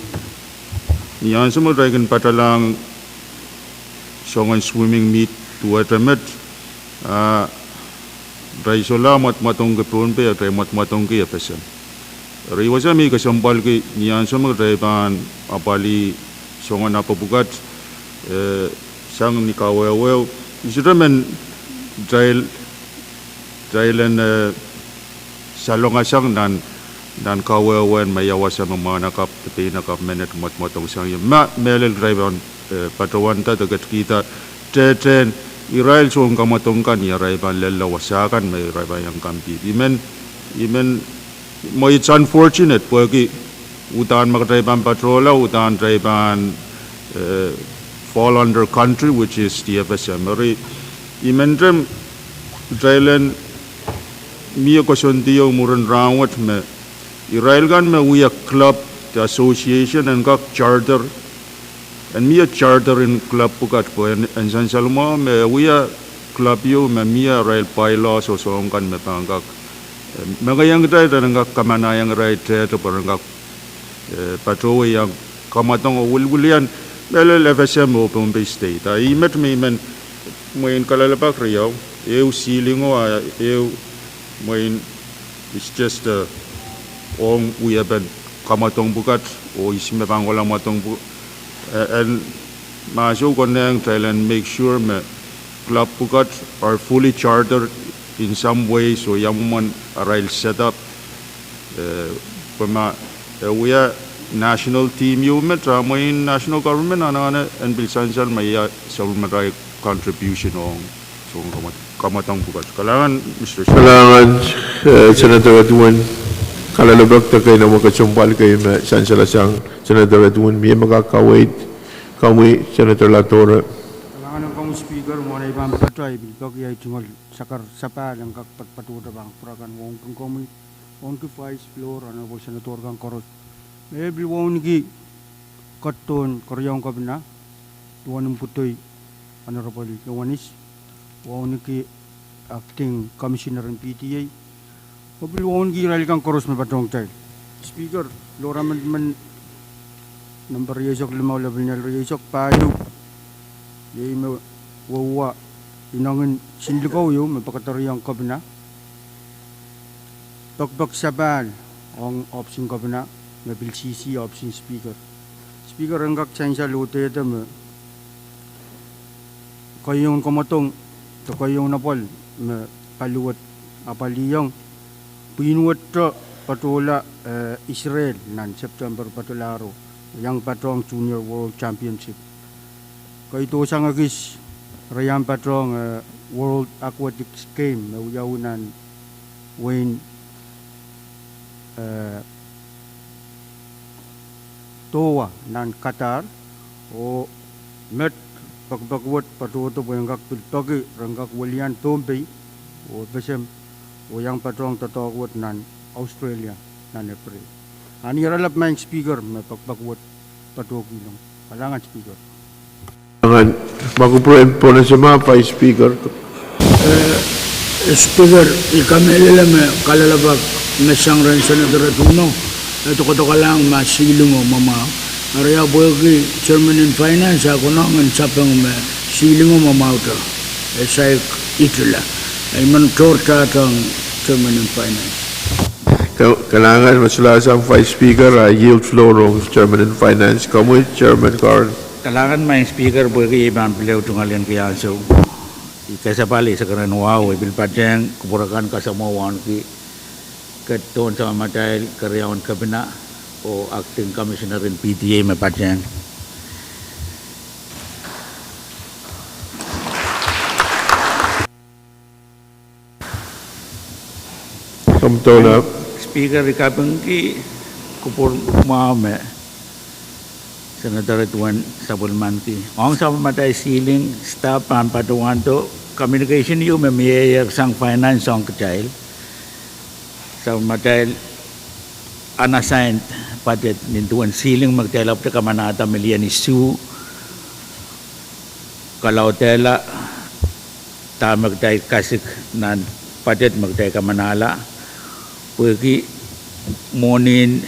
niyan sumo dragon patalang songan swimming meet to atamet drai solamat matong ke Pohnpei at matong ke FSM Riwasa mi kasambal ke niyan sumo draiban apali songan apa bukat sang ni kawewe isuramen Jailan salongasang dan kawewen mayawasa mamanakap tapi nakap menet motong sang yun melel drive on patawanta dagat kita ten Israel song kamatongkan ya raiban lelawasakan may raiban yang kampi imen mo it's unfortunate pagi utan magdriban patrola utan driban fall under country which is the FSM imendrem Israelan miya kosontiyo muran rawat me Israel gan me we a club the association and kak charter and miya charter in club pukat po and san salmo me we a club yo me miya Israel bylaws so kan me pangkak magayang tay tanang kamanayang right to parangak patrowe yang kamatong wulwulian melel FSM o Pohnpei state imet me men moin kalalabak riyaw silingo moin it's just ong uyaban kamatong bukat o isme pangolang matong and masyo koneng Thailand make sure me club bukat are fully chartered in some way so yamuman arail set up we are national team you met in national government anana and bilsansal maya supplementary contribution on so kamatang bukas kalangan Mr. Kalangan Senator Tuan kalalabak ta kay na makachumpal kay sansalasang Senator Tuan miya makakawait kami Senator Latorre. Kalangan ng speaker mo na ibang patay bilog ay tungol sakar sapa ng kakpatpatuda bang prakan wong kung on ki vice floor ano bo Senator kang koros maybe wong gi katon koryong kabina tuan putoy honorable Yowanis wong ki acting commissioner ng PTA maybe wong gi ral kang koros me patong tay speaker lora man number yesok lima level nil yesok payo yay me wawa inangin sinlikaw yo me pakatariyang kabina Bakbak Sabal ang option kabina me bil CC option speaker ang kakchansa lote ito me kayong kamatong to kayong napol me paluwat apaliyang pinuwat to patula Israel nan September patularo yang patrong junior world championship kay to sang agis rayang patrong world aquatics game me uyawunan Wayne toa nan Qatar o met pagpagwat patuto boyangak pilpagi ranggak walian Pohnpei o besem o yang patrong tatawat nan Australia nan April ani ralap main speaker me pagpagwat patugi long kalangan speaker Kalangan magupruin po na siya pa speaker Speaker ikamela me kalalabag mesang ran Senator Pwuhng ito ko lang masilong o mama Araya boyki Chairman in Finance ako nang sapang me silong o mama ito esay itula ay man torta tang Chairman in Finance Kalangan masulasang Vice Speaker yield floor of Chairman in Finance kamu Chairman Carl Kalangan may speaker boyki ibang pilaw tungalian kaya so Kesa pali sekarang wow bil Pwuhng kupurakan kasamuan ki keton sama matay karyawan kabina o acting commissioner in PTA me Pwuhng Kamtola speaker ikapeng ki kupur me Senator Tuan Sabulman ki ong sama matay ceiling staff pan patuan to communication you me mayor sang finance ang kecil sa matay unassigned budget nintuan ceiling magtela pa kamanata million isu kalau tela ta magtay kasik nan budget magtay kamanala pagi morning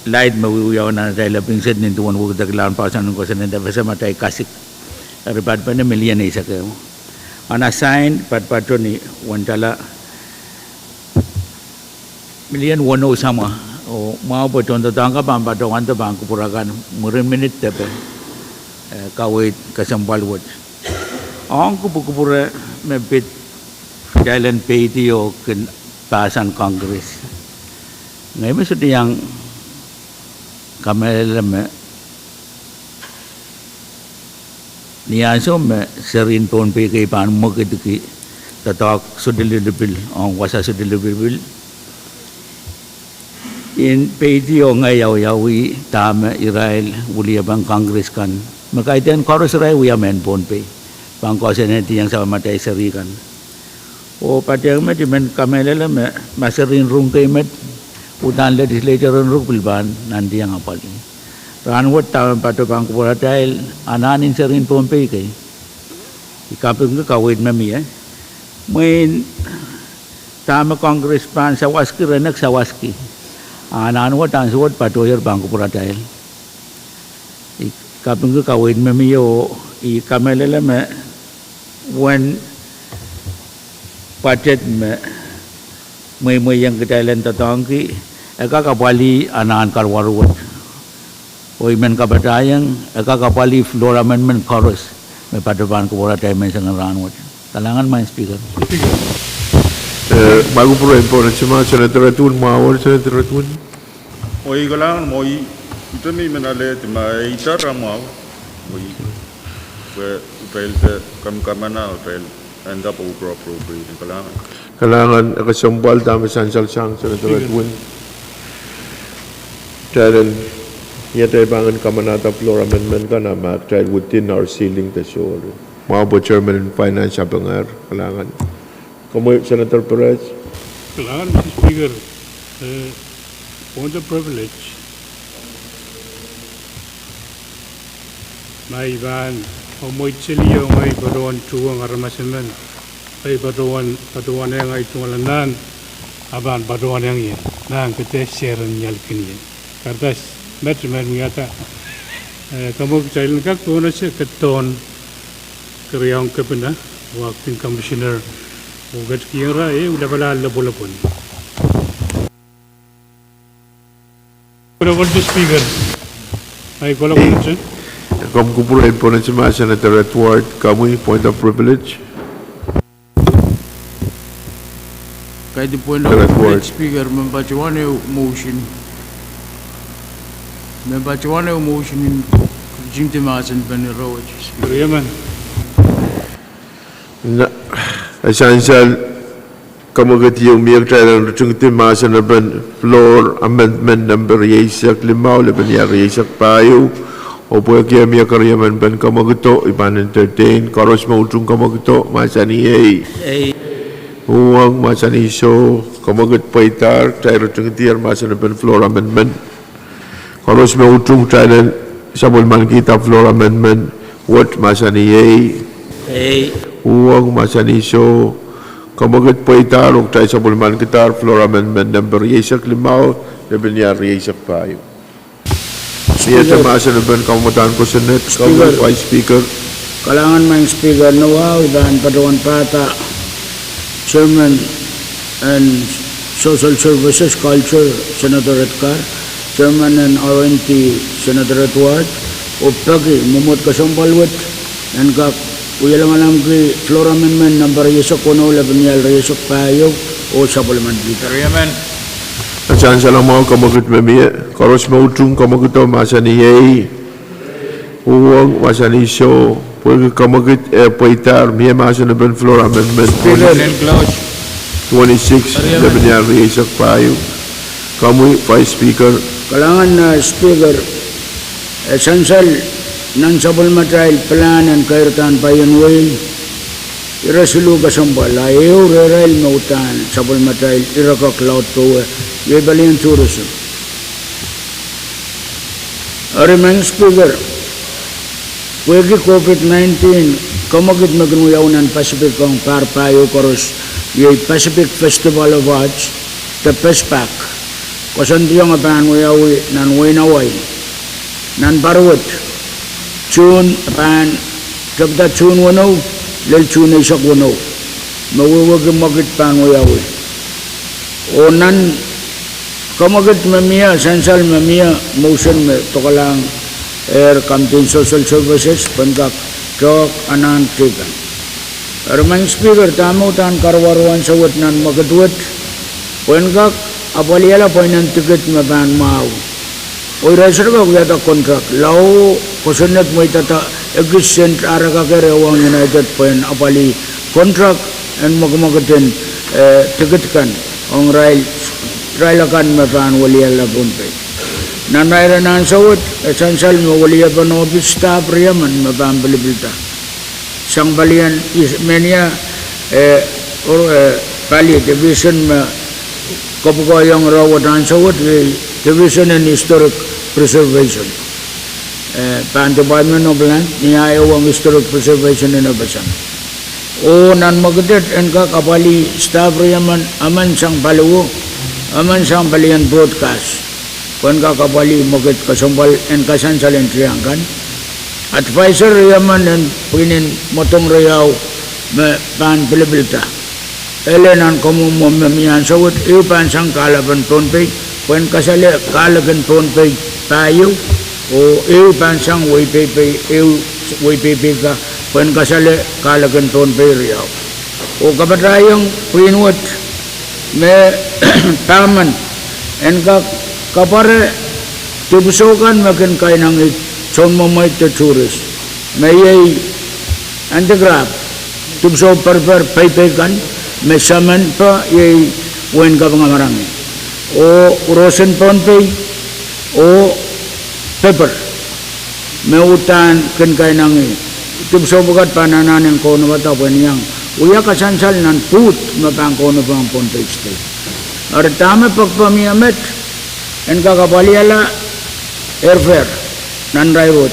light mawiyaw na tela pingset nintuan wag daglan pasan ko sa nenda basta matay kasik Ribat pa na million isa kayo. Unassigned, patpato ni wantala million 1 sama. O mau po contoh tangka pampato wanta bangku purakan murin minit tepe kawit kasampalwat. Ang kupukupura mepit Thailand PTO ken pasan Congress. Ngayon maksud yang kamera niaso me serin Pohnpei kay pan mo kiti tatak sudilibil ang wasa sudilibil in PTO ngayaw yawi tama Israel ulia bang Congress kan makaitan koros rai uya men Pohnpei bang koseneti yang sama matay serikan o Pwuhng me dimen kamela me maserin rung kay met utan legislature rung bilban nanti yang apal Ranwat taman pato bang kupuratal ananin serin Pohnpei kay ikapeng ke kawit mami main tama Congress pan sawaski renak sawaski ananwat answat patoyer bang kupuratal ikapeng ke kawit mami yo ikamelele me when budget me may yang Thailand tatangki kakapali anan karwaruat o imen kabatayang kakapali flora amendment chorus may padaban ko wala tayo men sa ranwat Kalangan main speaker. Bago po rin po, nagsama Senator Atun, mawar Senator Atun. Moi kalangan moi ito mi menale mai tara mau moi trail kamana trail end up appropriate kalangan. Kalangan akasambal dami sansal sang Senator Atun. Dahil yata bangan kamanata floor amendment ka na ma-trial within our ceiling to show. Mga po Chairman and Finance Abangar, kalangan. Kamu Senator Perez? Kalangan, Mr. Speaker, point of privilege. May ban, umoy siliyo ngay baruan tuwang aramasaman. Ay baruan yang ay tungalanan. Aban baruan yang yan. Nang kete sharean yalkin yan. Kartas, metreman ngata. Kamu kecailan kak tuwan siya keton. Kerjaan kepena, waktu commissioner, ugat kira udah bala labulapun. What the speaker? Ay kalau macam. Kamu kumpulkan ponensi masa Senator Edward, kamu point of privilege. Kaya di point of privilege, speaker, membacawan yung motion. Membacawan yung motion in Jim Timasan Beniro. Yaman. Na essential kamagat yung miyak tayo ng tungtin masa na ban floor amendment number yasak limaw laban yasak payo o po kaya miyak karyaman ban kamagato iban entertain karos mautung kamagato masa ni Pwuhng masa ni so kamagat paitar tayo tungtin masa na ban floor amendment karos mautung tayo sabol man kita floor amendment what masa ni Pwuhng masa ni so kamagat po itarok tayo sa bulman kitar floor amendment number yasak limaw laban yasak payo. Siya sa masa na ban kamatan ko sa net Speaker, Vice Speaker. Kalangan main Speaker Nawaw dan Padawan Pata Chairman and Social Services Culture Senator Edgar Chairman and RNT Senator Edward o pagi mumut kasambalwat and kak uyalang ki floor amendment number yasak kono laban yasak payo o supplement dito. Yaman. Asan sa lang mga kamagat mamiya karos mautung kamagat o masa ni Pwuhng masa ni so pwede kamagat paitar miya masa na ban floor amendment 26 laban yasak payo. Kamu Vice Speaker. Kalangan na Speaker essential nan sabol material plan and kairtan payon way irasulu kasambal ayo rerail nautan sabol material iraka cloud power yebalian tourism remain Speaker wegi COVID-19 kamagit magnuyaw Pacific kong parpayo koros yung Pacific Festival of Arts the PESPAC kasandiyang apan nguyawi nan waynaway nan barwat June apan kabda June wano lel June isak wano mawawag magit pangoyawi o nan kamagit mamia essential mamia motion me tokalang air campaign social services pangkak jok anan tigan Arman Speaker tamo tan karwaruan sawat nan magadwat pangkak apaliala poinan tiket maban mau o racer ka kuyata kontrak lau kosenat mo itata existent araka kere wang United Point apali kontrak and magmagatin tiket kan ang rail akan mapan waliya Pohnpei nanayra nan sawat essential mo waliya pa no staff riyaman mapan balibilta sang balian menia or pali division kapugayang rawatan sawat division and historic preservation Department of Land niya ang historic preservation in Abasan o nan magadet and kakapali staff riyaman aman sang paluwo aman sang balian broadcast kung kakapali magat kasambal and kasansalin triangkan advisor riyaman and pinin motong riyaw pan pilibilta elenan kamu mamiyan sawat ipan sang kalaban Pohnpei kung kasali kalagan Pohnpei tayo o pansang way pepe ka kung kasali kalagan Pohnpei riyaw o kabatayang Pwuhng me taman en kapare tibsokan makin kainang chon momay te tourist me ye andegrap tibso per paykan me saman pa ye wen ka pangamarami o rosen Pohnpei o pepper me utan ken kainang tibso bukat pananan yang kono bata yang uya kasansal nan put mapang kono pang Pohnpei state artame pagpamiamet en kakapaliala airfare nan road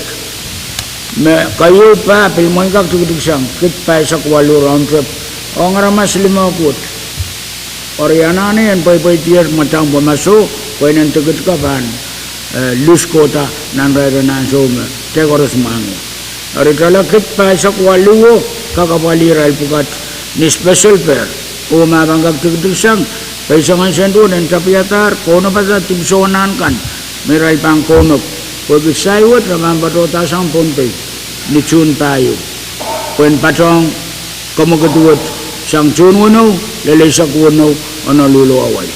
me kayo pa pilmoy kak tugtugsang kit pa sa kwalo round trip o ngaramas 5 kut oriana ne en pay tier matang bumaso koinen tugut ka ban lus kota nan ride nan so me te koros mangi ari kala kit pa sa kwalo kakapali rail pukat ni special fare o mabangag tugtugsang paisangan sendo nen tapiatar kono pa sa tibsonan kan merai pang kono pagi saiwat ramam batota sang Pohnpei ni chun tayo pen patong kamugutuwat sang chun wono lele sak wono ono lulo away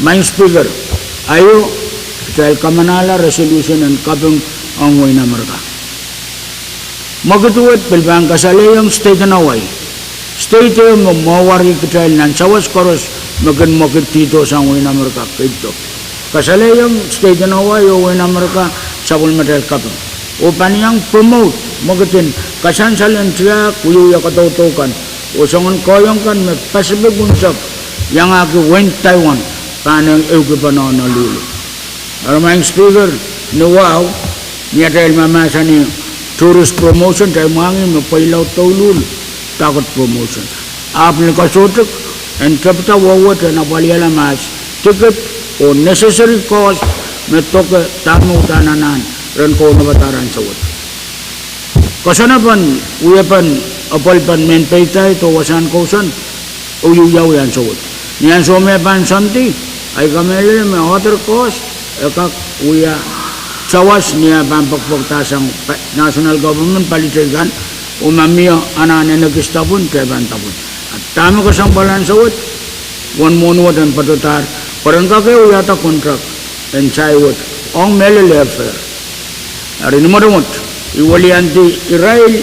main speaker ayo tel kamanala resolution and kapung angway na marka magutuwat pelbang kasalayang state na away state mo mawari kitel nan sawas koros magan makitito sang way na marka kito kasalayang state na away o way na marka sabul metal kapung o paniyang promote magatin kasansalan siya kuyo ya katautukan o sangon koyong kan me Pacific unsap yang aki wen Taiwan panang euke panana lulu aramang speaker ni wow niya dahil mamasa ni tourist promotion dahil mangin me pailaw taulul takot promotion apil kasutuk and kapita wawat na paliala mas ticket o necessary cost me toke tamu tananan ren ko nabataran sawat kasanapan uyapan apalpan menpaytay to wasan kausan uyuyaw yan sawat niyan somepan santi ay kamele me other cost ekak uya sawas niya pampagpagtasang national government palitigan umamiya anane nagistapon keban tapon at tama kasang balan sawat one monwat and patutar parang kakay uyata contract and saiwat ong melele affair ari numarumot iwali anti Israel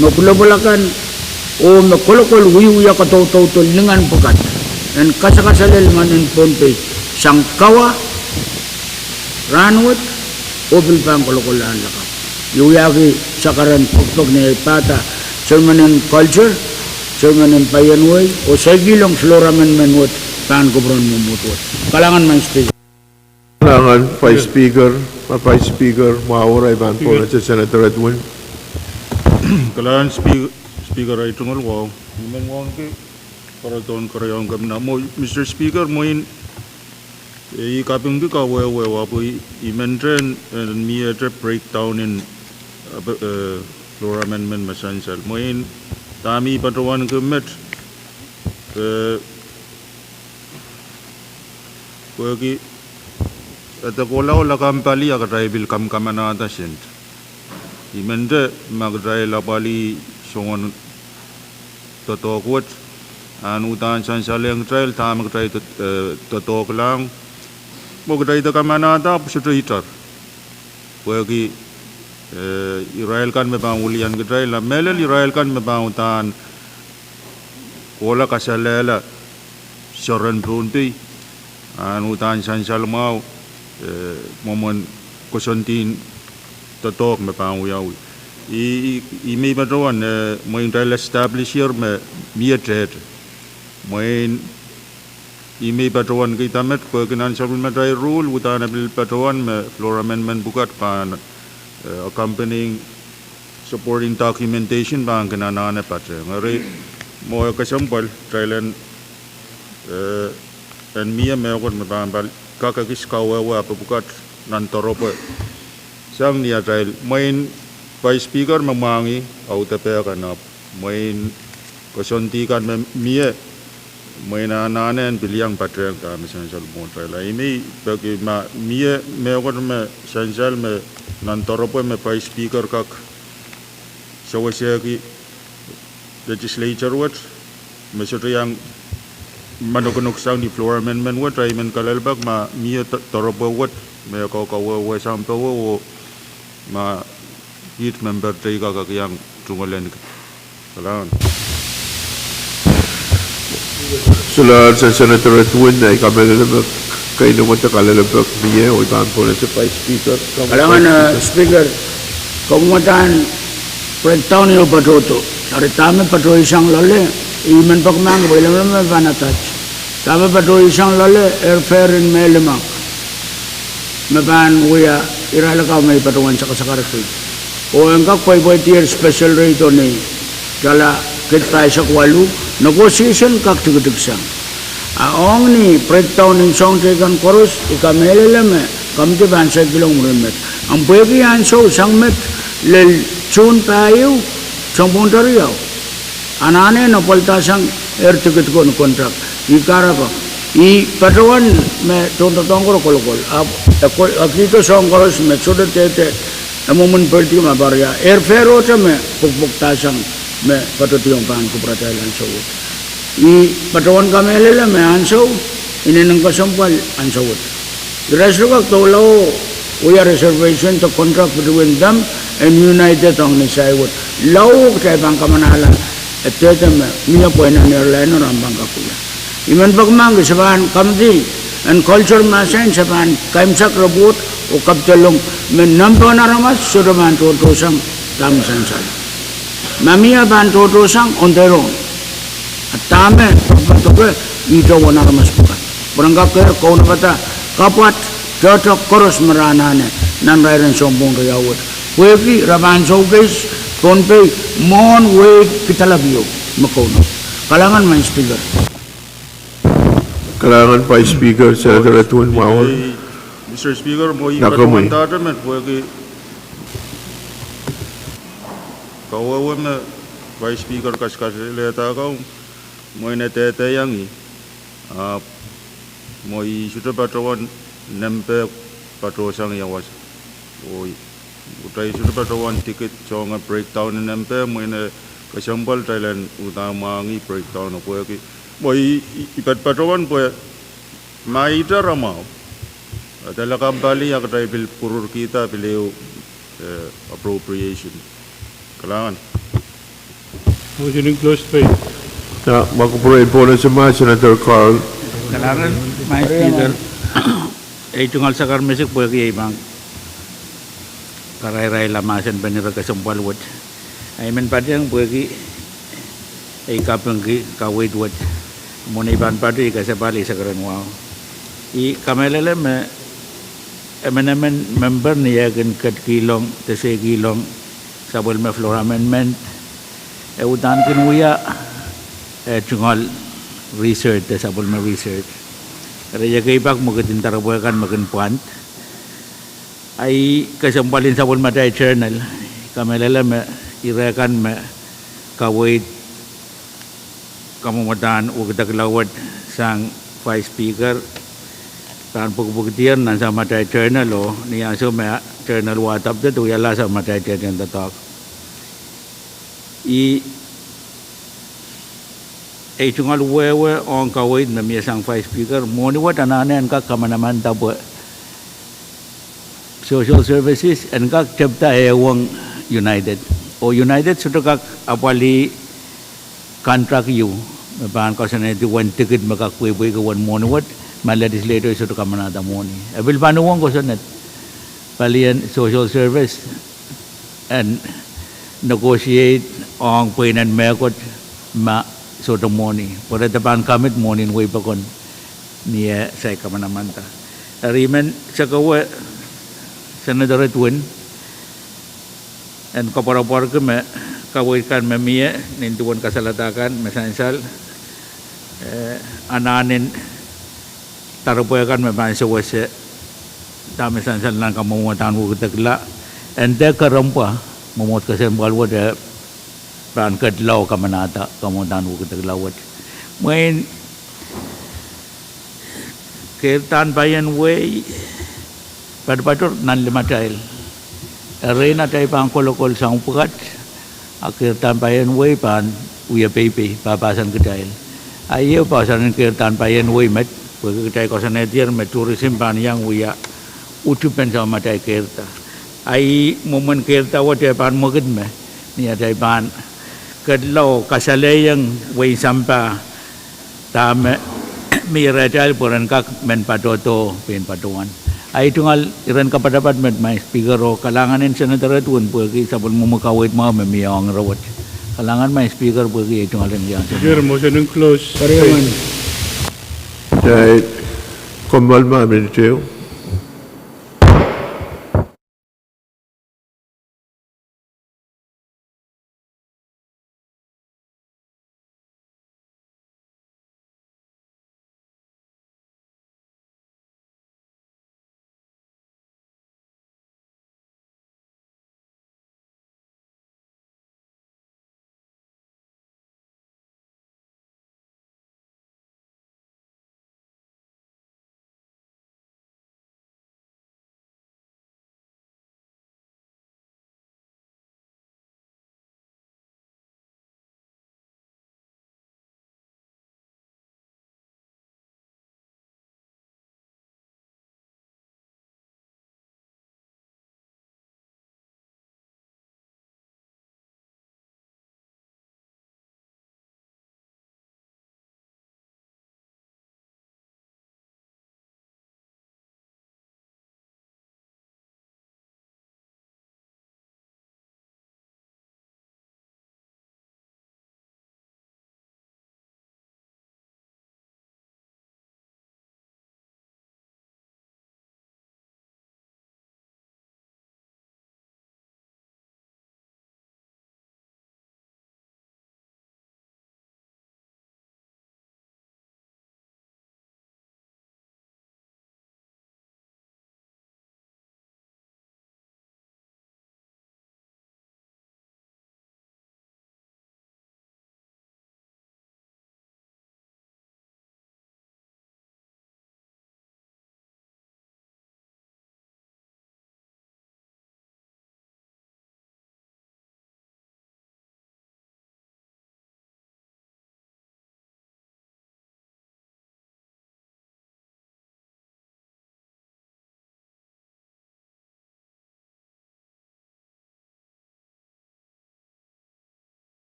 makulabalakan o makulakol uyuya katau-tau dengan pekat dan kasakasalil man in Pohnpei sangkawa ranwat o bilpang kolokolaan lakap yuyaki sakaran pagpag na ipata German culture German payanway o sagilong flora menwat pan kubron mumutwat kalangan man speaker Kalangan Vice Speaker Mahawaray ban po na Senator Edwin. Kalangan Speaker ay tunggal wow. Iman ke para ton karayong gamna mo Mr. Speaker mo in kaping ke kawe wapo iman tren and me a breakdown in flora amendment masansal mo in tami patawan ke met Pwuhng at ako la kampali akatay bil kamkamanata sient. Imende magdray la bali songon totokwat anutan sansaleng trail tamagdray totok lang mogdray ta kamanata pusuto hitar. Pwuhng Israel kan me pangulian gdray la melel Israel kan me pangutan kola kasalela soren Pohnpei anutan sansal mau momon kosontin totok me panguyaw i may batawan mo yung trial establisher me miatet mo yung i may batawan kay tamet ko kinan sabul me trial rule utan bil batawan me floor amendment bukat pan accompanying supporting documentation bang kinanane patre ngari mo kasampal trial and mia me ko me bambal kakakis kawawa pabukat nantoropo sang niya trial main Vice Speaker mamangi au tepe kanap main kosonti kan mie main ananen biliang patreng ka misalnya mo trial ini bagi ma mie me ko me sansal me nantoropo me Vice Speaker kak sawasya ki Legislature wat Mesyuto yang manok sang di floor amendment wat try men kalalbag ma mia torobo wat me ko we sampo wo ma hit member try ka yang tungolen kalan Sula sa Senator Pwuhng ay kamelalabak kayo naman ta kalalabak niya o iban po na sa Vice Speaker. Kalangan Speaker, kumutan breakdown yung patuto. Dari tami patuto isang lale, iman pa kumang bilang naman vanatach. Tami patuto isang lale, airfare in Melimak. Maban kuya, iralakaw may patungan sa kasakarakit. O ang kakway tier special rate o ni kala kita sa kwalu, negotiation kaktigigsang. Aong ni breakdown in song tekan korus, ikameleleme, kamti bansa kilong murimet. Ang pwede yan so, sang met, lel chun payo, sang punteriyaw. Anane na paltasang air ticket ko kontrak. Ikara pa. I patawan me tontong ko kolokol. Akito song korus me sudah tete, amumun perti mabarya. Airfare o sa me, pukpuk tasang me patutiyong paan ko pratalan so. I patawan kami alala me ansaw, ininang kasampal ansawot. The rest of the we are reservation to contract between them and United on the side. Law kay bang kamanalan at tetem niya po na airline ang bangkakuya. Iman pagmang saban kamdi and culture masen saban kaimsak robot o kaptalong men nampo na ramas sudaman tutusang tamsansan. Mamia ban tutusang on their own. At tame pagpatuloy ito wana ramas bukan. Barangkap kaya kau na bata kapat jotok koros meranane nan rairan sombong riyawat. Wepi raban showcase Pohnpei mon we kitalabyo makono. Kalangan man speaker. Kalangan Vice Speaker Senator Pwuhng mawal. Mr. Speaker, mo Nakamoy. Entertaiment pwede kawawan na Vice Speaker leta kau mo na tete yang mo sudah patawan nempe patrosang yang was utai sudah patawan tiket songa breakdown nempe mo na kasampal Thailand utama ngi breakdown apa ki mo ipat patawan po maida ramau adalah kembali yang kita bil purur kita beliau appropriation kalangan Motion closed by Na makupurain po na sa mga Senator Carl. Kalangan my speaker ay tungal sa karmesik po kay bang karay-ray lamasan banira kasampal wat ay men padang po kay ay kapang kawait wat muna iban padu kasabali sa karan wow I kamelele me emenemen member niya kan kat kilong tese kilong sabol me floor amendment utan kinuya tungal research sabol me research Raya kay pak magatin tarabukan magan puant ay kasampalin sabol me day journal kamelele me irakan me kawait kamumatan ugdaglawad sang vice speaker kan pagpugtian nan sa matay journal o niya so me journal watap de tu yala sa matay journal tatak ay tungal wewe on kawait na miya sang vice speaker moni wat ananen ka kamanaman tabo social services and ka chapta ewang united o united sudah ka apali contract you ban ka sa nito one ticket makakwe ka one moni wat my legislator sudah ka manada moni abil panuwang ko sa net palian social service and negotiate ang painan mekot ma sort of money. Pada depan kamit money way pakon niya sa kamanamanta. Ariman sa kawa Senator Pwuhng and kaparapar ke me kawai kan memia nintuan kasalatakan mesansal ananin tarupayakan memansa wase dami sansal nang kamumuatan wugtagla and de karampa memot kasembal wada pan kadlaw kamanata kamutan wugtaglawat main kirtan bayan way padpator nan lima tail arena tay pang kolokol sang pukat akirtan bayan way pan uya pepe papasan ke tail Ayo pasaran kirtan payen woi met pergi kita kawasan etir met tourism ban yang wia utupen sama tai kirta. Ai momen kirta wate pan moged me ni ada ban kedlau kasale yang wei sampa tame mi radal poran kak men patoto pen patuan. Ai tunggal iran kapadapat met mai speaker ro kalangan senator tuan pergi sabun mumukawit mau memiang rawat. Kalangan mai speaker pergi tunggal yang. Speaker motion close. Jai kombal ma beniteu.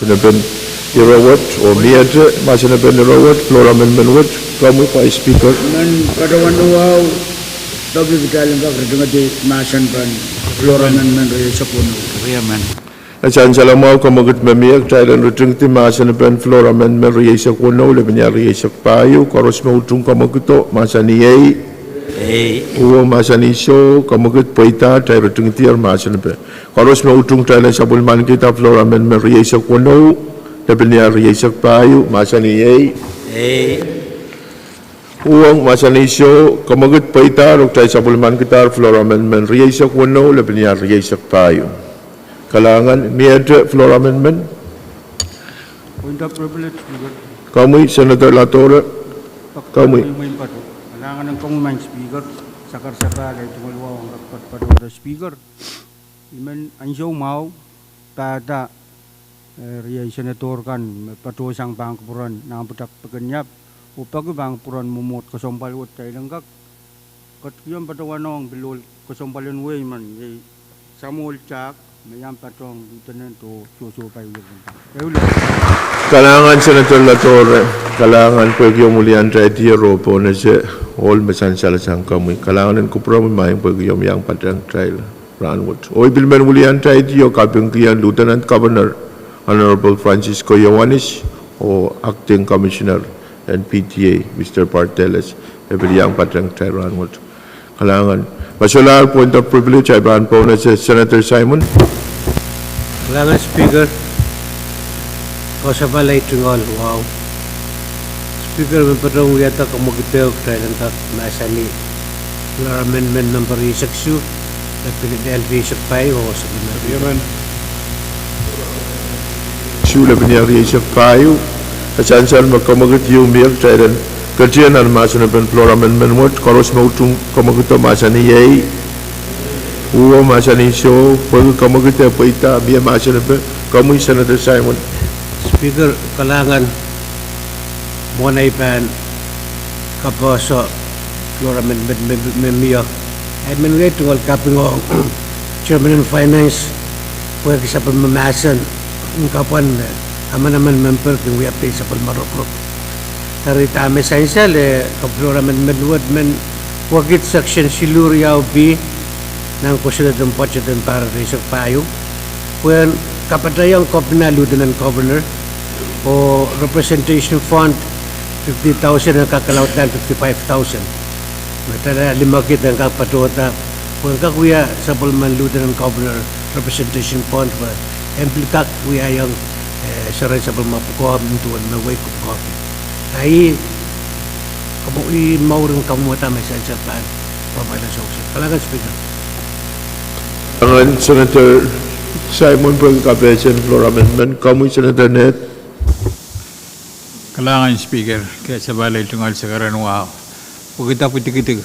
Sinapen irawat o miadre ma sinapen irawat floor amendment wat kamu pa speaker Man kadawan wow tapi kita lengkap dengan di masan pan floor amendment re sapuno. Riaman. Asan salamau kamagut memiak Thailand rutung ti ma sinapen floor amendment re sa kuno le benya re sa payu koros mo utung kamaguto masani uo masani so kamagut poita Thailand rutung ti ma sinapen koros mo utung Thailand sa bulman kita floor amendment re sa kuno le benya re sa payu masani Pwuhng masani so kamagut poita rok Thai sa bulman kita floor amendment re sa kuno le benya re sa payu kalangan miadre floor amendment. Point of privilege, Kami Senator Latore, kami. Kalangan ng main speaker, sakar sakar itu maluwa ang pada speaker. Iman anjo mau tada ria senator kan patu sang bangkuran nang putak pekenyap upag bangkuran mumut kosompal ut tay lenggak kat yun patawanong bilul kosompalun way man samul chak mayam patong internet to susu pay Kalangan Senator Latore, kalangan pagyo mulian radio po na siya all masan salasang kami. Kalangan ko pro may pagyo yang padang trail ranward. Oy bilman mulian radio Pwuhng Lieutenant Governor Honorable Francisco Yohanes o Acting Commissioner and PTA Mr. Parteles yang padang trail ranward. Kalangan Masalah point of privilege ay bahan po na si Senator Simon. Kalangan Speaker, kasabalay tungol, wow. Speaker, memperong yata kamugipeo kaya lang kak masani floor amendment number 6 LV Sakpai o sa Yaman. Shula Benyari Payu, a Chansan Makomagut Yumir, Trident, Kajian and Masan of Flora Amendment, what Koros Motum, Komaguto Masani Ye, Uo Masani Show, Komaguta Poita, Bia Masan of Komu Senator Simon. Speaker Kalangan Monay Pan Kaposo Flora Memia Admin to all Kapwuhng Chairman and Finance Pwuhng sa pamamasan ng kapan amanaman member kung we update sa palmarok. Tarita ame sainsal Flora Menwad men wagit section Siluriao B ng kusunod ng budget ng Pahrek Pwuhng when kapatayang kopinalu ng governor o representation fund 50,000 ang kakalaut na 55,000. Matala limakit ang kapatota kung kakuya sa palmanlu ng governor representation fund for implikak kuya yung saray sa palmapukuham nituan na way kupukuham. Ay kabuin maurang kamuata may sansapaan papala sa uksa. Kalagan speaker. Senator Simon Pwuhng Flora Amendment, Komu Senator Net. Kalangan speaker kaya sa balay tunggal sa karanwa. Pagkita putik-itik.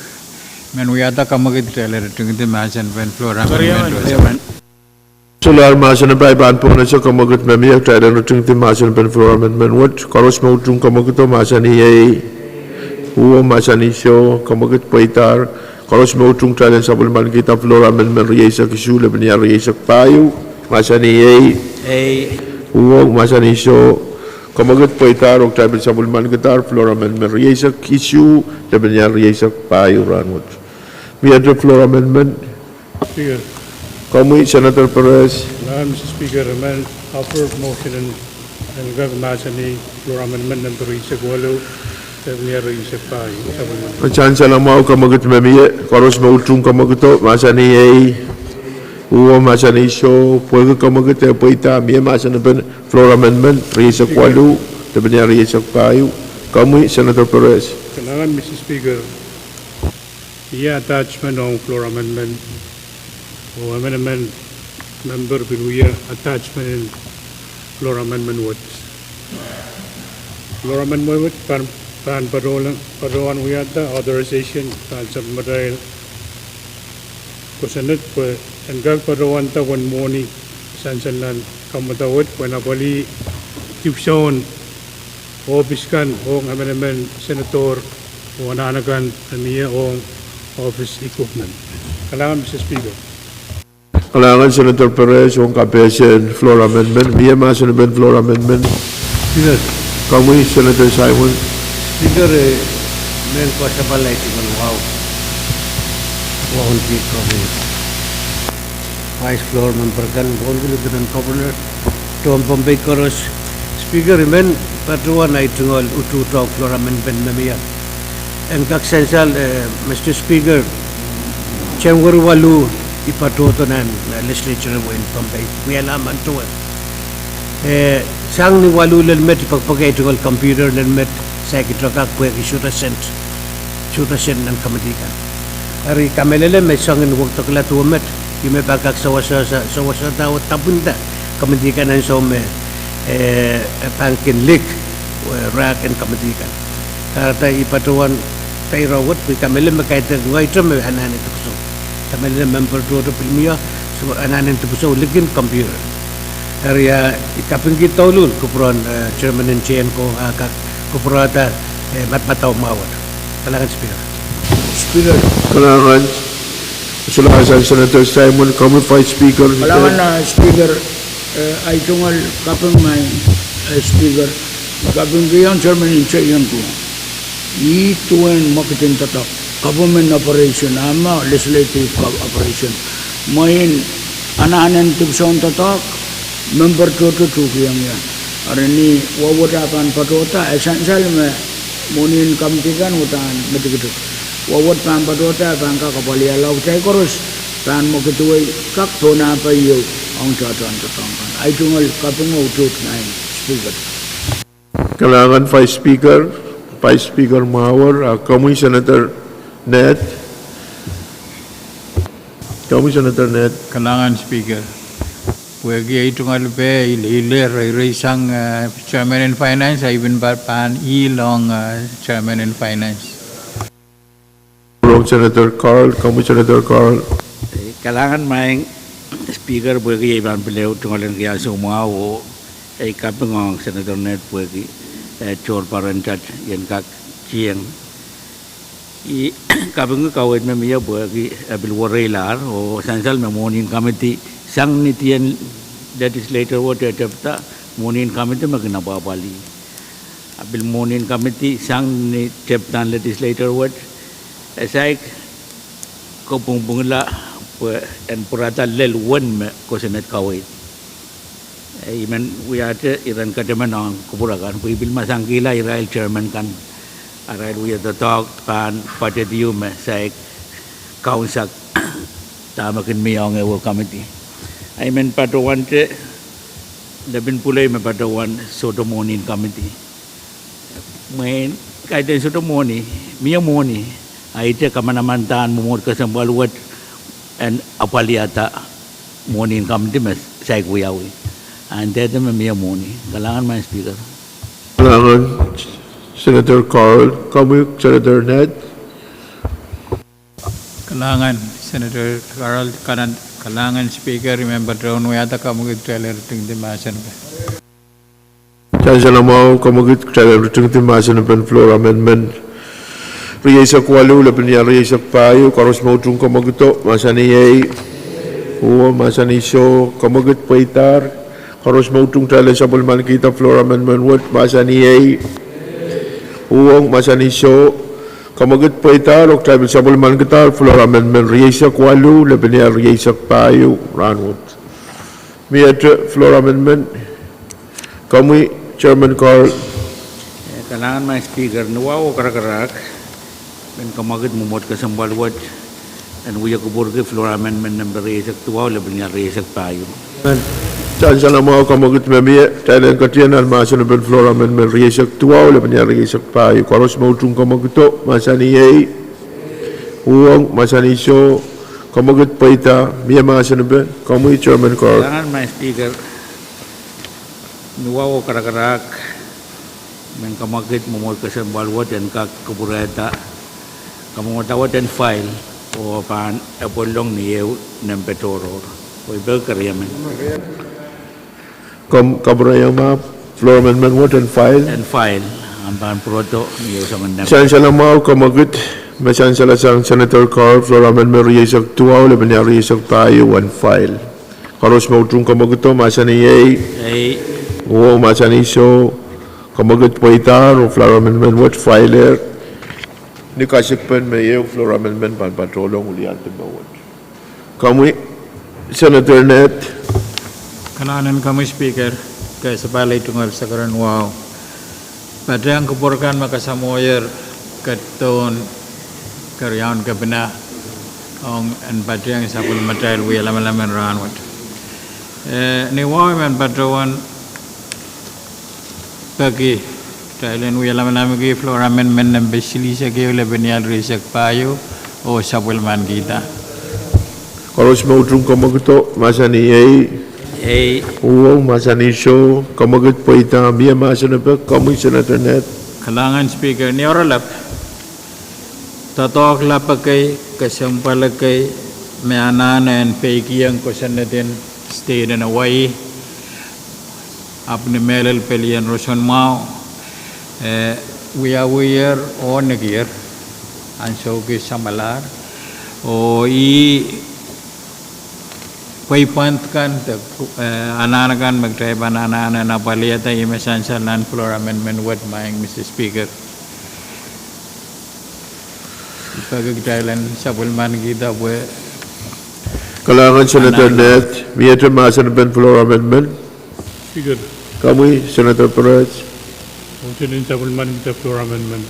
Men wiyata kamagit teler tungkol masan pen Flora Amendment. Solar Masan of Ban Pona sa Komagut Memia, Trident, Tungti Masan pen Flora Amendment, what Koros Motum Komaguto Masani Ye, Uo Masani Show, Komagut Poitar, Koros Motum Trident Sabulman Kita Flora Amendment, Riesak Shula Benia Riesak Payu, Masani Ye, Uo Masani Show, Komagut Poitar, Octabil Sabulman Gitar, Flora Amendment, Riesak Issue, Lebenia Riesak Payu, Ranwood. We had the Flora Amendment. Speaker. Komu Senator Perez. Mr. Speaker, amend offer motion and Gagmasani Flora Amendment number 3 Legislature Pwuhng. Chansa lang mo Komagut Memia, Koros Motum Komaguto, Masani Ye, Uo Masani Show, Pwuhng Komagut Poita, Mia Masan of Flora Amendment, Riesak Walu, Lebenia Riesak Payu. Komu Senator Perez. Kailangan, Mr. Speaker, attachment ng Flora Amendment o amendment member binuya attachment in Flora Amendment what Flora Amendment what pan parolan uyata authorization pan submittal kusanat po engag parolan ta one morning sansalan kamatawat panapali tipson office kan o amendment senator o ananakan niya o office equipment. Kailangan, Mr. Speaker. Kailangan Senator Perez, yung kapesen Flora Amendment, Mia Masan of Flora Amendment. Speaker. Komu Senator Simon. Speaker men ko sa balay tingnan wow. Wahon di ko Vice Floor Member kan boleh dengan Governor Pohnpei Koros. Speaker men patuan ay tungol utu talk Flora Amendment memia. And kaksensal Mr. Speaker Changwar walu ipatutunan na legislature mo in Pohnpei. May alaman to. Sang ni walu lalmet pagpagay tungol computer lalmet sa kitrakak pwede shoot-a-sent ng kamadikan. Ari kamelele may sangin huwag takla tuwamet. Yung may pagkak sa wasa daw tabunda kamadikan ang sa may pangkin lik rak and kamadikan. Karata ipatuan tayo rawat may kamelele makaitag ngay ito may ananin ito puso. Kamelele member doon pilmiya so ananin ito puso ligin computer. Ari ikapin kita ulun kupuran chairman and chain ko kupurata matmataw mawad. Kailangan speaker. Speaker. Kailangan Sulasan Senator Simon, Komu Vice Speaker. Kailangan na speaker ay tungal kapang may speaker. Kapang kayang chairman in chain ko. Ituan marketing tatak. Government operation ama legislative operation. Main anak-anak tibson tatak member toto kiyang yan. Hari ni wawadapan patota esensial me munin kamtikan utan betul-betul. Wawad pan patota pan kapalia lau cai korus pan mo ketuai kak pona apa yo ang jatuhan tetangkan. Ay tungal kapung utut nain speaker. Kailangan Vice Speaker Mawar, Komu Senator Net. Kami Senator Ned. Kalangan Speaker. Pwagi ay tungal pe ilir isang Chairman in Finance ay bin pan ilong Chairman in Finance. Senator Carl, kami Senator Carl. Kalangan maing Speaker pwagi ay ban pilih tungal ang kaya semua o ay kapeng Senator Ned pwagi chor parentat yan kak chiang. I kapeng kawit memia pwagi bil warelar o sansal memonin committee sang nitian Legislature water chapta morning committee magna babali abil morning committee sang ni chapta Legislature wat asai ko pungbungla en purata lel wan me ko senet kawit iman we ate iran kademan ang kupurakan ko ibil masangkila Israel chairman kan arai we the talk pan patedium sai kaunsak tamakin miyong ewo committee I mean patuan te labin pulay me patuan sodomonin committee main kaiden sodomoni miya moni ay te kamanamantaan mumur kasambaluat and apaliata monin committee mas say kuyawi and te me miya moni kalangan man speaker Kalangan Senator Carl, kami Senator Ned. Kalangan Senator Carl Kalangan Speaker, remember drone yata kamugit trailer ting dimasan ka. Chancellor mau kamugit trailer ting dimasan pen floor amendment. Riyasak walu lapen ya riyasak payu karos mau tung kamugito masani yai. Masani show kamugit paitar karos mau tung trailer sabul man kita floor amendment word masani yai. Masani show Kamagit paitar ok tribal sabol man gitar floor amendment riyasak walu labenya riyasak payu ranwood. Miyatra floor amendment kami Chairman Carl. Kalangan man speaker nuwaw karakarak ben kamagit mumot kasambalwat and we kubur ke floor amendment number riyasak tuwaw labenya riyasak payu. Chancellor mau kamagit memia talen katian almasan ben floor amendment riyasak tuwaw labenya riyasak payu karos mau tung kamagito masani yai masani show kamagit paita mia masan ben kami Chairman Carl. Kalangan man speaker nuwaw karakarak ben kamagit mumot kasambalwat and kak kubureta kamutawat and file o pan apolong niyew ng petoro o ibel yaman. Kabrayang ma floor amendment what and file ang pan proto niyew sa mandam. Chancellor mau kamagit Chancellor sang Senator Carl floor amendment riyasak tuwaw labenya riyasak payu one file karos mau tung kamagito masani yai masani show kamagit paitar o floor amendment what filer ni kasikpan mayo floor amendment pan patrolong ulian tembawat kami Senator Ned. Kalangan kami Speaker kay sapalay tunggal sa karon wow padang kuporkan makasamoyer katon karyawan kabina ang and padang sapul material wi laman ranwat ni wow man patawan bagi Thailand wi laman gi floor amendment ng besili sa kay lebenial risak payo o sapul man kita karos mau tung kamagito masani yai masani show kamagit paita mia masana pa kami Senator Ned. Kalangan Speaker ni oralap tatok lapakay kasampalakay may ananan peikiyang kusan natin stay na Hawaii apni melal pelian roson mau we are on a gear and so ke samalar o Pwuhng kan anak-anak magtayba na anak na paliyata imesansal non-floor amendment what maing Mr. Speaker. Pagkagtailan sa pulman kita po. Kalangan Senator Ned, miyatra masan ben floor amendment. Speaker. Kami Senator Pahrek. Motion in sa pulman kita floor amendment.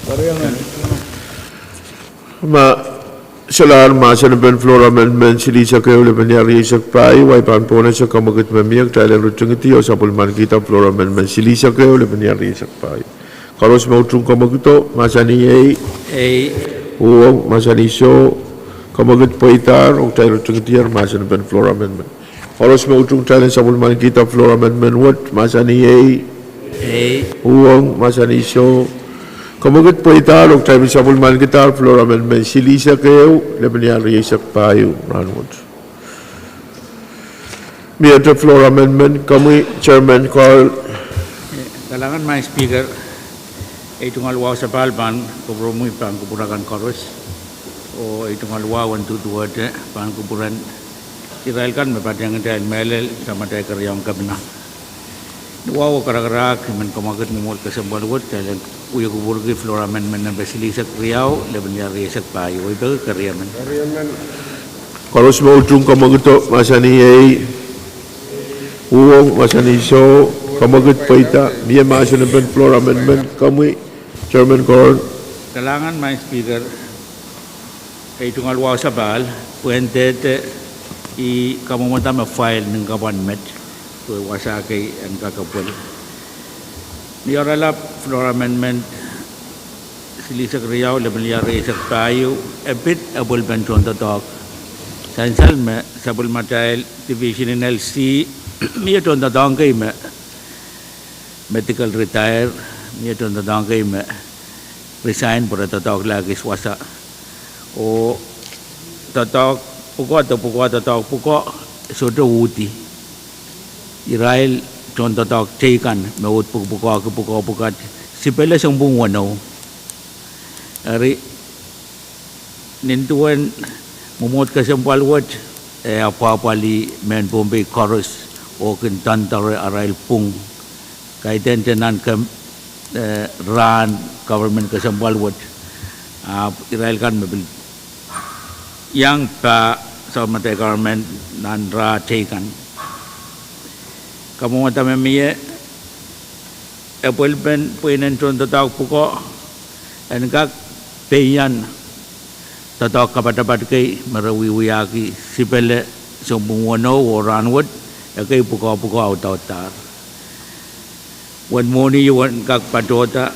Salar masan ben floor amendment sili sa kayo labenya riyasak payu ay panpona sa kamagit mamiyag Thailand rutung iti o sa pulman kita floor amendment sili sa kayo labenya riyasak payu karos mau tung kamagito masani yai masani show Kamagat Paitar, o tayo tungtiar, masa na floor amendment. Oras mo utung tayo sa bulman kita floor amendment, what? Masa ni A, Pwuhng, masa ni So. Kamagat Paitar, o tayo sa bulman kita floor amendment, silisa kayo, laban niya riyasak payo, ranwod. May the floor amendment, kami, Chairman Carl. Kalangan my speaker, itong alwa sa palban, kubrumi pang kuburakan koros, o itong alwa 122 pang kuburan, irailkan mapadang dahil melel sama tayo karyang kabina. Nuwaw karagarak, man kumagat mumul kasambalwot, dahil uyo kuburgi floor amendment ng basilisak riyaw, laban niya riyasak payo, ito karyaman. Koros mo utung kamagat masa ni A, Pwuhng, masa ni So, kamagat Paita, niya masa na floor amendment, kami, Chairman Carl. Kalangan my speaker, itong alwa sa bal, puwente i kamumata ma-file ng government, wasa kay ang kakapul. Niyorala floor amendment, silisak riyaw, labaliyari isak tayo, epit abul benchon tatok. Sansal me, sabul matayal division in LC, niya ton tatong kay me, medical retire, niya ton tatong kay me, resign para tatok lagi swasa. O tatok tatok puko soto uti. Israel ton tatok tekan meut puko pukat sipela sang bungwano. Ari nintuan mumot kasampalwat apa-apali men Pohnpei chorus o kintantar Arail Pwuhng kay tenan kam ran government kasampalwat Israel kan mobil yang pa sama te government nan ra tekan kamu mata memie apel pen puinen ton tatak puko engkak peyan tatak kapat kay marawiwiyaki sipele sumbungwano oranwod kay puko autar wan moni wan kak padota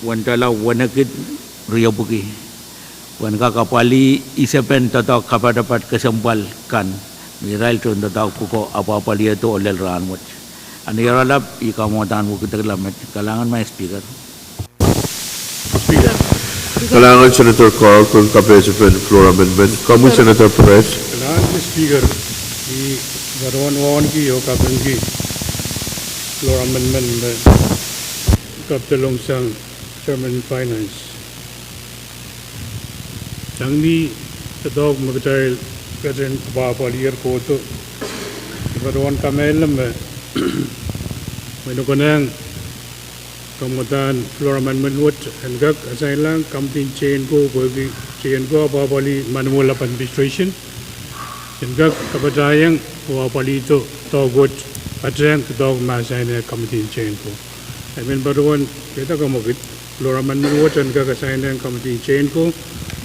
wan tala wanakit riyabuki wan kakapali isapen tatak kapadapat kesempal kan miral ton tatak puko apa liya to olel ranwat ani yaralap ikamotan mo kitaglamet kalangan may speaker Kalangan Senator Carl kung kapesipen floor amendment kami Senator Pahrek kalangan speaker i garwan ki o kapengki floor amendment kaptelong sang Chairman Finance Jangni tatok magtail President Papalier Koto Ibaruan Kamelam Minukonang Kamutan Floor Amendment Wood and Gak Asailang Kamtin Chain Go Chain Go Papali Manual Administration and Gak Kabatayang Papalito Togot Patrang Tog Masana Kamtin Chain Go I mean Baruan Kita Kamokit Floor Amendment Wood and Gak Asailang Kamtin Chain Go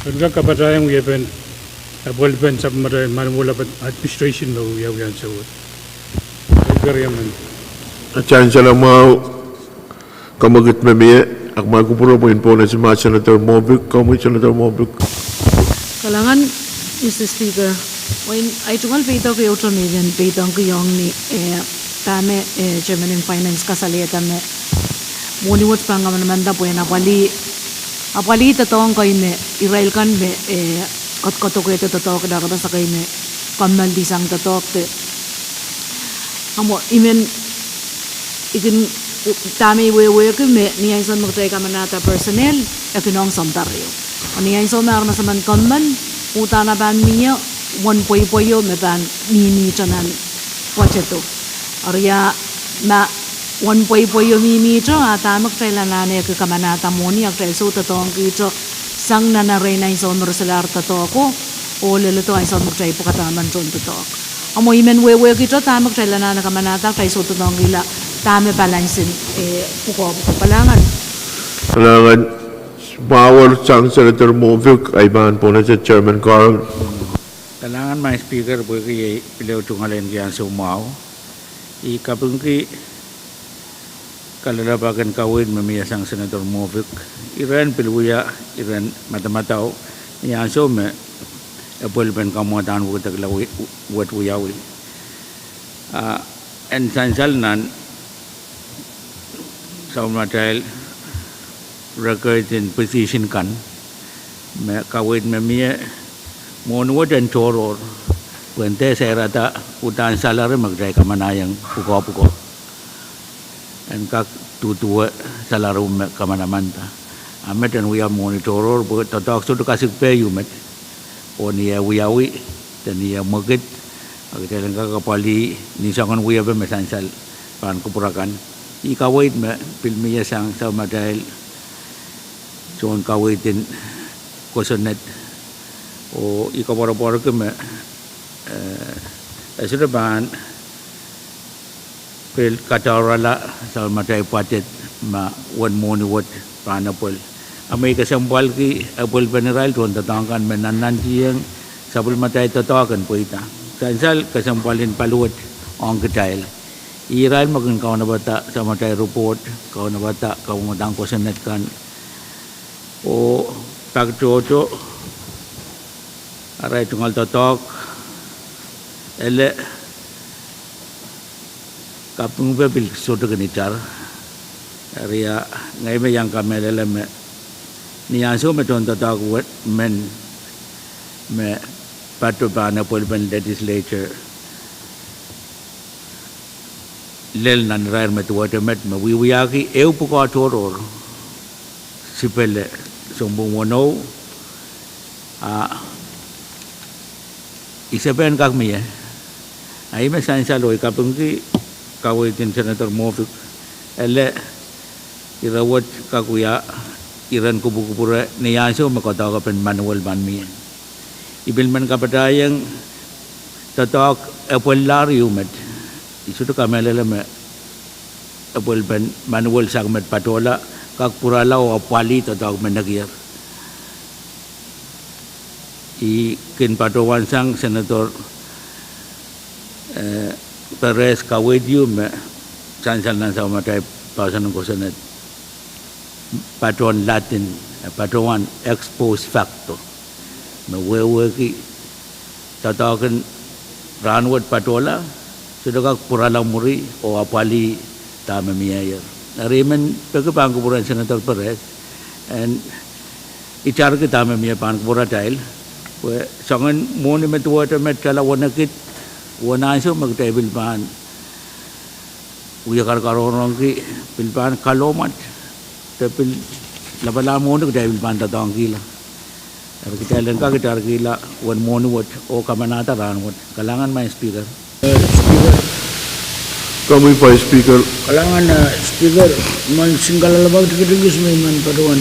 Hanggang kapatayang we have been pen sa manual administration no we have yan sa Gariaman. Chan sila mau kamagat memie ak magkupuro po na si Senator Movic kami Senator Movic. Kalangan Mr. Speaker, when I tungal pito kay automation pito ang kiyong ni tame Chairman in Finance kasalita me muniwat pang naman po yan apali tatong kay me Israel kan me kot ko ito tatok dakata sa kay me kamal disang tatok te amo imen ikin tami we ke me ni ay son magtay ka manata personnel ekinong santaryo ani ay son na sa man kamal utana ban miya 1.0 me ban mini tanan wacheto arya na 1.0 millimeter ata magtailanane ke kamanata moni aktel so tatong kito sang nanare na ison rosalar tatoko o leleto ay son magtay pukataman ton tatok amo imen wewe kito ta magtailanane kamanata kay so tatong ila tame balansin puko palangan Power sang Senator Movic ay ban po na si Chairman Carl. Kalangan may speaker po kay pilaw tungalen kaya sumao ikapungki kalalabagan kawin mamiyasang Senator Movic Iran pilwuya Iran matamataw niya so me apol pen kamuatan wo tak la wat wo yawi en sansal nan sama tail record in position kan me kawit me mie mon wo den toror puente saya rata utan salary magdai kamanayang puko en kak tutua salary kamanamanta amet and we are monitor but to talk to kasih pay you met on ya we dan ya market kita lengkap kapali ni sangan we have mesansal pan kupurakan I kawait me pilmi ya sang sama dahil son kawaitin kosonet o I kapara ke me sudah ban pel Kadkadaur la sama dahil patet ma one morning what panapol amai kesempal ki apol peneral tuan tatangkan menanan yang sabul matai tatakan poita sansal kesempalin paluat ong ketail Iral makin kau na bata sama tayo report kau na bata kau ngadang ko senet kan o pagjojo aray tungal tatok ele kapung pe bil soto ganitar area ngai me yang kamelele me niaso me ton tatok wet men me patu bana pol ben legislature lel nan rair met water met me we aki eu puko toror sipele sombong wono isaben kak mi ai me sansa loi kapung ki kawai tin senator mofik ele irawat kakuya iran kubu-kubura niyaso makota ka pen manual ban mi ibil man kapadayang tatok apolariu met isu tu kami adalah apol ben manual sagmet patola kak purala o apali tatok menagir I kin patowan sang senator Pahrek kawediu me sansal nan sama tai pasan ko senat patron latin patowan expose factor me wewe ki tatokan ranwat patola sudah kak purala muri o apali tama miyayar. Nariman pagkapang kupuran senator Pahrek and icar kita tama miya pan kupura dahil sangan muni metuwa met kala wanakit wanaso magtay bilpan uya karkarorong ki bilpan kalomat tapil labala muni kutay bilpan tatang kila kita lengka kita kila wan muni wat o kamanata ranwat kalangan may speaker Kami Vice Speaker. Kalangan Speaker, man singgala labag tikit-tikis may man paduan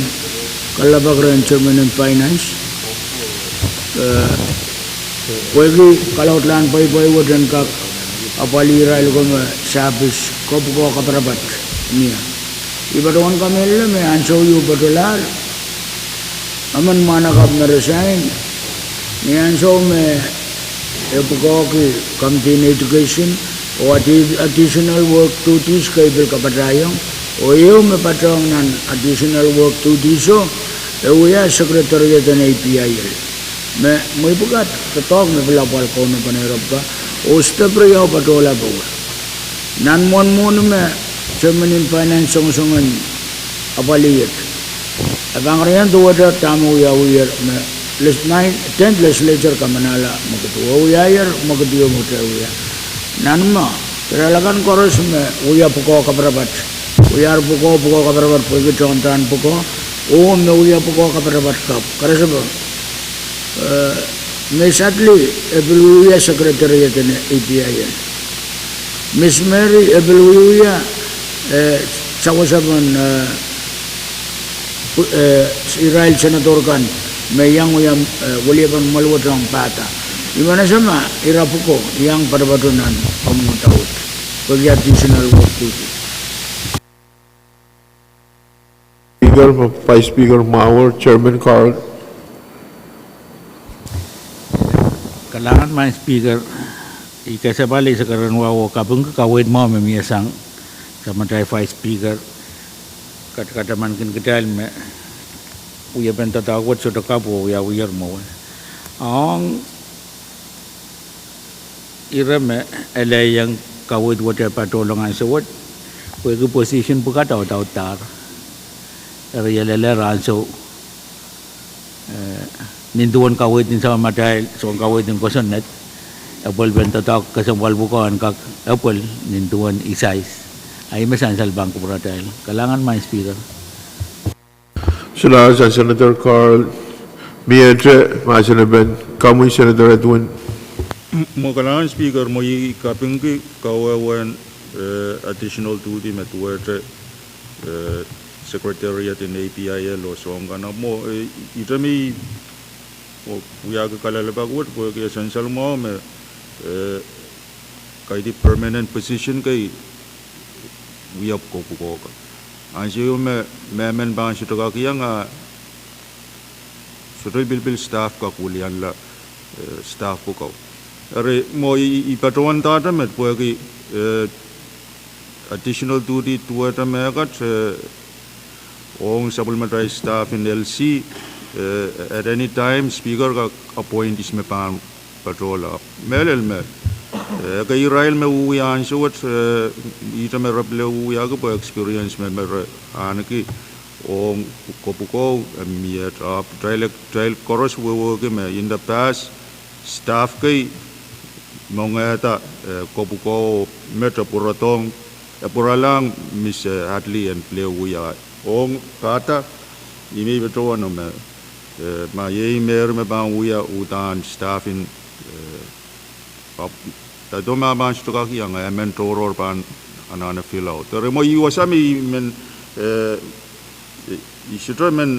kalabag rin Chairman and Finance. Pwede kalautlan pay-pay wadan kak apalira ilo kami sabis kopo kaparabat niya. Ibaduan kami ilo may ansaw yu batular. Aman manakap na resign. May ansaw may epuko ki Committee Education o additional work duties kay bil kapadayang o iyo may patrong nan additional work duties o ya secretariat ng APIL may pugat katog may bilapal ko na panirap ka o stepre yaw patola po nan mon may Chairman in Finance song-songan apaliyat abang riyan tuwada tamo uyawiyar may 10th legislature ka manala magkatuwa uyayar magkatuwa mo tayo nanma teralakan koros me uya puko kaparabat uyar puko kaparabat pagi contan puko o me uya puko kaparabat kap karasaba me sadly ebeluya secretariat ne APIN Miss Mary ebeluya sawasaban Israel senator kan me yang uyam waliban maluwatang pata Gimana sama irapuko yang pada batunan kamu tahu bagi additional work duty. Speaker, Vice Speaker Mauer, Chairman Carl. Kalangan main speaker ikasa balik sekarang wawo kapung ke kawin mau memiasang sama dari Vice Speaker kata-kata mankin kedal me uya benta takut sudah kapu uya uyar mau Ang irame yang kawit water patulungan sa wat. Pwede position buka taw tar. Riyalala ranso. Ninduan kawit din sa matay so kawit din koson net. Apple benta tak kasambal bukaan kak apple ninduan isais. Ay masan sa bangko pratel. Kalangan may speaker. Salamat sa Senator Carl. Miedre, Maasanaben, kamu Senator Edwin. Mo kalangan speaker mo kaping kawawan additional duty metwerte secretariat in APIL o so ang kana mo itami o uyaga kalalabag word ko kaya essential mo me kay di permanent position kay uyap ko ka ansiyo me men ban sito ka kaya nga sutoy bilbil staff ka kulian la staff ko ka are mo ipatuan tata met po kay additional duty toward America ong supplementary staff in LC at any time speaker ka appoint is me pan patrola melel me ka Israel me uyan so what ita me rable uya ko experience me anaki ong kopuko mi at trail course we work me in the past staff kay mongeta kopuko metro puratong puralang Miss Hadley and Pwuhng ong kata ini betul no me ma ye mer me bang uya utan staff in ta doma ban stoka ki yang mentor or ban anana fill out ter mo iwasami men men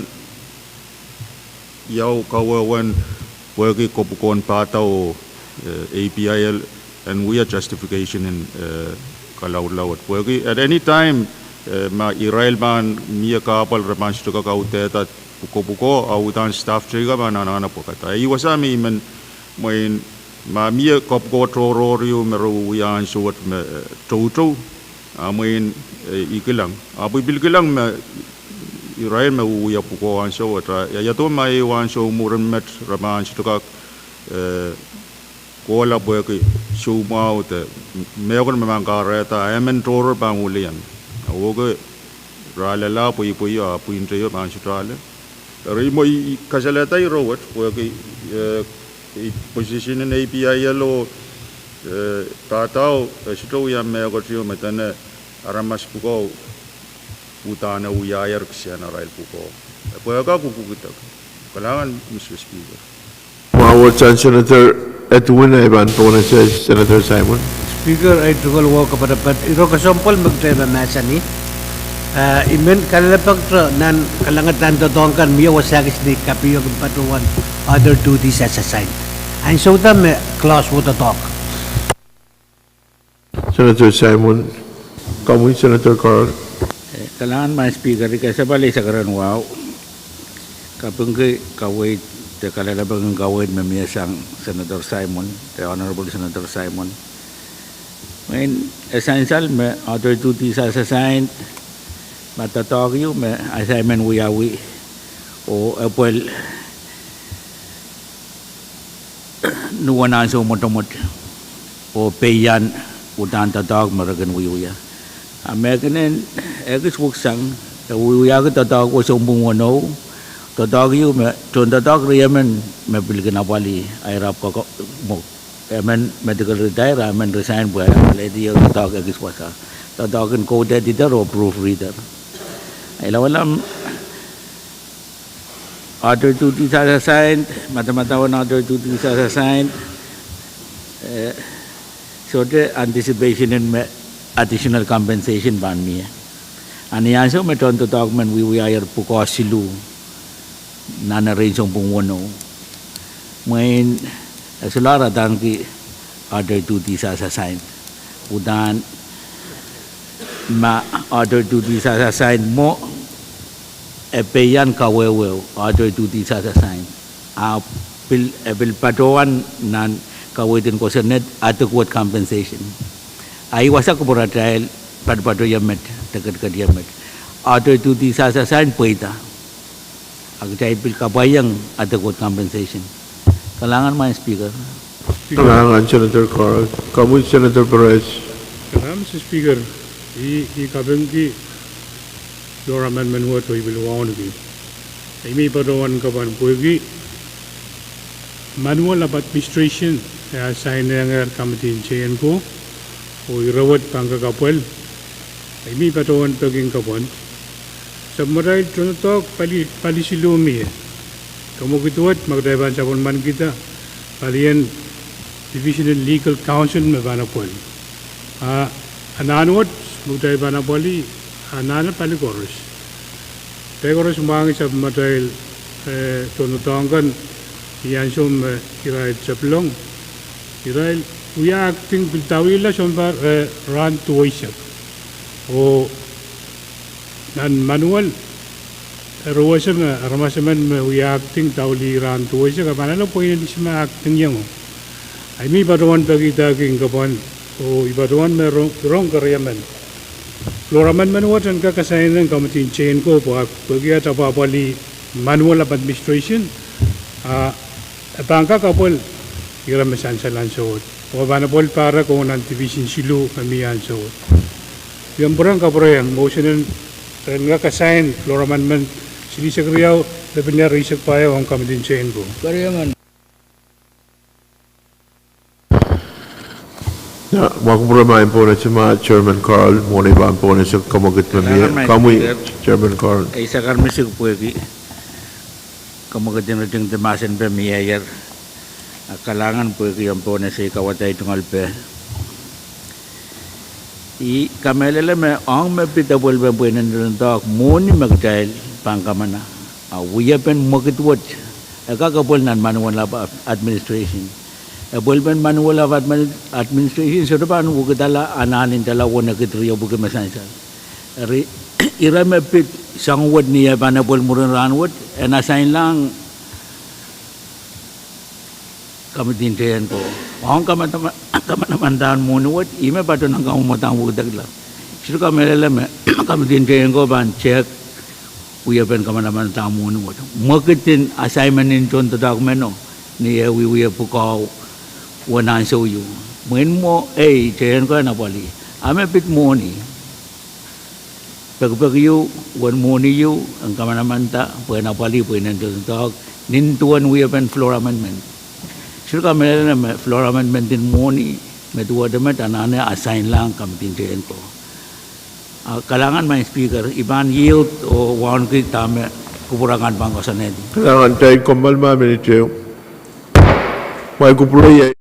yau kawan worki kopukon patau APIL and we are justification in kalawlawat pwede at any time ma Israel ban mia kapal remanch to kaute ta puko autan staff triga ban anana pokata iwasami men moin ma mia kopko trororio meru yan suat me toto amoin ikilang abu bilkilang me Israel me uya puko an so ata ya to mai wan so muran met remanch to ka kola boyki sumau te megon memang kareta emen toro bangulian oge ralala pui ya puinte yo ban sutrale rimo kasaleta i rowet boyki position in APIL o tatao sito ya mego tio metane aramas puko utana uyayar ksiana rail puko boyka kukugitak kalangan Mr. Speaker Mawat Senator Edwin ay ban po na si Senator Simon. Speaker ay tukol wo kepada pat iro kasampol magtema masa ni imen kalalapag nan kalangan totongkan miya wasagis ni kapiyo patuan other duties as assigned. And so them clause with the talk. Senator Simon, kamu Senator Carl. Kalangan may speaker kasi bali sa karan wow. Kapag kawait the kalalabang gawin mamiyasang Senator Simon, the Honorable Senator Simon. When essential me other duties as assigned, matatawag yung me assignment wiyawi o apel nuwanan sa motomot o payan utan tatawag maragan wiya. Amerikanin egis wuksang wiya ka tatawag ko sa umbungwano tatawag yung me tun tatawag riyaman me bilgin apali ay rap ko mo men medical retire men resign buhay apali di yung tatawag egis wasa tatawagin code editor o proofreader ay lawalam other duties as assigned matamatawan other duties as assigned so the anticipation in additional compensation ban me aniyan so me tun tatawag men we are pukosilu nana rejong Pwuhng main sulara dan ki other duties as assigned udan ma other duties as assigned mo epeyan kawewe other duties as assigned bil patuan nan kawitin ko senet adequate compensation ai wasa ko trial padu yamet dekat yamet other duties as assigned poita agtai bil kabayang adequate compensation Kalangan main speaker. Kalangan Senator Carl. Kamu Senator Perez. Mr. Speaker, I kabeng ki floor amendment what we will want to be. Imi padawan kapan puigi manual of administration sign yang committee chain ko o irawat pangka kapal. Imi padawan paging kapan. Samaray tunutok palisilumi. Kamu kituat magdaiban sa man kita palian Divisional Legal Council में बना पड़ी अनानवट मुद्दे बना पड़ी अनान पहले कोरस तेकोरस मांग सब मटेरियल तो नुतांगन यांशों में किराए चपलों किराए उया एक्टिंग बिल्तावीला शंबर रान तो वैसे ओ नन manual रोवसे में रमासमन में उया एक्टिंग तावली रान तो वैसे का बना लो पोइन इसमें acting yang Imi batuan bagi daging kapan, batuan merong keriaman. Floraman manual dan kekasainan committee chain ko bagi apa bali manual of administration, bangka kapal kira mesan salan sahut. Bana pol para ko nan division silu kami an sahut. Yang berang kaprayang motion dan kekasain floraman man sili sekriau lebihnya riset paya orang committee chain ko. Keriaman. Ya, waktu bermain pun cuma Chairman Carl, mau ni bang pun esok kamu kita kami Chairman Carl. Isa kan mesti puegi. Kamu kerja dengan temasen pemiayar. Kalangan puegi yang pun esok kawatai tunggal pe. I kamelele me ang me pita bol be puenen rentak moni magdail pangkamana. Awiya pen magitwat. Eka kapol nan manual administration. Bolpen manual of administration so depan bukitala ananin tala wona kitrio buke masansal irame pit sangwad niya panapol muran ranwad and assign lang kamitintayan ko ang kamanamantahan munuwad ime pato nang kamumatang bukitagla sino kamelele kamitintayan ko ban check uyapen kamanamantahan munuwad makitin assignment in chonto dokumento niya wiya pukaw wanan so you when mo chain ko na pali ame pit money pag you one money you ang kamanamanta pwena pali pwena to nintuan we have floor amendment sure kamera na floor amendment din money meduwa demet anane assign lang kamtinten ko kalangan may speaker iban yield o one kit tame kuburangan pangkasan nedi kalangan tayo komal ma minute may kupulay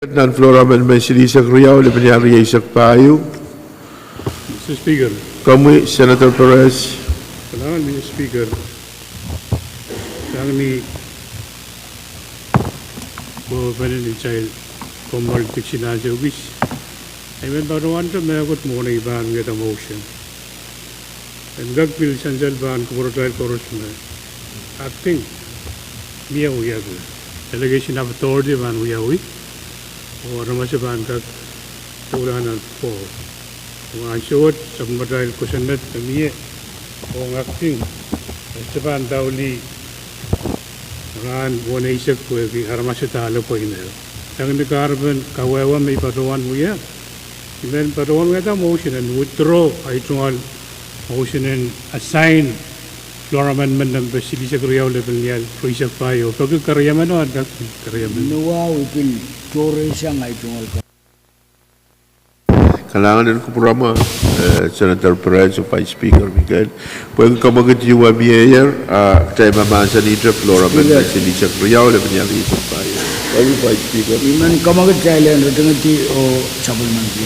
Nan Flora Amendment Silisak Riau le Penyari Isak Payu. Mr. Speaker, Kami Senator Perez. kailangan Mr. Speaker, kailangan ni pwede ni child kumbal tiksinan siya ubis. I mean, baruan to may akot muna iban get a motion. And gagpil sanjal ban kumuro trial chorus na acting niya uyago. Delegation of authority ban uyawi. O naman siya ban kag tulanan po. Kung ang suot sa kumadrail ko sa net kami o ang acting sa ban dauli ran buwan isak ko yung aramas sa talo po ina. Ang nagkaroon kawawa may patuwan mo yan. Even patuwan mo yan motion and withdraw ay tungal motion and assign floor amendment ng Silisa Kuriyaw level niya Isak Payo. Pag karayaman o ang karayaman. Nuwa upil tore siya nga itungal ko. Kailangan din ko programa Senator Perez o Vice Speaker Miguel. Pwede ka mag-itiwa Mayor tayo mamasa nito Flora Amendment Silisa Kuriyaw level niya Isak Payo. Pwede Vice Speaker. Iman kamagat chailan retengati o sabulman di.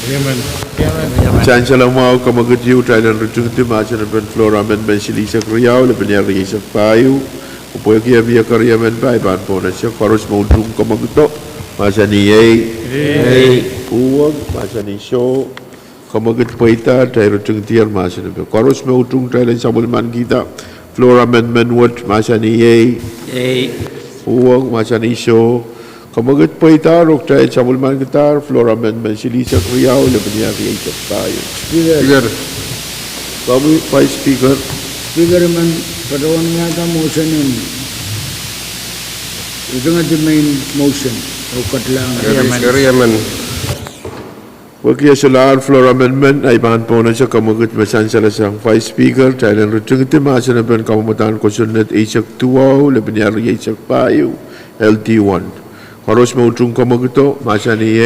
Chancellor mau kamagat-itiwa tayo ng retengati masa ng Flora Amendment Silisa Kuriyaw level niya Isak Payo. Pwede kaya biya kariyaman pa iban po na siya. Karos maudong kamagat-ito. Masa ni Pwuhng, masa ni Show, kamagat paita, tayo tiar masa ni Karos may utong tayo lang sabulman kita. Floor Amendment what, masa ni Pwuhng, masa ni Show, kamagat paita, rok tayo sabulman kita. Floor Amendment Silisa Kuriyaw, laban niya Isak Payo. Speaker. Kami, Vice Speaker. Speaker man padawan nga ta motion yun. Ito nga the main motion. O katlang. Kariyaman. Wag kaya sa floor amendment ay bahan po na siya kamagat masan sa lasang Vice Speaker tayo lang rin tingin masa na ben kamamatan ko sunod Isak Tuwaw laban niya Isak Payo LT1 karos mautong kamagito masa ni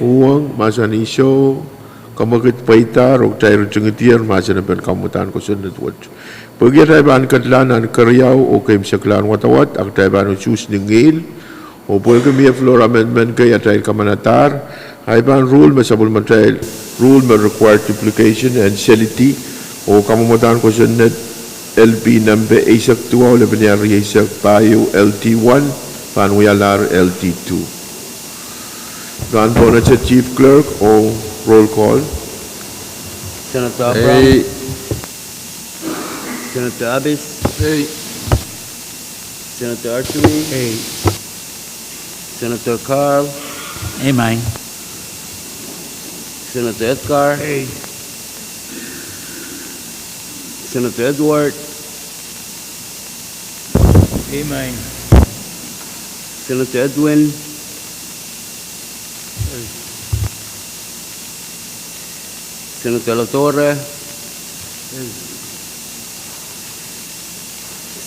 Pwuhng masa ni Show kamagat paita rog tayo rin tingin masa na ben kamamatan ko sunod wat pagya tayo bahan katlanan karyaw o kaim saklan watawat ang tayo bahan choose ni ngil o pwede kami floor amendment kaya tayo kamanatar ay ban rule masabul tayo rule may require duplication and selity o kamamatan ko sunod LP number Isak Tuwaw laban niya Isak Payo LT1 panuyalar LT2 gaan po na sa Chief Clerk o roll call. Senator Abram. Senator Abis. Senator Archie. Senator Carl. Amen. Senator Edgar. Senator Edward. Amen. Senator Edwin. Senator La Torre.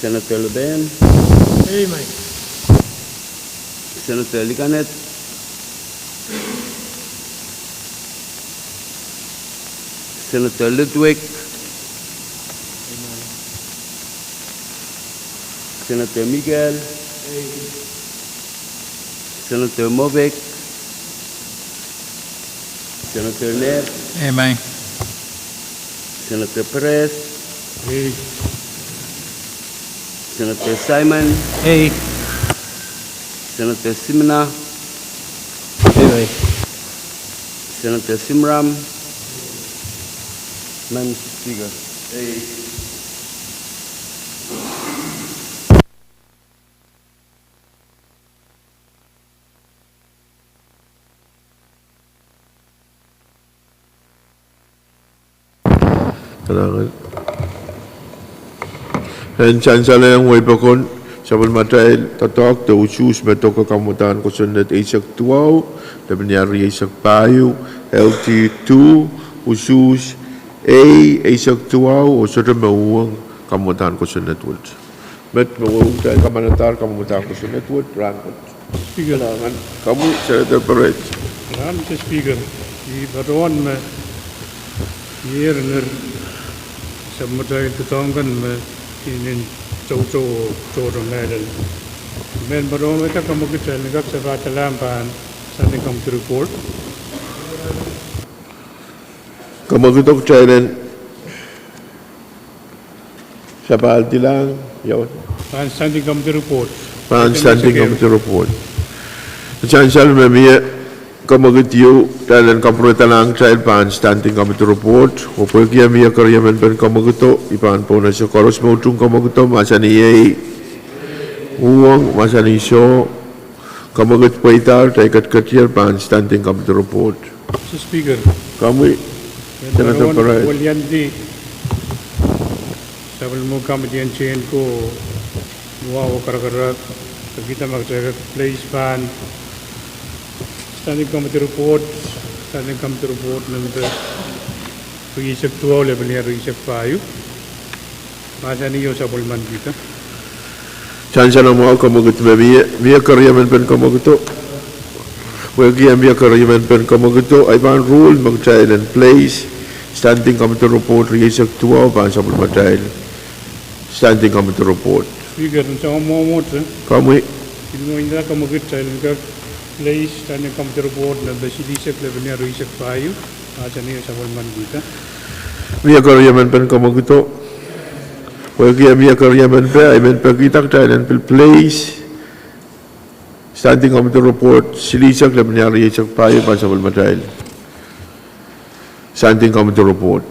Senator Leben. Amen. Senator Licanet. Senator Ludwig. Senator Miguel. Senator Movic. Senator Net. Amen. Senator Perez. Senator Simon. Senator Simna. Senator Simram. Madam Speaker. Kailangan. And Chancellor yung way pa kon sabon matay tatok to choose beto ka kamutan ko sunod Isak Tuwaw laban niya Isak Payo LT2 usus Isak Tuwaw o sa Pwuhng kamutan ko sunod wud met mawag tayo kamanatar kamutan ko sunod wud rangot kailangan kamu Senator Pahrek. Mr. Speaker, di patuwan me year ner sa matay tutongkan me inin chow chow medal Men baru mereka kamu kita negap sebab dalam pan standing committee report. Kamagutok Thailand Sabal Tilang Yawan Pan standing committee report. Pan standing committee report Chancel Memia Kamagutiu Thailand Kampuretalang Child Pan standing committee report Upokia Mia Karyaman Pen Kamaguto Ipan Pona Sokoros Motung Kamaguto Masani Pwuhng Masani So Kamagut Paitar Kadkadaur Pan standing committee report. Mr. Speaker. Kami Senator Pahrek. Waliandi sebelum committee chain ko wow kara kita magjaga place pan standing committee report number research 2 level ya research 5 masa ni yo sabol man kita Chancellor mo Kamagut Mia Karyaman Pen Kamaguto Wagi Mia Karyaman Pen Kamaguto ay ban rule mag-child and place standing committee report research 2 ban sabol matay standing committee report. Speaker, sa momot Kami Ilmo indra kamu kita juga place standing committee report na legislature level ni research 5 masa ni yo sabol man kita Mia Karyaman Pen Kamaguto Wagi Mia Karyaman Pen ay men pagitak Thailand place standing committee report silisag level ni research 5 ban sabol matay standing committee report.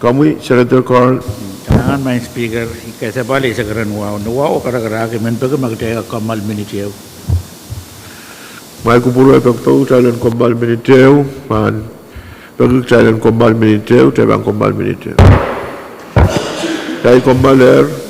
Kami Senator Carl Tangan main speaker kasi balik sa karan wow kara men pag magtaya kamal minitiyo. Mai kupuro epekto Thailand kombal miniteu man pag Thailand kombal miniteu tebang kombal miniteu. Dai kombaler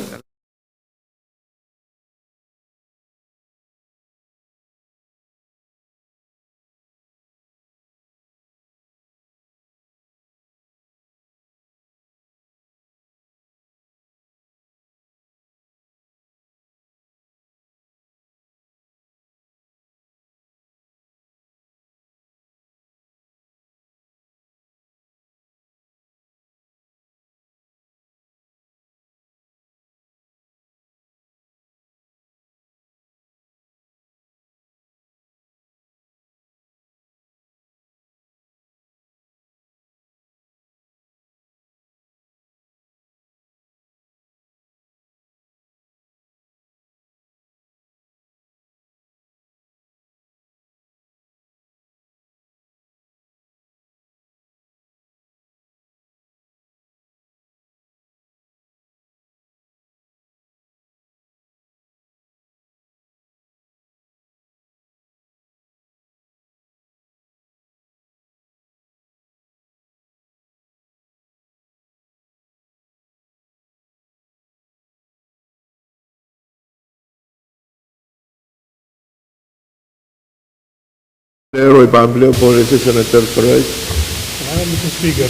Leroy Pambleo po rin si Senator Pahrek. Mr. Speaker,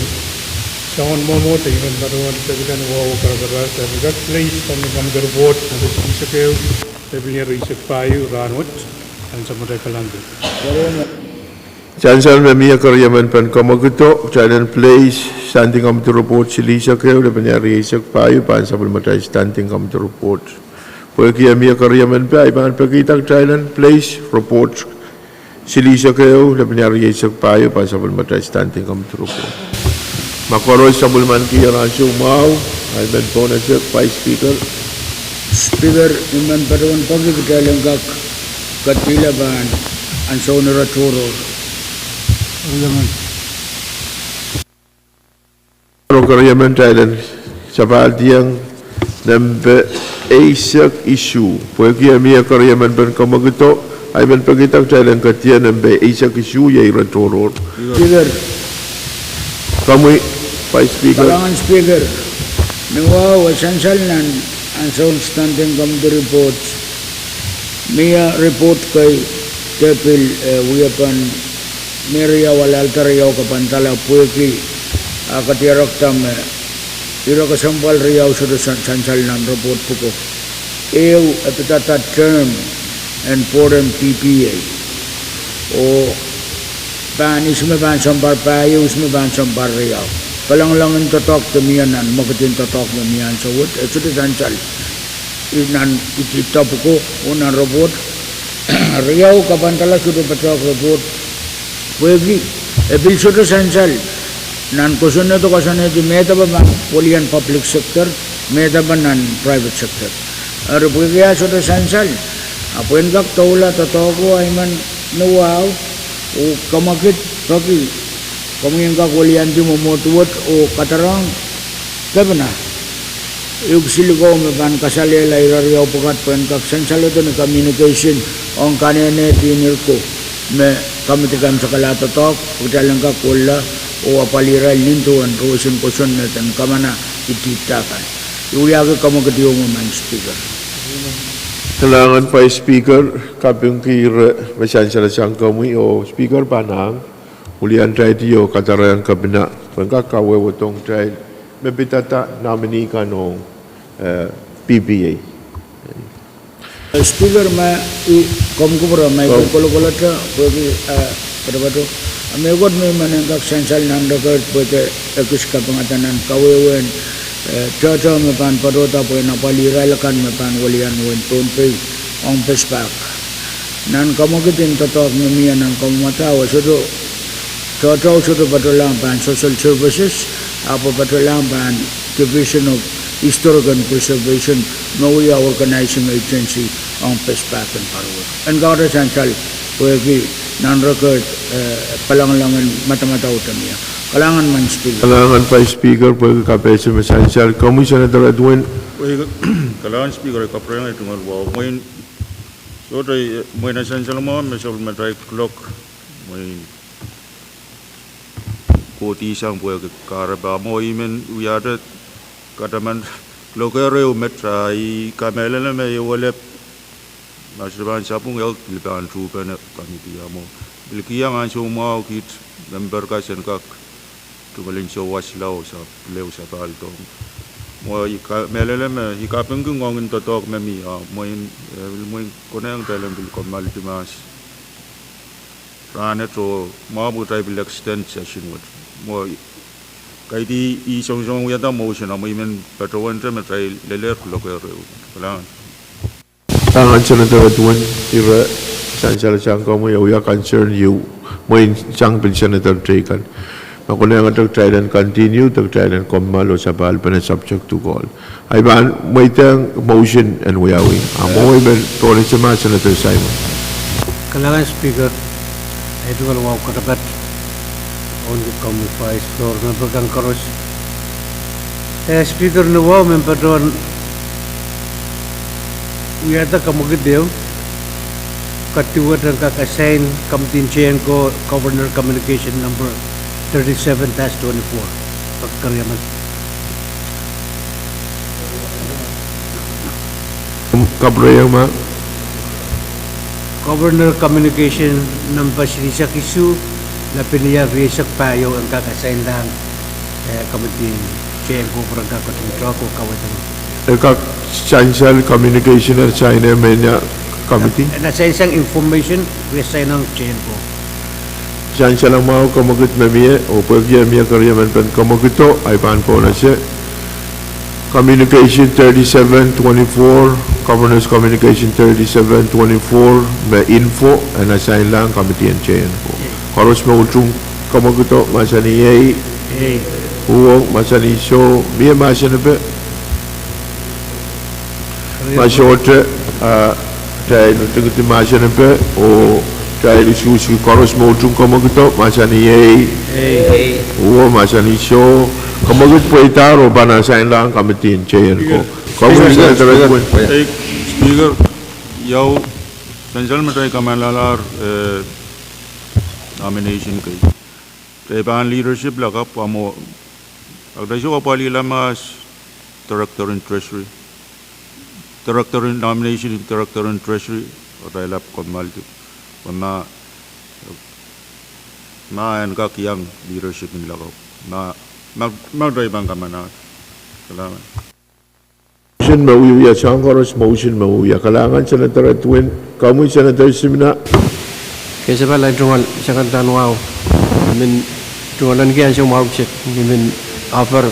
sa momot even baruan sa bilang wow kara sa bilang place standing committee report na legislature level ni research 5 ranot ang sa mga kalanggo. Chancellor Mia Karyaman Pen Kamaguto Thailand place standing committee report silisa kayo level ni research 5 pan sabol matay standing committee report. Wagi Mia Karyaman Pen ay ban pagitak Thailand place report silisa kayo level ni research 5 pan sabol matay standing committee report. Makoroy sabol man kiya rasyo mau ay ben po na siya Vice Speaker. Speaker, iman paruan pagi kita lenggak katilaban ang saunara turo. Karyaman Thailand sabal diyang number ASEC issue. Pwagi Mia Karyaman Pen Kamaguto ay ben pagitak Thailand katiya number ASEC issue yay ratoror. Speaker, Kami Vice Speaker. Kalangan Speaker, nawawa sansalan ang sound standing committee reports. Mia report kay Tepil Wiyapan Meria Walaltar Riyaw Kapantala Pwuhng Katirak Tam Ira Kasampal Riyaw Sudah sansalan report puko. Ew epitata term and foreign PPA. O ban isme ban sampar payo isme ban sampar Riyaw. Palang-langan tatok kemianan, magatin tatok kemian sa wood, at sudah sansal. inan itita puko unan robot riau kapantala sudah patok robot wegi ebil sudah sansal nan kusune to kasane di meta ba polian public sector meta ba nan private sector ar wegi sudah sansal apoin gak taula tatogo aiman nuaw o kamakit pagi kami yang polian di momotuot o katarang kabana yung siligo meban kasali lairario pukat pen kak sansal to ni communication on kanene tinirko me kami tegam sakala tatok udalang ka kulla o apalira lintuan rosin koson netan kamana ititakan iuyaga kamu kediyo mo man speaker Kailangan pa speaker kapyung kira masansala siyang kami o speaker Pahrek ulian radio katarayan kabina pagkakawe wotong try mebitata nominee ka nung PBA speaker ma komkubra mai kolo ta bagi pada amegod me manengkak sensal nandakar bete ekus kapangatanan kawewen Caca mepan padota poin apalira lekan mepan walian wen Pohnpei ong pespak nan kamu kitin totok memia nan kamu matawa sudo caca sudo patulang pan social services apa patulang pan division of historical preservation Maui organizing agency ong pespak and parwa and gawda sansal poegi nan record palangan mata-mata utamia kalangan man speaker Kailangan pa speaker pag kapesa masansal kami Senator Edwin kalangan speaker kaprang itu ngalwa main so dai main nasansal mo mesol matay clock main koti sang po karaba mo imen uyada kadaman clockere metrai kamela me wale masban sapung el liban tu pena kami dia mo bilkiang anso mau kit member kasen kak tumalin so waslau sa leu sa palto mo melele me ikapeng ngongin totok memi mo koneng dalam bil komal dimas rane to mo bu try bil extend session what mo kai di I song ya da motion mo imen patrol entre me try leler lokero plan Kailangan Senator Edwin ira sansal siyang kami ya concern you mo siyang bin Senator Trekan ako na yung try and continue, try and kumalo sa bahal pa na subject to call. Ay ba, may tayong motion and wiyawing. Amo ay ba, tuloy sa mga Senator Simon. Kailangan speaker, ito ka lumaw katapat on the common vice floor na bagang karos. Speaker na wow, may patron, uyata kamugid daw, katiwad ang kakasign kamtinsiyan ko, Governor Communication number 37-24 pagkaryaman. Kabrayang ma? Governor Communication ng Pasirisa Kisu na piniyag risak payo ang kakasain lang kamitin siya ko parang kakatuntra ko kawatan. Kak Chancel Communication at China Menya Committee? Nasa isang information risak ng siya ko. Chancel ang mga kamagit na miye o pagyan miya karyaman pan kamagito ay paan po na siya. Communication 3724, Governor's Communication 3724, may info and assign lang committee and chain po. Karos mautrong kamagito masaniyay, Pwuhng masaniso, miya masanabe. Masyote, dahil nagtagiti masanabe o dahil isusi karos mautrong kamagito masaniyay, Pwuhng masaniso, kamagit po itaro ba nasain lang committee and chain ko. Speaker, yaw Chancel matay kamalalar nomination kay. Taipan leadership laka pamo. Agdasyo kapali lamas director in treasury. Director in nomination, director in treasury. O tayo lap kamal to. Maayan ka kiyang leadership nila ko. Mag-drive ka man na. Salamat. Motion mauya, Changaros motion mauya. Kailangan Senator Edwin, kamu Senator Simna. Kaya pala tungal sa kantan wow. Min tungalan kiyan siyang mahawag siya. Min offer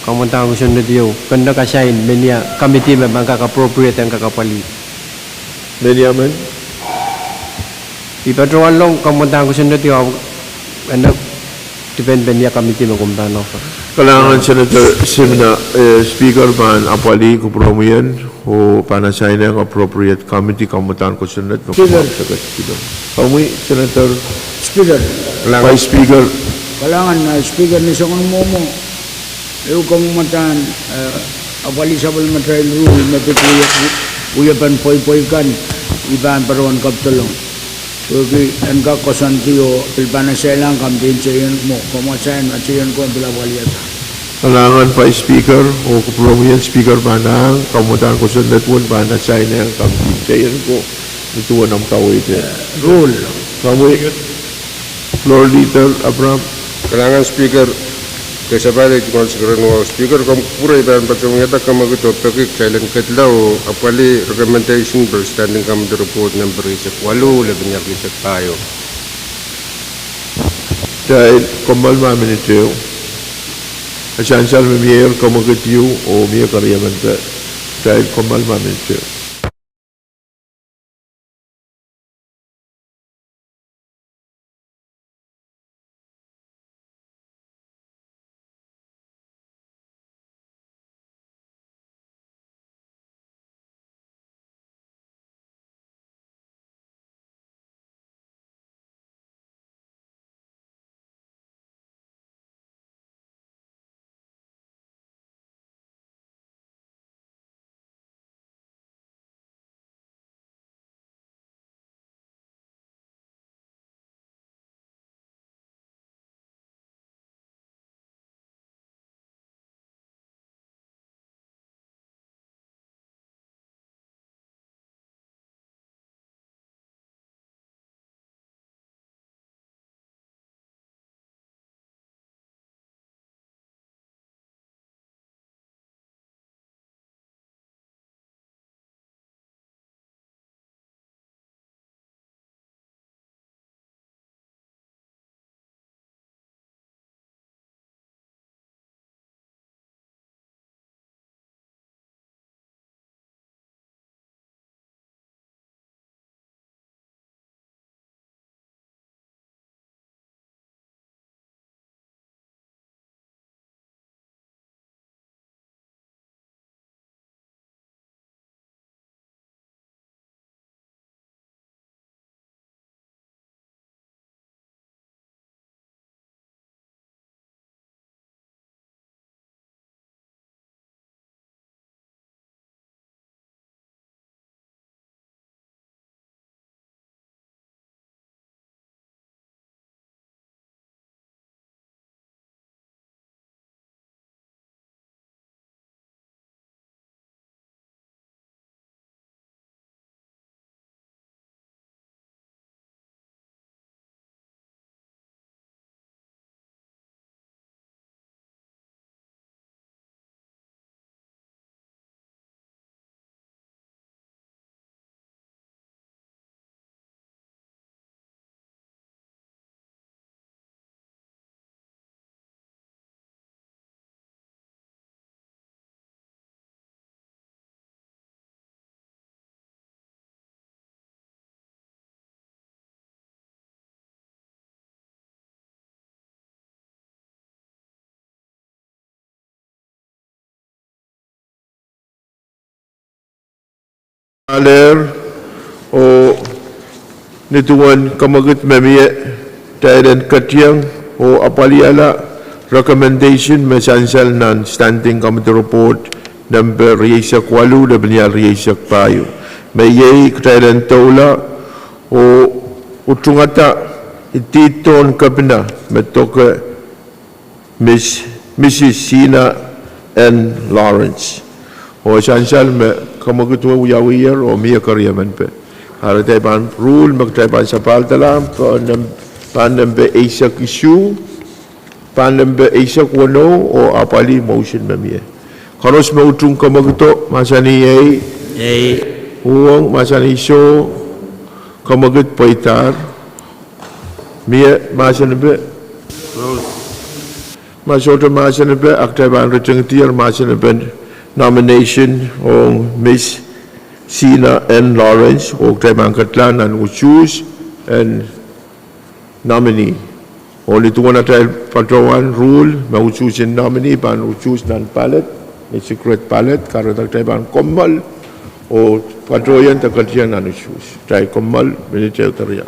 kamuntang kusun dia kena kasain menia committee memang kak appropriate yang kak pali menia men di patrol long kamuntang kusun dia kena depend menia committee mengumpulkan no kalangan Senator Simna Speaker ban apali ku promuyan o panasain ang appropriate committee kamutan ko sunod kami Senator Speaker, Vice Speaker kalangan Speaker ni Songon Momo, eu kamutan apali sabal matray rule na uyapan poy kan iban paron kaptulong. Oke, enggak kosan tio pilpana selang kamtin ceyon mo komosan ceyon ko bila waliat. kalangan Vice Speaker o ku promuyan Speaker banang kamutan ko sunod pun panasain ang kampiyan ko ito ang kawit Rule. kami Floor Leader Abraham kalangan speaker kesabali con secretary speaker kom pura iban patong yata kam agito topic silent katlaw apali recommendation for standing committee report number 8 lebihnya bisa tayo dahil kombal mamin ito asansal memiyar komagitiyo o miya karyaman ka dahil kombal mamin ito aler o nituan kamagit memiye dahil katyang o apaliala recommendation mesansal nan standing committee report number 8 lebihnya 8 payo mayay dahil taula o utungata ititon kabina metoke Mrs. Sina and Lawrence o esansal me kamagutua uyawiyar o miya karyaman pe. Hari taipan rule magtaipan sa paltalam panembe eisak issue panembe eisak wano o apali motion mamiya. Karos mautung kamaguto masani Pwuhng masani so kamagut paitar miya masanbe Masota Masanepe, Aktaban Retangtier Masanepe nomination on Miss Sina N. Lawrence, Oktaban Katlan, and who choose and nominee. Only to one at one rule, who choose in nominee, but who choose non-ballot, a secret ballot, Karadaktaban Komal, or Patroyan Takatian and choose. Try Komal, Military.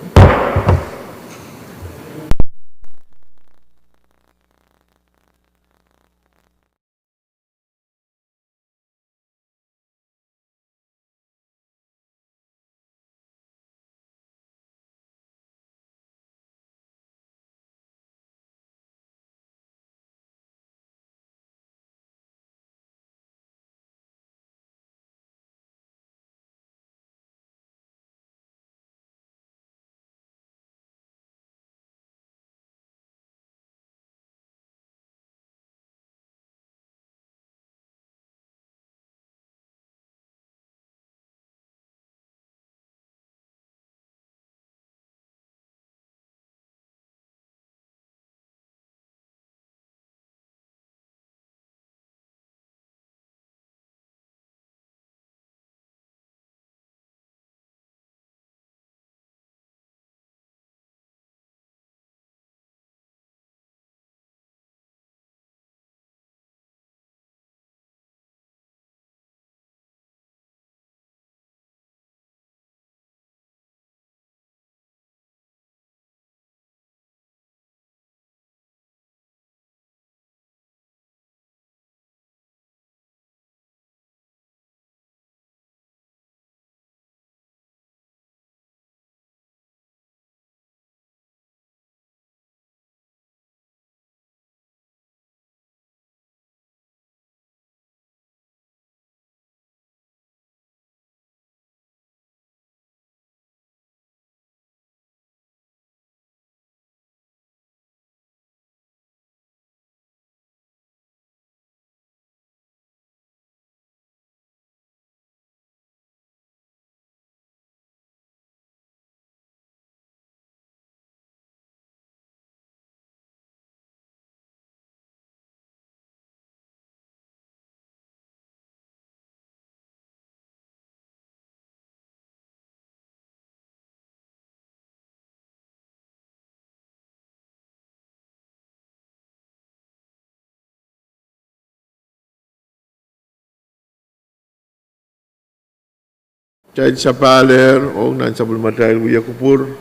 Child Sapaler, o Nansabul Matail Uyakupur,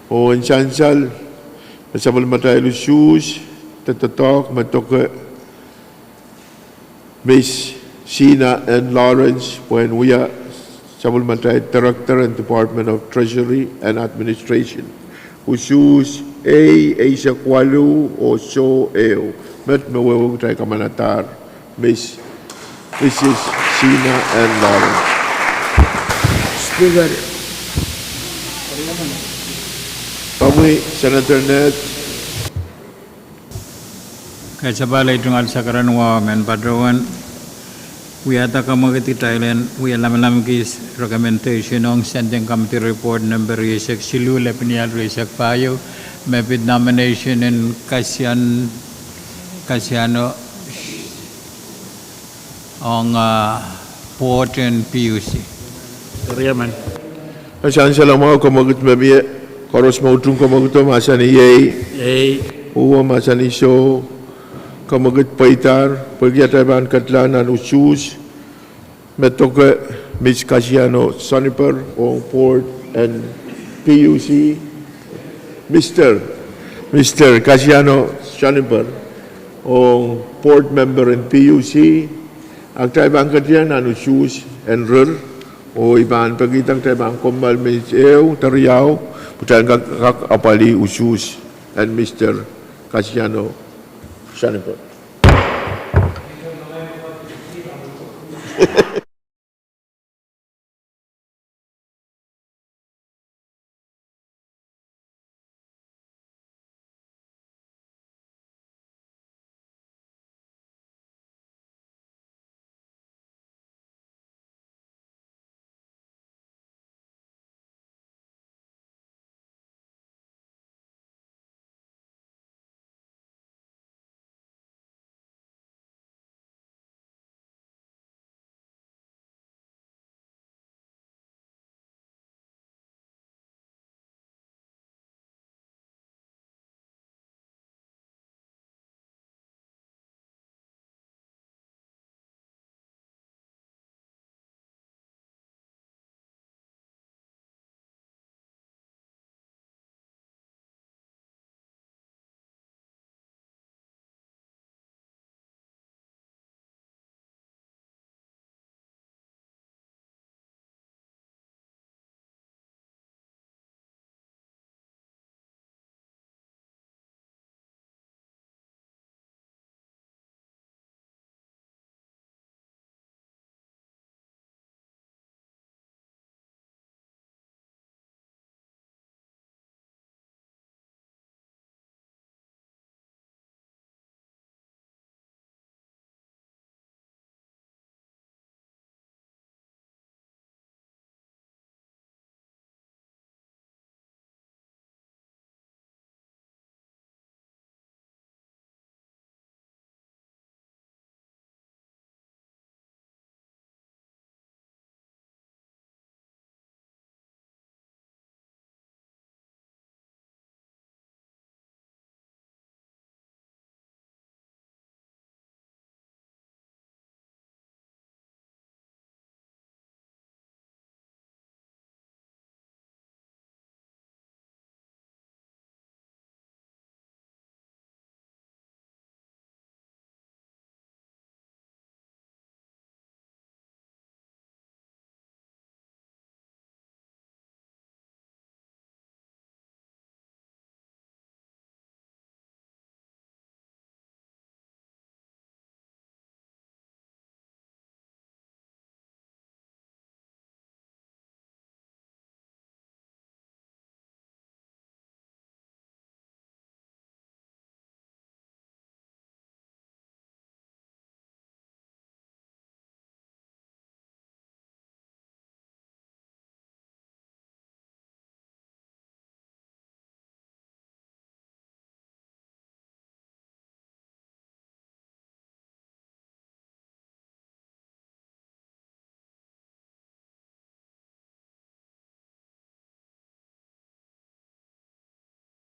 o Chansal, Nansabul Matail Shoes, Tatatok, Matoka, Miss Sheena and Lawrence, when we are Sabul Matail Director and Department of Treasury and Administration, who choose Asia Kwalu, or So Eo, Met Mewew Kamanatar, Mrs. Sheena and Lawrence. Speaker, Kami Senator Ned. Kasabala itungal sakaran wa men padrowan. We are takamagati Thailand. We are lamalamiki's recommendation on sending committee report number Resak Silu Lepinial Resak Payo. Mapid nomination in Casiano on Port and PUC. Riaman. Asan salamu komagut mabie koros mautung komaguto masani yei uwa masani so komagut paitar pergiataban katlan anu choose metoke Miss Casiano Soniper on Port and PUC Mr. Casiano Soniper on Port member in PUC ang taibang katyan anu choose and rur o iban pagitang taibang komal Michel Tariao putan kak apali usus and Mr. Casiano Soniper.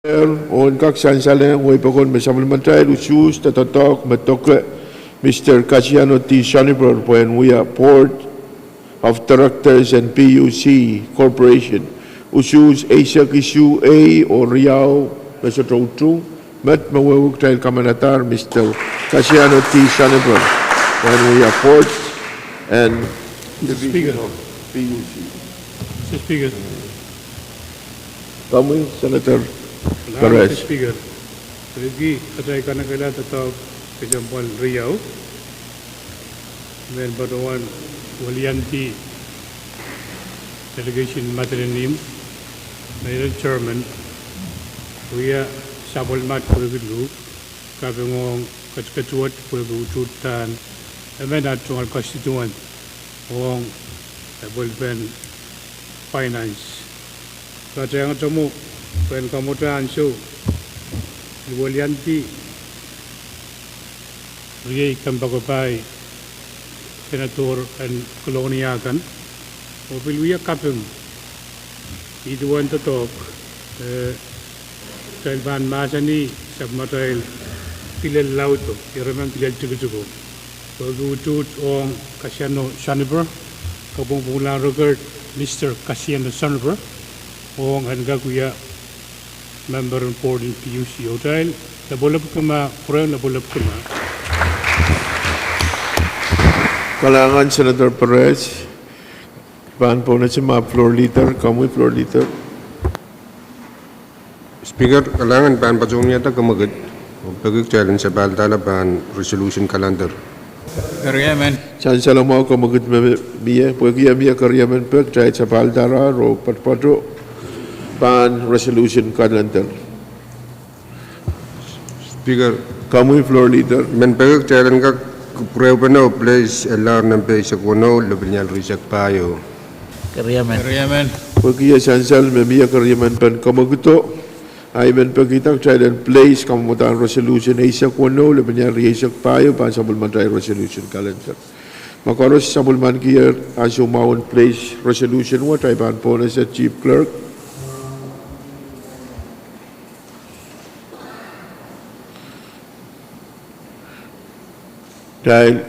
On kak sansalang way pakon mesamulmatay usus tatatok matokle Mr. Casiano T. Shaniper when we are Board of Directors and PUC Corporation usus Asia Kisu A o Riau Mesotroutu met mawawag tayo kamanatar Mr. Casiano T. Shaniper when we are Board and Division of PUC. Mr. Speaker. Kami, Senator Mr. Perez. Speaker. Rigi, katay ka na kaila tataw kajampal Riau. Men batuan walianti delegation materinim. Mayroon chairman. Kuya sabol mat pulagulu. Kapingong kachkatuat pulagututan. Emen at tungal konstituent. Wong bulben finance. Katay ang tamu. Pen kamutan so Iwalianti Riay Kampagopay Senator and Koloniakan Opilwia Kapwuhng Iduan Totok Tailban Masani Sabmatail Pilel Lauto Iraman Pilel Tugutugo Pagutut Ong Casiano Shaniper Kapong Pulang Rogert Mr. Casiano Shaniper Ong Angakuya Member on board in PUC Hotel. Nabulab ka ma, Pwuhng, nabulab ka ma. Kalangan Senator Perez, pan po na si mga floor leader, kamoy floor leader. Speaker, kalangan pan Pwuhng yata kamagad. Pagig challenge sa baltala pan resolution calendar. Karyaman. Saan sa lang mga kamagad miya, pwede miya karyaman pag kahit sa baltara, ro patpato. Pan resolution calendar. Speaker, kamu floor leader. men pagig challenge ka pwede place LR ng pesa kuno labinyal risak payo. Karyaman. Karyaman. Pagkiya sansal memiya karyaman pan kamaguto. Ay men pagkita challenge place kamutan resolution isa kuno labinyal risak payo pan sabulman tayo resolution calendar. Makaros sabulman kiya asumawon place resolution what ay pan po na sa chief clerk. Dahil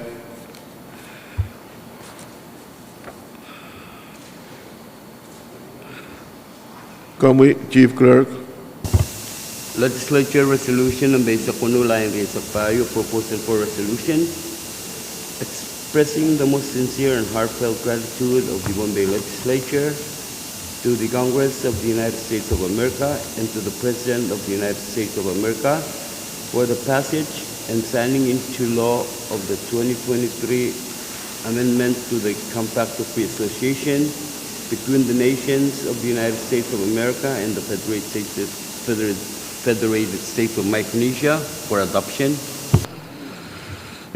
kami, Chief Clerk. Legislature resolution ng Besa Kunula and Reza Payo proposal for resolution expressing the most sincere and heartfelt gratitude of the Pohnpei Legislature to the Congress of the United States of America and to the President of the United States of America for the passage and signing into law of the 2023 amendment to the Compact of Free Association between the nations of the United States of America and the Federated States of Micronesia for adoption.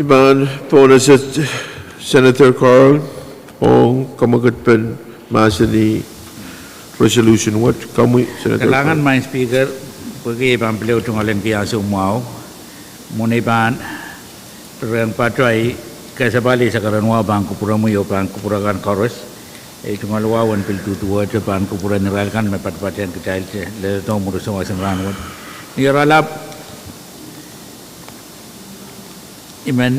Iban po na sa Senator Carl o kamagatpan masa ni resolution what kami Senator Kailangan Carl. main speaker pergi pampilih tunggalin kia semua muniban perang patrai kasabali sakaran wa bangku puramu yo bangku purakan koros tunggal wawan pil tutua je bangku puran neralkan mepat patian kecil je le to murus semua semran wat ni ralap iman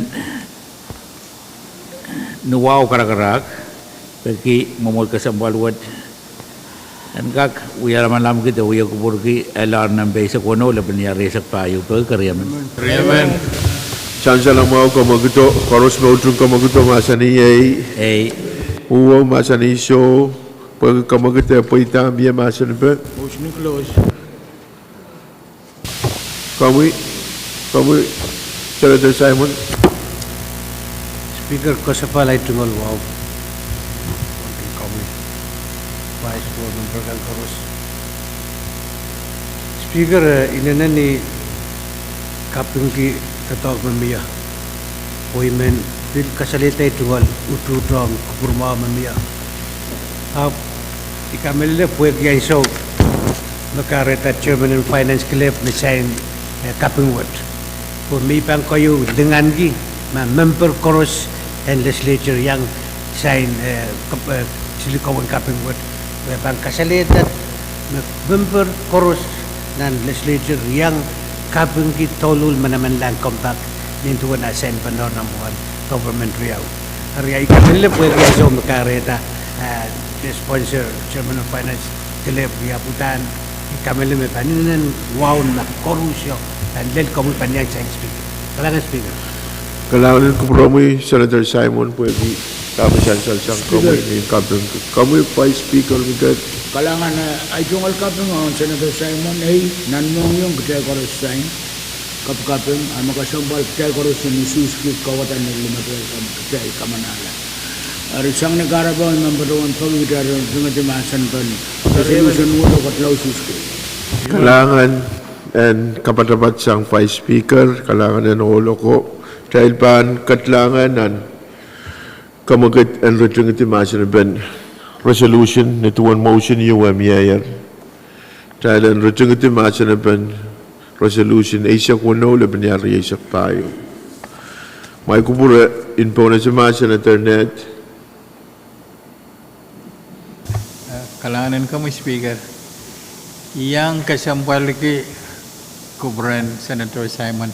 nuwau karak-karak pergi memul kesambal wat dan kak uyar malam kita uyar kubur ki elar nampai sekono lepas ni resak payu perkariaman. Karyaman. Chance lang mo kamaguto koros mo utong kamaguto masa ni ay uwo masa ni show pag kamaguto poita biya masa ni pe Motion close. kami Senator Simon. Speaker kasapalay tunggal wow. Vice Board Member Kalkaros. Speaker, inanan ni Kapwuhng ki katawag mamiya. O imen, bil kasalita tunggal ututong kupurma mamiya. Ikamilila puwag yan so makareta Chairman and Finance Club na sign Kapwuhng word. Pumipang kayo dengan gi member Koros and Legislature yang sign silikawan Kapwuhng word. Bang kasalitan member Koros nan legislature yang KAPWARESOU ki tolul manaman lang compact nintu na sen panor namuan government riau. Hari ikamele puede yaso makareta sponsor chairman of finance kelep ya putan ikamele me paninan wow na korusyo dan lel komu panyang speaker. Kalangan speaker. Kailangan ko promoy Senator Simon pwede kami sang kami ni kami Vice Speaker Miguel. Kalangan ay jungal kapeng ang Senator Simon ay nanmong yung kaya koros sign kapeng ang makasambal kaya koros ni Suski kawatan ni limatay kaya kamanala. Arisang negara ba ang memberwan pagwidar ng timasan pan resolution mo katlaw Suski. Kailangan and kapatapat sang Vice Speaker kailangan ng ulo ko dahil pan katlangan and kamagat and return timasan ben resolution nito one motion UMIR dahil ang return timasan ben resolution Asia kuno laban yari Asia payo may kupura info na sa internet Kalangan kamu speaker yang kasampal ke kubran Senator Simon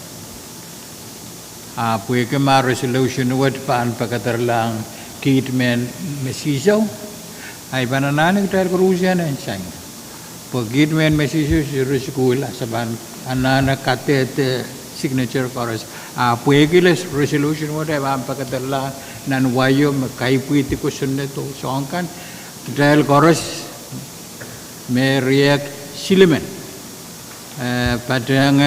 puwe ke ma resolution wad paan pakatarlang kitmen mesisaw ay banananig tayo Rusia na insang pagkitmen mesisaw si Rusikula sa ban anana katet signature chorus puwe ke resolution wad ay paan pakatarlang nanwayo makaipuiti ko sunneto so angkan tayo chorus may react silemen Pwuhng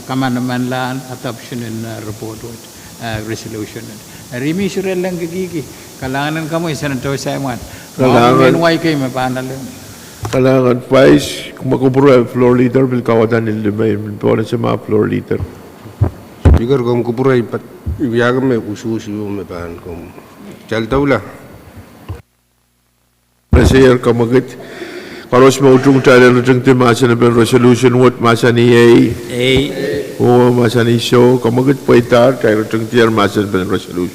kamanaman lang adoption in report resolution. Rimi surel lang gigi kalangan kamu Senator Simon. Kalangan why kay mapanal. Kalangan Vice kumakupura floor leader bil kawatan ni limay po na sa mga floor leader. Speaker kum kupura ipat ibiyaga me ususi me pan kum chaltaula. Nasir kamagit Karos mo utung tayo ng timasa na ben resolution what masa ni o masa ni show kamagit po itar tayo ng tiar masa na ben resolution.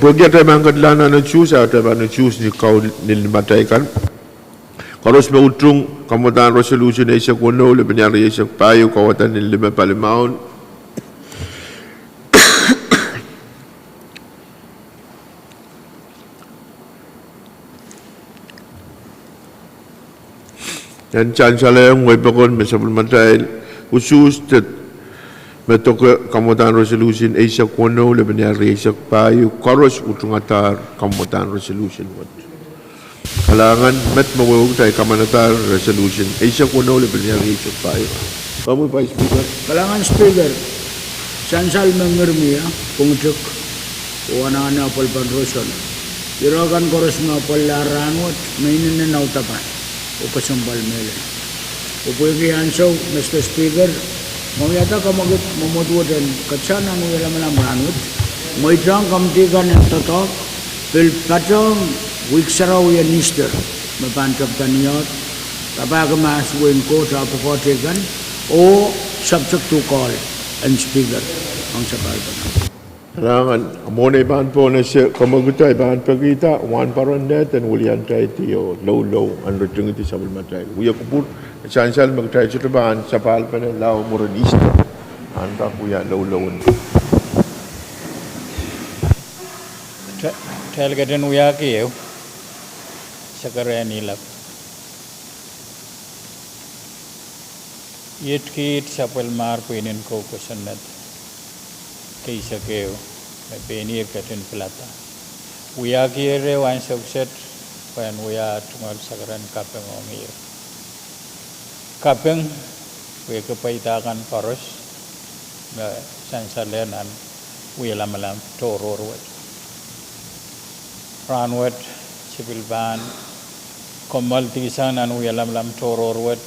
Pwede tayo mangkadlana ng choose tayo ng choose ni kau nilimatay kan. Karos mo utung kamutan resolution na isa kuno laban yari isa payo kawatan nilima palimaon. Yan chancellor yung may bakon may supplemental usus that metok kamutan resolution Asia kuno laban yari Asia payo karos utung atar kamutan resolution what kalangan met mawawag tayo kamanatar resolution Asia kuno laban yari Asia payo kamu Vice Speaker kalangan Speaker chancellor mengermi pungcuk wana palpan roson irakan koros na palaran what mainin na nautapan upasambal mele. Upuyagi ansaw, Mr. Speaker, mamiyata ka mamudwa din, katsana nung ilang manamranot, may trang kamtikan ng tatak, pilpatong wiksaraw yan nister, mapantap kaniyot, kapag masuwin ko sa apokotikan, o subject to call and speaker, ang sapal pa na. Kailangan, muna ibahan po na siya, kamagutay, ibahan pagkita, one parandet, and ulian tayo tiyo, low, ang retung iti sa bulmatay. Uya kupur, chancel, magtayo sa tabahan, sa pahal pa na lao, moranista. Anta kuya, low. Talaga din uya kiyo sa karya nilap. Yet kit sa palmar pinin ko kusanat. Kaisa kayo, may penir katin plata. Uya kire wan subset, pan uya tungal sakaran kapeng omir. Kapeng, uya kepaitakan koros, na sansalenan, uya lamalam tororwat. Ranwat, sibilban, komal tisan an uya lamalam tororwat.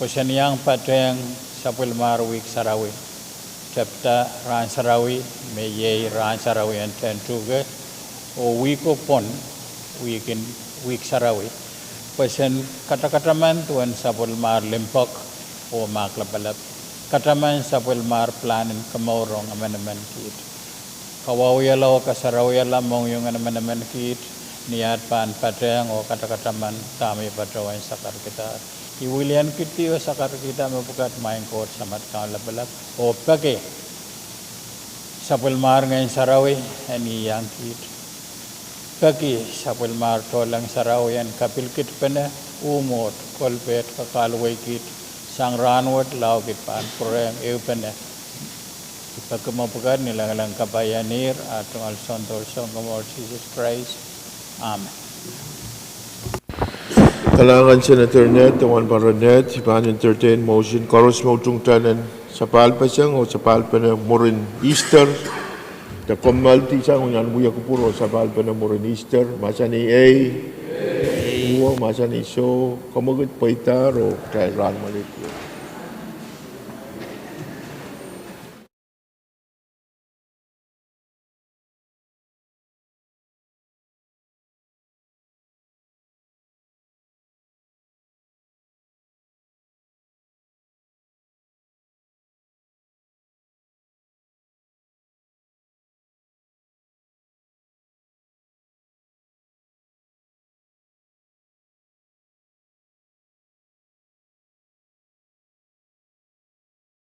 Posanyang Pwuhng sapil marwik sarawi. Chapta ran sarawi meye ran sarawi and tentuge o wiko pon week sarawi pasen kata-kata man tuan sapul mar limpok o maklabalap kataman sapul mar planin kamorong amanaman kit kawawiyalaw kasarawiyala mong yung amanaman kit niat pan Pwuhng o kata-kata man tami patrawan sakar kita Iwilian kiti o sakar kita mapukat main kot samat kau labalap. O pake sapul mar ngayon sarawi ani yang kit. Pake sapul mar tolang sarawi an kapil kit pene umot kolpet kakalway kit sang ranwat lau kit pan Pwuhng eu pene. Pake mapukat nilang kabayanir atong alson dorsong kamor Jesus Christ. Amen. Kalangan Senator Net, Tawan Paranet, Iban Entertain Motion, Koros Mautung Tanan, Sapal Pasang o Sapal Pana Morin Easter, the Komalti Sang, Unyan Buya Kupuro, Sapal Pana Morin Easter, Masani A, Uwa, Masani So, Komagut Paitar o Kairan Malit.